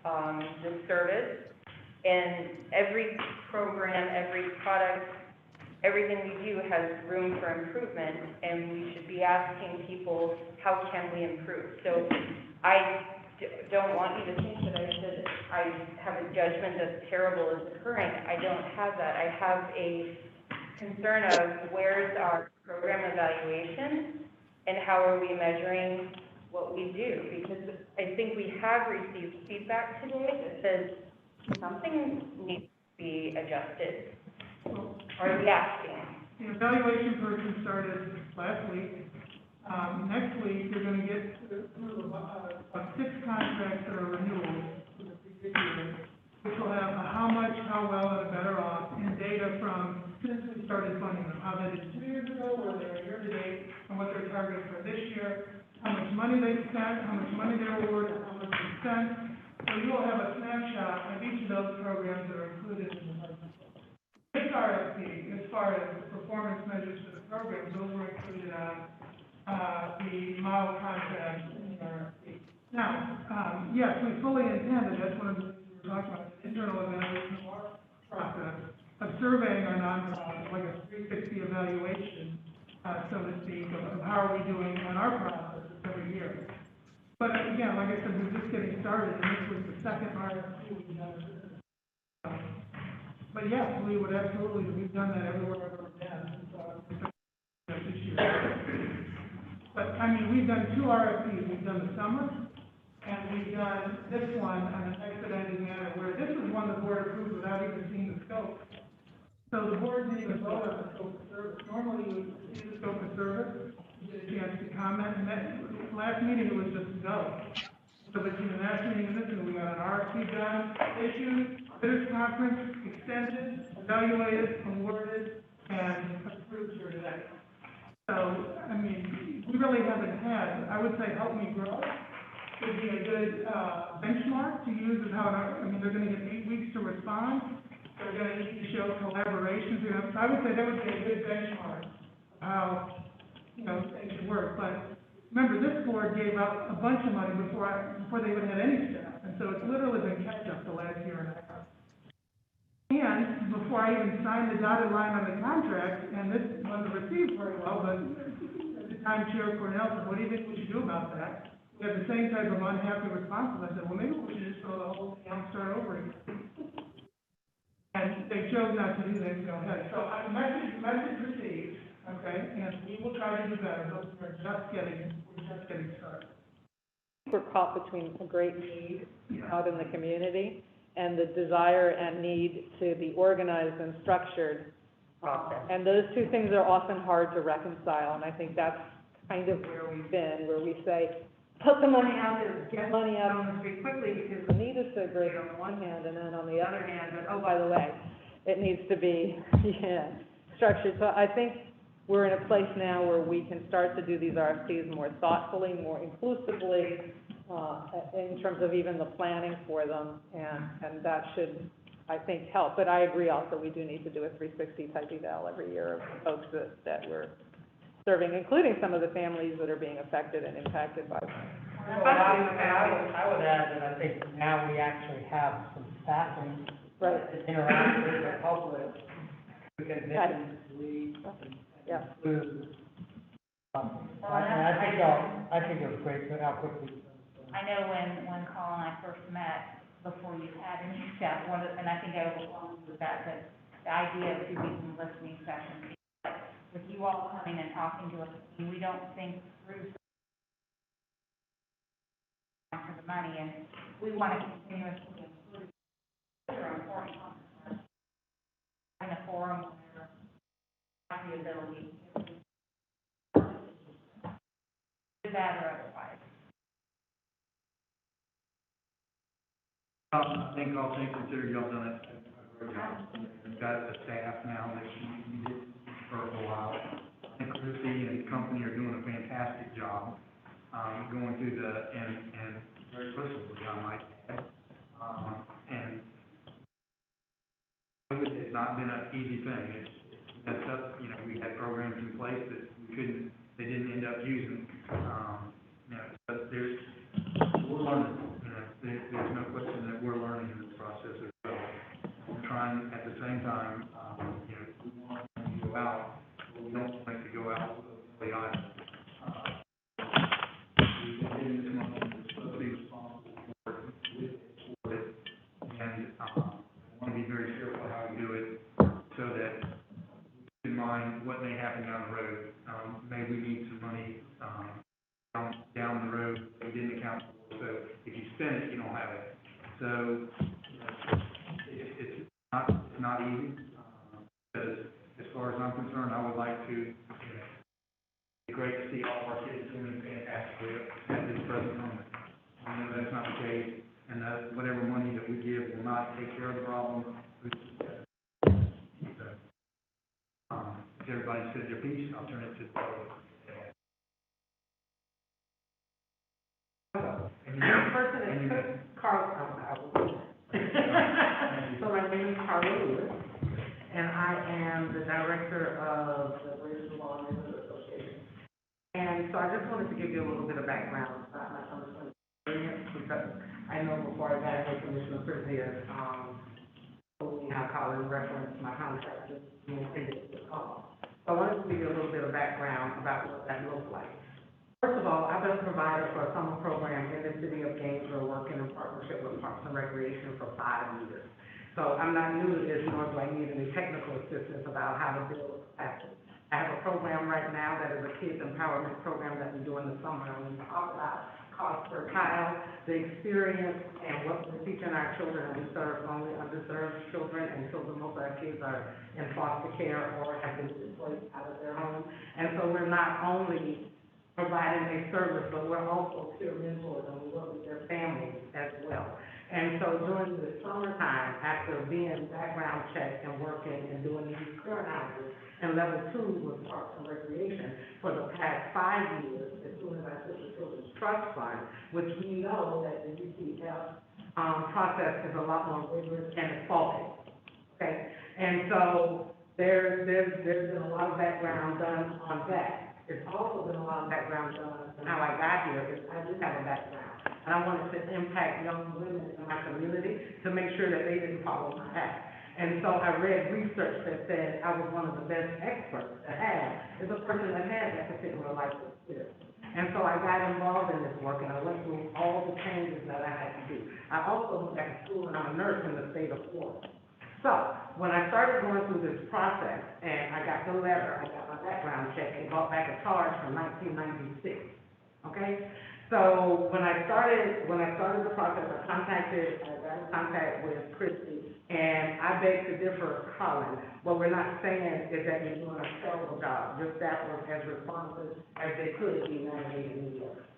the service, and every program, every product, everything we do has room for improvement, and we should be asking people, how can we improve? So I don't want you to think that I have a judgment that's terrible is occurring. I don't have that. I have a concern of where's our program evaluation and how are we measuring what we do? Because I think we have received feedback today that says something needs to be adjusted. Are we asking? The evaluation person started last week. Next week, you're gonna get through about 6 contracts that are renewals for the previous year, which will have a how much, how well, and better off, and data from since we started funding them, how they did 2 years ago, where they are year to date, and what their targets are this year, how much money they spent, how much money they awarded, how much they spent. So you'll have a snapshot of each of those programs that are included in the budget. This RFP, as far as the performance measures for the program, those were included on the model contract in the RFP. Now, yes, we fully intended, that's one of the things we were talking about, the internal evaluation of our process, of surveying our nonprofits, like a 360 evaluation, so to speak, of how are we doing on our processes every year. But again, like I said, we're just getting started, and this was the second RFP we've done. But yes, we would absolutely, we've done that everywhere I've ever been, this year. But, I mean, we've done 2 RFPs, we've done the summer, and we've done this one on an expedited manner, where this is one the board approved without even seeing the scope. So the board didn't even vote on the scope of service. Normally, you would see the scope of service, you get a chance to comment, and that, last meeting, it was just go. So between the last meeting and this one, we got an RFP done, issued, bidders conference, extended, evaluated, awarded, and approved here today. So, I mean, we really haven't had, I would say, Help Me Grow would be a good benchmark to use of how, I mean, they're gonna get 8 weeks to respond. They're gonna need to show collaboration, so I would say that would be a good benchmark of how, things should work. But remember, this board gave out a bunch of money before they even had any staff, and so it's literally been catch up the last year and a half. And before I even signed the dotted line on the contract, and this wasn't received very well, but at the time Chair Cornell said, what do you think we should do about that? We had the same type of unhappy response, and I said, well, maybe we should just throw the whole thing and start over again. And they chose not to do that, and go ahead. So, message received, okay, and we will try to do better, but we're just getting started. We're caught between a great need out in the community and the desire and need to be organized and structured process. And those two things are often hard to reconcile, and I think that's kind of where we've been, where we say, put the money out there, get money out on the street quickly, because the need is so great on the one hand, and then on the other hand, but oh, by the way, it needs to be, structured. So I think we're in a place now where we can start to do these RFPs more thoughtfully, more inclusively, in terms of even the planning for them, and that should, I think, help. But I agree also, we do need to do a 360 type eval every year of folks that we're serving, including some of the families that are being affected and impacted by them. I would add that I think now we actually have some staffing Right. that interact with the public, who can then lead and Yeah. include. I think it was great how quickly. I know when Carl and I first met, before you had any staff, and I think I overwhelmed with that the idea of doing some listening sessions. With you all coming and talking to us, we don't think through for the money, and we want to continuously improve. They're important. In a forum where have the ability to do that or otherwise. I think all things considered, y'all done a great job. You've got the staff now that you did for a while. I think Chrissy and company are doing a fantastic job, going through and very closely, I might add. And it's not been an easy thing. It's messed up, we had programs in place that they didn't end up using. But we're learning, there's no question that we're learning in this process as well. We're trying, at the same time, we want to go out, but we don't want to go out with either. We've been getting this money, we're supposed to be responsible for it, and I want to be very careful how we do it, so that we keep in mind what may happen down the road. Maybe we need some money, down the road we didn't account for, so if you spend it, you don't have it. So, it's not easy, because as far as I'm concerned, I would like to, it'd be great to see all of our kids doing fantastically at this present moment. I know that's not the case, and that whatever money that we give will not take care of the problem. If everybody said their piece, I'll turn it to the public. So my name is Carla Lewis, and I am the director of the Greater Law Neighborhood Association. And so I just wanted to give you a little bit of background about my personal experience, because I know before I got here, Commissioner Pritzker, told me how Colin referenced my contract with the intended to call. So I wanted to give you a little bit of background about what that looks like. First of all, I've been a provider for a summer program in the city of Gainesville, working in partnership with Parks and Recreation for 5 years. So I'm not new to this, nor do I need any technical assistance about how to build capacity. I have a program right now that is a kids empowerment program that we do in the summer, and we talk about cost per child, the experience, and what we're teaching our children, and we serve only underserved children and children. Most of our kids are in foster care or have been displaced out of their home. And so we're not only providing a service, but we're also peer mentors, and we work with their families as well. And so during the summertime, after being background checked and working and doing these clearances, and level 2 was Parks and Recreation for the past 5 years, as soon as I took the Children's Trust Fund, which we know that the UTF process is a lot more rigorous and it's faulty. Okay, and so there's been a lot of background done on that. There's also been a lot of background done on how I got here, because I do have a background. And I wanted to impact young women in my community to make sure that they didn't follow my path. And so I read research that said I was one of the best experts to have, is a person that had that particular life experience. And so I got involved in this work, and I went through all the changes that I had to do. I also went back to school, and I'm a nurse in the state of Florida. So, when I started going through this process, and I got the letter, I got my background check, and brought back a charge from 1996, okay? So when I started the process, I got in contact with Christy, and I beg to differ, Colin. What we're not saying is that you're doing a terrible job, your staff was as responsive as they could be navigating New York.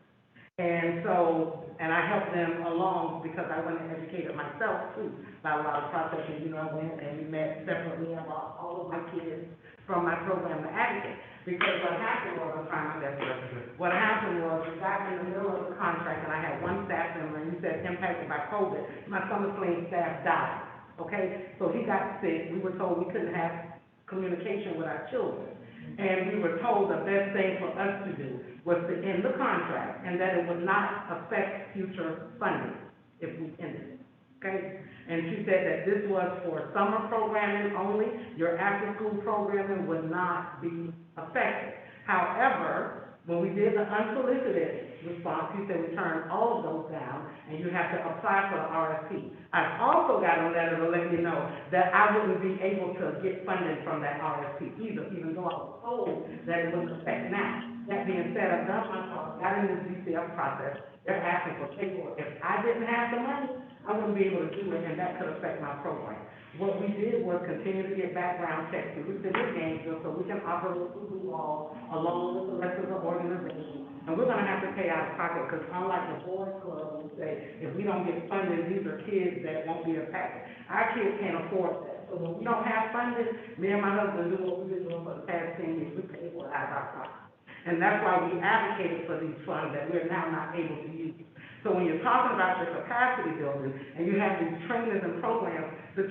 And so, and I helped them along because I went and educated myself too about a lot of processes, you know, and we met separately about all of my kids from my program, The Advocate. Because what happened was, I'm trying my best to, what happened was, we got in the middle of the contract and I had one staff member, and you said impacted by COVID, my summer fling staff died, okay? So he got sick, we were told we couldn't have communication with our children. And we were told the best thing for us to do was to end the contract and that it would not affect future funding if we ended it, okay? And she said that this was for summer programming only, your after-school programming would not be affected. However, when we did the unsolicited response, he said we turned all of those down and you have to apply for the RFP. I've also got a letter to let you know that I wouldn't be able to get funding from that RFP either, even though I was told that it wouldn't affect now. That being said, I've done my part, got in the DCF process, they're asking for paperwork. If I didn't have the money, I wouldn't be able to do it, and that could affect my program. What we did was continue to get background checks through the Gainesville so we can operate through the law along with the rest of the organization. And we're gonna have to pay out of pocket, because unlike the boys club, we say, if we don't get funded, these are kids that won't be impacted. Our kids can't afford that. So when we don't have funding, me and my husband do what we've been doing for the past 10 years, we pay for it out of our pocket. And that's why we advocated for these funds that we're now not able to use. So when you're talking about your capacity building, and you have these trainings and programs, the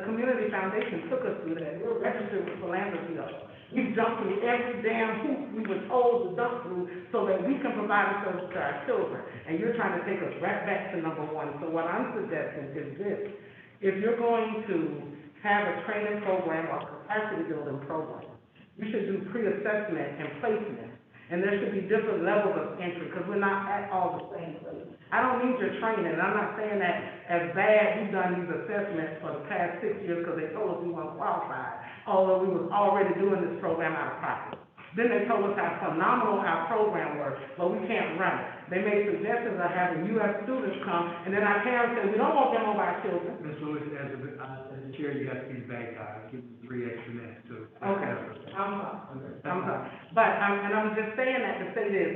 Community Foundation took us through that. We're registered with philanthropy. We've jumped through every damn hoop we were told to jump through so that we can provide a service to our children. And you're trying to take us right back to number one. So what I'm suggesting is this. If you're going to have a training program or capacity building program, you should do pre-assessment and placement. And there should be different levels of entry, because we're not at all the same place. I don't need your training, and I'm not saying that as bad. We've done these assessments for the past 6 years because they told us we weren't qualified, although we was already doing this program out of pocket. Then they told us how phenomenal our program was, but we can't run it. They made suggestions of having U.S. students come, and then our parents said, we don't want them over our children. Ms. Lewis, as the chair, you have to be the bad guy, give you 3 extra minutes, so. Okay, I'm sorry. But, and I'm just saying that to say this,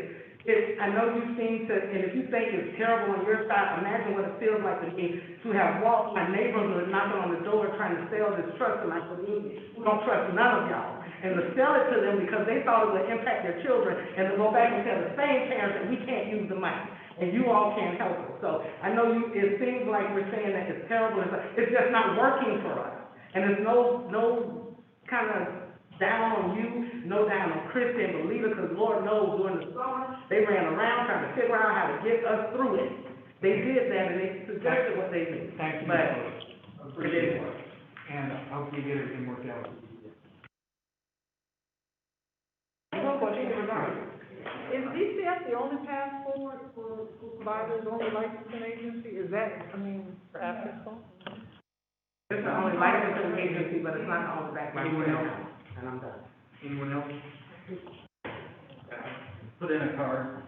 I know you seem to, and if you think it's terrible on your side, imagine what it feels like to me to have walked my neighborhood knocking on the door trying to sell this trust in my community. We don't trust none of y'all. And to sell it to them because they thought it would impact their children, and to go back and tell the same parents that we can't use the money, and you all can't help us. So I know it seems like we're saying that it's terrible, it's just not working for us. And there's no kind of down on you, no down on Christy and Belita, because Lord knows during the summer, they ran around trying to figure out how to get us through it. They did that, and they suggested what they did. Thank you, But appreciate it. And hopefully get everything worked out. no question regarding. Is DCF the only path forward for school providers, only licensing agency? Is that, for after school? It's the only licensing agency, but it's not the only background. Anyone else? And I'm done. Anyone else? Put in a card.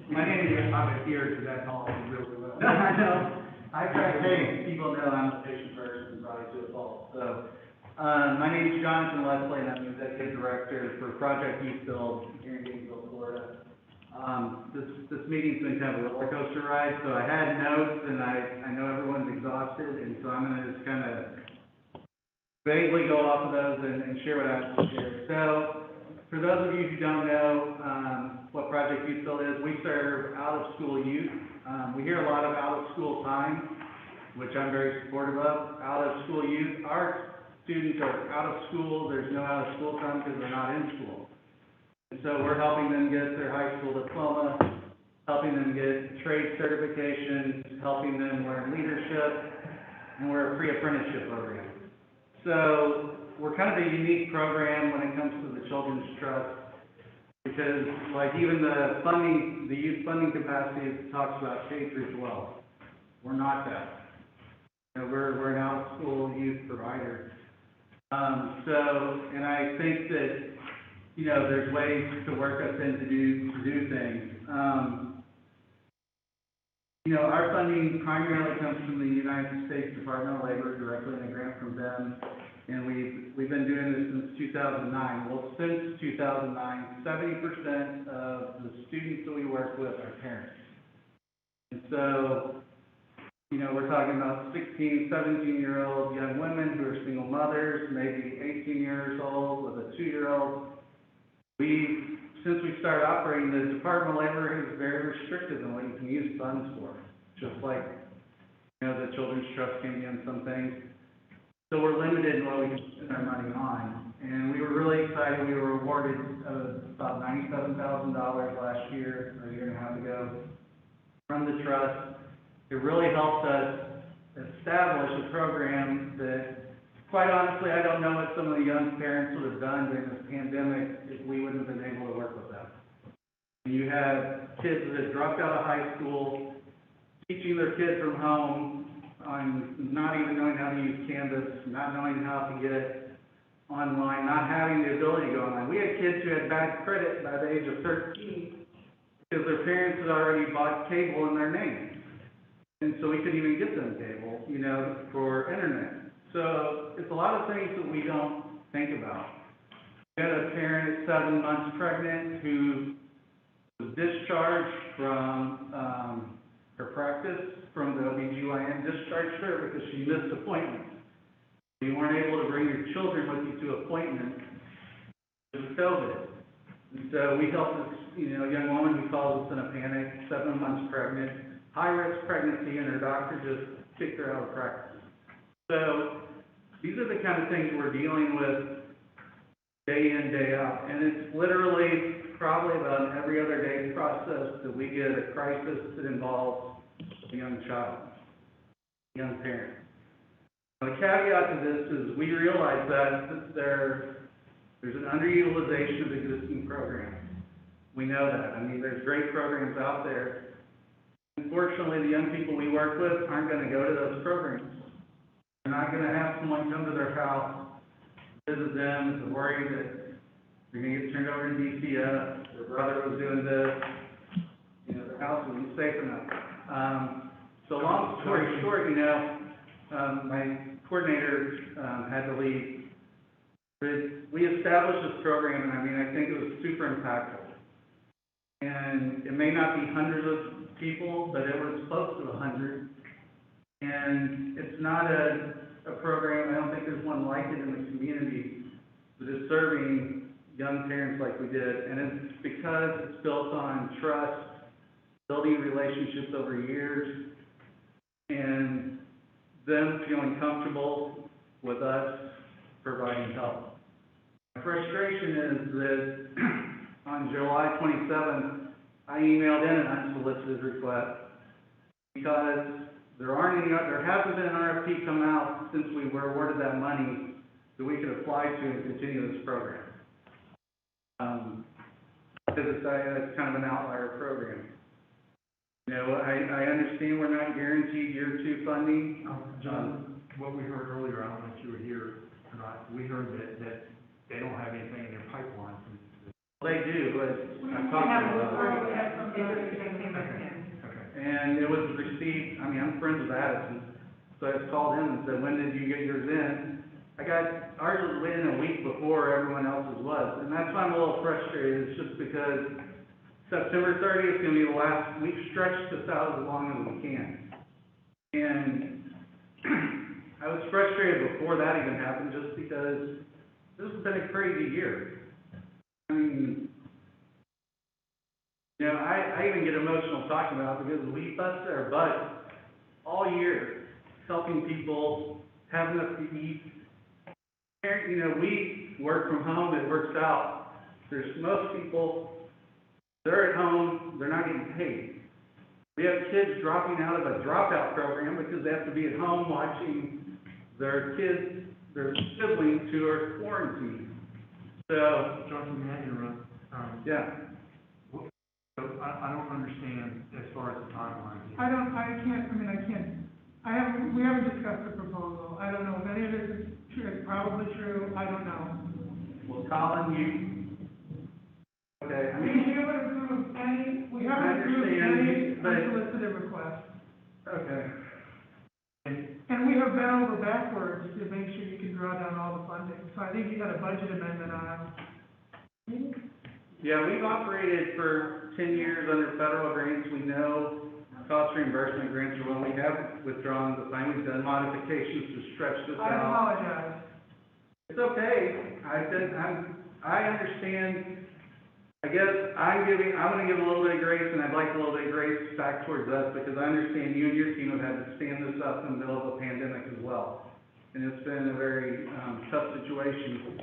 My name is, I'm here to that call really well. I know. I try to make people know I'm a patient first and probably to a fault. So, my name is Jonathan Leslie, and I'm the Executive Director for Project Youth Build here in Gainesville, Florida. This meeting's been kind of a roller coaster ride, so I had notes, and I know everyone's exhausted, and so I'm gonna just kind of vaguely go off of those and share what I have to share. So, for those of you who don't know what Project Youth Build is, we serve out-of-school youth. We hear a lot of out-of-school time, which I'm very supportive of. Out-of-school youth, our students are out of school, there's no out-of-school time because they're not in school. And so we're helping them get their high school diploma, helping them get trade certifications, helping them learn leadership, and we're a pre-apprenticeship program. So we're kind of a unique program when it comes to the Children's Trust, because like even the funding, the youth funding capacity talks about K through 12. We're not that. You know, we're an out-of-school youth provider. And I think that, you know, there's ways to work us in to do things. You know, our funding primarily comes from the United States Department of Labor, directly in a grant from them, and we've been doing this since 2009. Well, since 2009, 70% of the students that we work with are parents. And so, you know, we're talking about 16, 17-year-old young women who are single mothers, maybe 18 years old with a 2-year-old. Since we started operating, the Department of Labor is very restrictive in what you can use funds for, just like, you know, the Children's Trust can be on some things. So we're limited in what we can spend our money on. And we were really excited. We were awarded about $97,000 last year, or a year and a half ago, from the trust. It really helped us establish a program that, quite honestly, I don't know what some of the young parents would have done during this pandemic if we wouldn't have been able to work with them. You had kids that had dropped out of high school, teaching their kids from home, on not even knowing how to use Canvas, not knowing how to get online, not having the ability to go online. We had kids who had bad credit by the age of 13 because their parents had already bought cable in their name. And so we couldn't even get them cable, you know, for internet. So it's a lot of things that we don't think about. We had a parent at 7 months pregnant who was discharged from her practice from the OBGYN, discharged her because she missed appointments. You weren't able to bring your children with you to appointments because of COVID. And so we helped this, you know, young woman who called us in a panic, 7 months pregnant, high-risk pregnancy, and her doctor just kicked her out of practice. So these are the kind of things we're dealing with day in, day out. And it's literally probably about an every other day process that we get a crisis that involves a young child, a young parent. Now, the caveat to this is we realize that there's an underutilization of existing programs. We know that. I mean, there's great programs out there. Unfortunately, the young people we work with aren't going to go to those programs. They're not going to have someone come to their house, visit them, to worry that they're going to get turned over to DCF, their brother was doing this, you know, their house isn't safe enough. So long story short, you know, my coordinator had to leave. But we established this program, and I mean, I think it was super impactful. And it may not be hundreds of people, but it was close to 100. And it's not a program, I don't think there's one like it in the community that is serving young parents like we did. And it's because it's built on trust, building relationships over years, and them feeling comfortable with us providing help. My frustration is that on July 27th, I emailed in an unsolicited request because there hasn't been an RFP come out since we were awarded that money that we could apply to and continue this program. Because it's kind of an outlier program. You know, I understand we're not guaranteed year 2 funding. John, what we heard earlier, I don't know if you were here or not, we heard that they don't have anything in their pipeline. They do, but I talked to them about it. And it was received, I mean, I'm friends with Addison, so I just called him and said, when did you get yours in? Ours was in a week before everyone else's was, and that's why I'm a little frustrated. It's just because September 30th is going to be the last, we've stretched this out as long as we can. And I was frustrated before that even happened, just because this has been a crazy year. I mean, you know, I even get emotional talking about it because we busted our butts all year, helping people, having enough to eat. You know, we work from home, it works out. There's most people, they're at home, they're not getting paid. We have kids dropping out of a dropout program because they have to be at home watching their kids, their siblings who are quarantined. So, John, you had your yeah. So I don't understand as far as the timeline here. We haven't discussed the proposal. I don't know if any of this is true, it's probably true, I don't know. Well, Colin, Okay, I We mean, haven't approved any, we I haven't approved understand, any but- unsolicited requests. okay. And we have bent over backwards to make sure you can draw down all the funding. So I think you had a budget amendment on. Yeah, we've operated for 10 years under federal grants. We know cost reimbursement grants are when we have withdrawn the fund. We've done modifications to stretch this I out. apologize. It's okay. I understand. I guess I'm gonna give a little bit of grace, and I'd like a little bit of grace back towards us, because I understand you and your team have had to stand this up in the middle of a pandemic as well. And it's been a very, tough situation.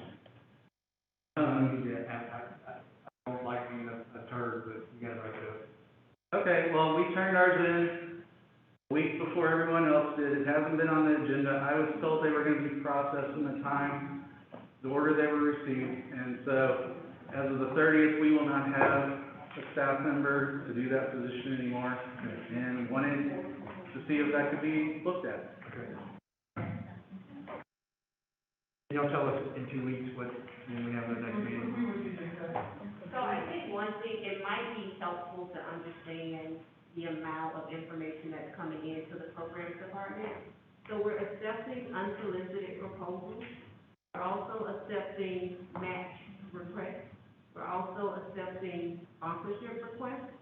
I don't like being a turd, but you gotta write it up. Okay, well, we turned ours in a week before everyone else did. It hasn't been on the agenda. I was told they were gonna be processed in the time, the order they were received. And so, as of the 30th, we will not have a staff member to do that position anymore, and wanted to see if that could be looked at. You'll tell us in 2 weeks when we have the next meeting? So I think one thing, it might be helpful to understand the amount of information that's coming into the programs department. So we're accepting unsolicited proposals. We're also accepting match requests. We're also accepting sponsorship requests.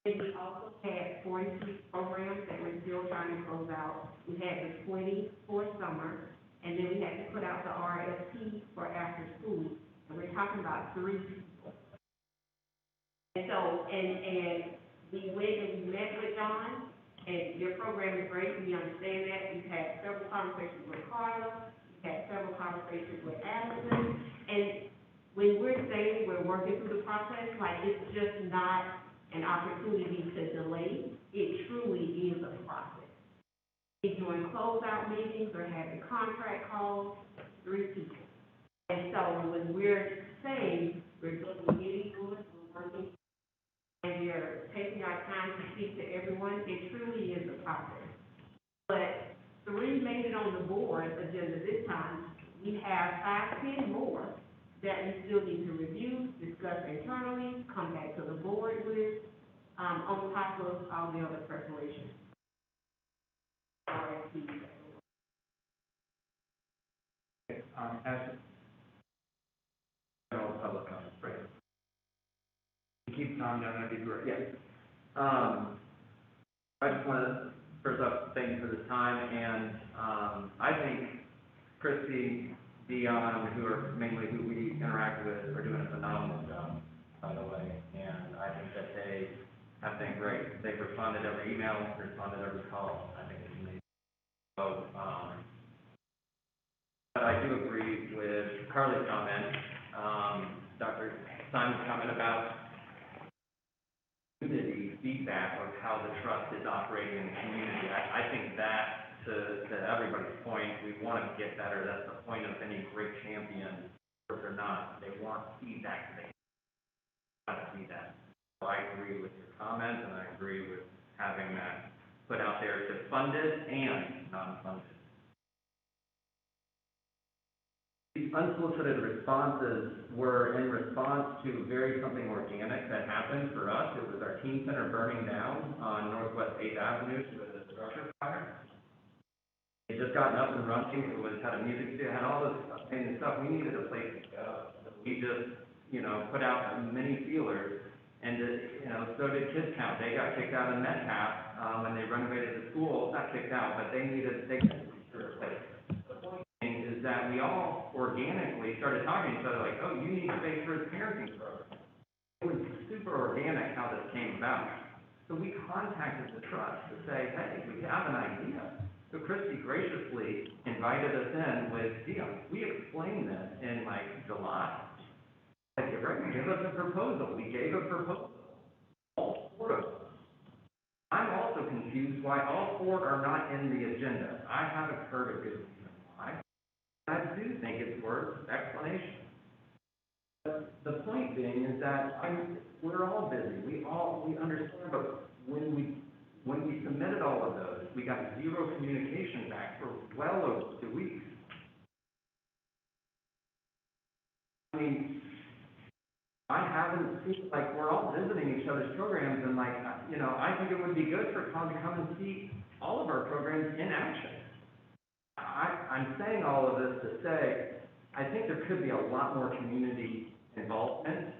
And we also had 42 programs that we're still trying to close out. We had the 20 for summer, and then we had to put out the RFP for after school. And we're talking about 3 people. And so, and we went and we met with John, and your program is great, we understand that. We've had several conversations with Carla, we've had several conversations with Allison, and when we're saying we're working through the process, like, it's just not an opportunity to delay. It truly is a process. We're doing closeout meetings or having contract calls, 3 people. And so when we're saying we're getting through it, we're working, and we're taking our time to speak to everyone, it truly is a process. But 3 made it on the board agenda this time. We have 5, 10 more that we still need to review, discuss internally, come back to the board with, on top of all the other preparations. As general public comment, right? Keep time down, that'd be great. Yeah. I just want to, first off, thank you for the time, and, I think Christy, Dion, who are mainly who we interact with, are doing a phenomenal job, by the way, and I think that they have been great. They've responded every email, responded every call. I think it's amazing. So, but I do agree with Carly's comment, Dr. Simon's comment about community feedback of how the trust is operating in the community. I think that, to everybody's point, we want to get better. That's the point of any great champion, or if they're not. They want feedback. They want to see that. So I agree with your comment, and I agree with having that put out there to funded and non-funded. These unsolicited responses were in response to something organic that happened for us. It was our teen center burning down on Northwest 8th Avenue with a structure fire. It just gotten up and running. It had a music, it had all this and stuff. We needed a place to go. So we just, put out many feelers. And, so did Kids Count. They got kicked out of Metcalf, when they renovated the school. Not kicked out, but they needed a place. The point is that we all organically started talking to each other like, oh, you need space for a parenting program. It was super organic how this came about. So we contacted the trust to say, hey, we have an idea. So Christy graciously invited us in with Dion. We explained this in July. Like, give us a proposal. We gave a proposal. All 4 of them. I'm also confused why all 4 are not in the agenda. I haven't heard a good reason why. I do think it's worth explanation. But the point being is that we're all busy. We understand, but when we submitted all of those, we got 0 communication back for well over 2 weeks. I mean, I haven't seen, like, we're all visiting each other's programs, and like, you know, I think it would be good for Tom to come and see all of our programs in action. I'm saying all of this to say, I think there could be a lot more community involvement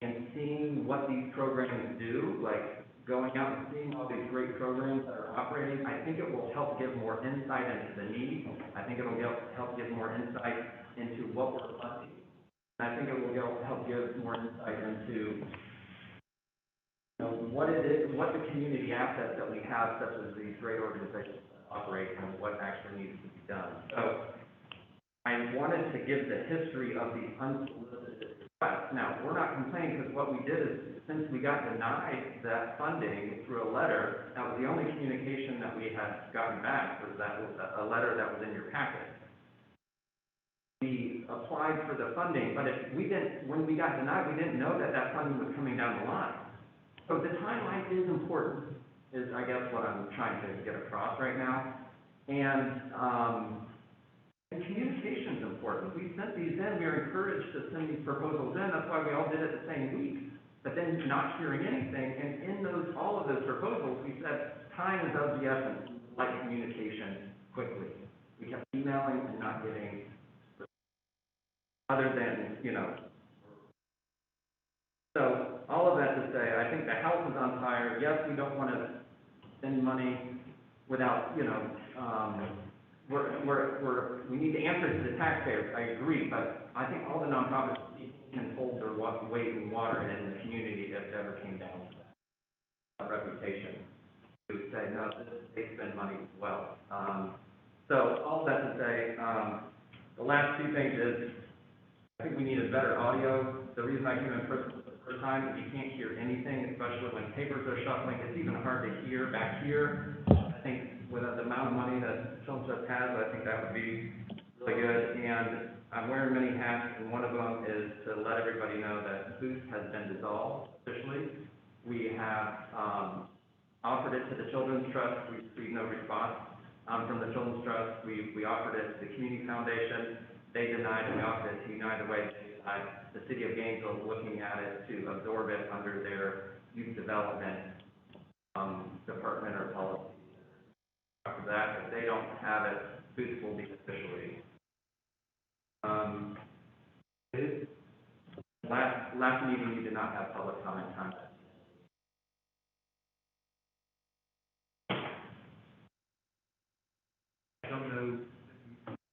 in seeing what these programs do, like going out and seeing all these great programs that are operating. I think it will help give more insight into the need. I think it will help give more insight into what we're funding. I think it will help give more insight into, you know, what it is, what the community assets that we have, such as these great organizations that operate, and what actually needs to be done. So I wanted to give the history of these unsolicited requests. Now, we're not complaining, because what we did is, since we got denied that funding through a letter, that was the only communication that we had gotten back, was a letter that was in your packet. We applied for the funding, but when we got denied, we didn't know that funding was coming down the line. So the timeline is important, is I guess what I'm trying to get across right now. And communication is important. We sent these in, we were encouraged to send these proposals in, that's why we all did it the same week. But then not hearing anything, and in all of those proposals, we said, time is of the essence, like communication quickly. We kept emailing and not getting, other than, you know. So, all of that to say, I think the house is on fire. Yes, we don't want to spend money without, you know, we need to answer to the taxpayers, I agree, but I think all the nonprofits can hold their weight in water in the community if it ever came down to that reputation. We would say, no, they spend money as well. So, all that to say, the last two things is, I think we need a better audio. The reason I came in person the first time is you can't hear anything, especially when papers are shuffling. It's even hard to hear back here. I think with the amount of money that Sept has, I think that would be really good. And I'm wearing many hats, and one of them is to let everybody know that Boost has been dissolved officially. We have offered it to the Children's Trust. We received no response from the Children's Trust. We offered it to the Community Foundation. They denied it. We offered it to United Way. They denied. The City of Gainesville is looking at it to absorb it under their youth development department or policy. After that, if they don't have it, Boost will be officially. Last meeting, you did not have public comment time. I don't know,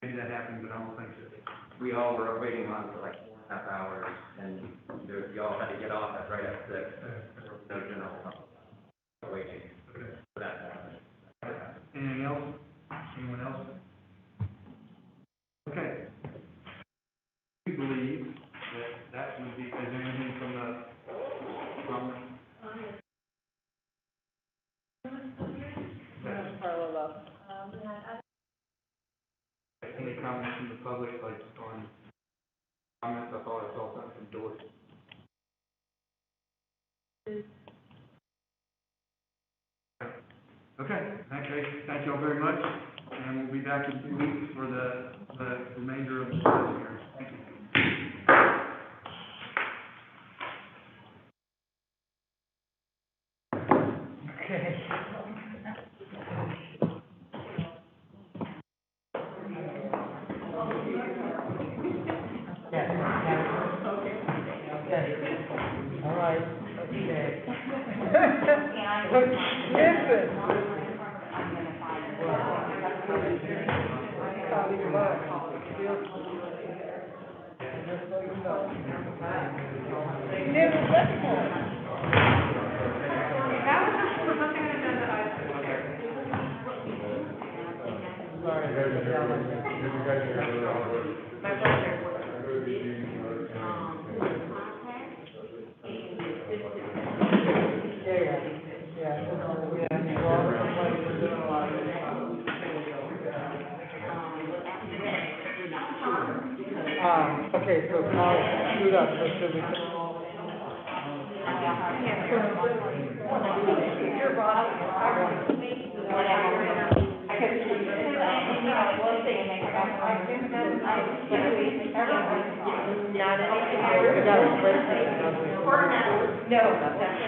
maybe that happened, but I don't think so. We all were waiting on for like 4.5 hours, and y'all had to get off right at 6. There was no general public waiting for that to happen. Anything else? Anyone else? Okay. We believe that would be, is there anything from any comments from the public, like on comments? I thought I saw something from Doris. Okay, in that case, thank you all very much, and we'll be back in 2 weeks for the remainder of the session here. Thank you. Okay. All right, okay. Listen. That was just presenting an agenda item. My pleasure. Okay, so now, shoot up, let's do it. You're brought up, whatever. I could, you know, one thing, I think that, Not anything. You got a spreadsheet, don't you? No, definitely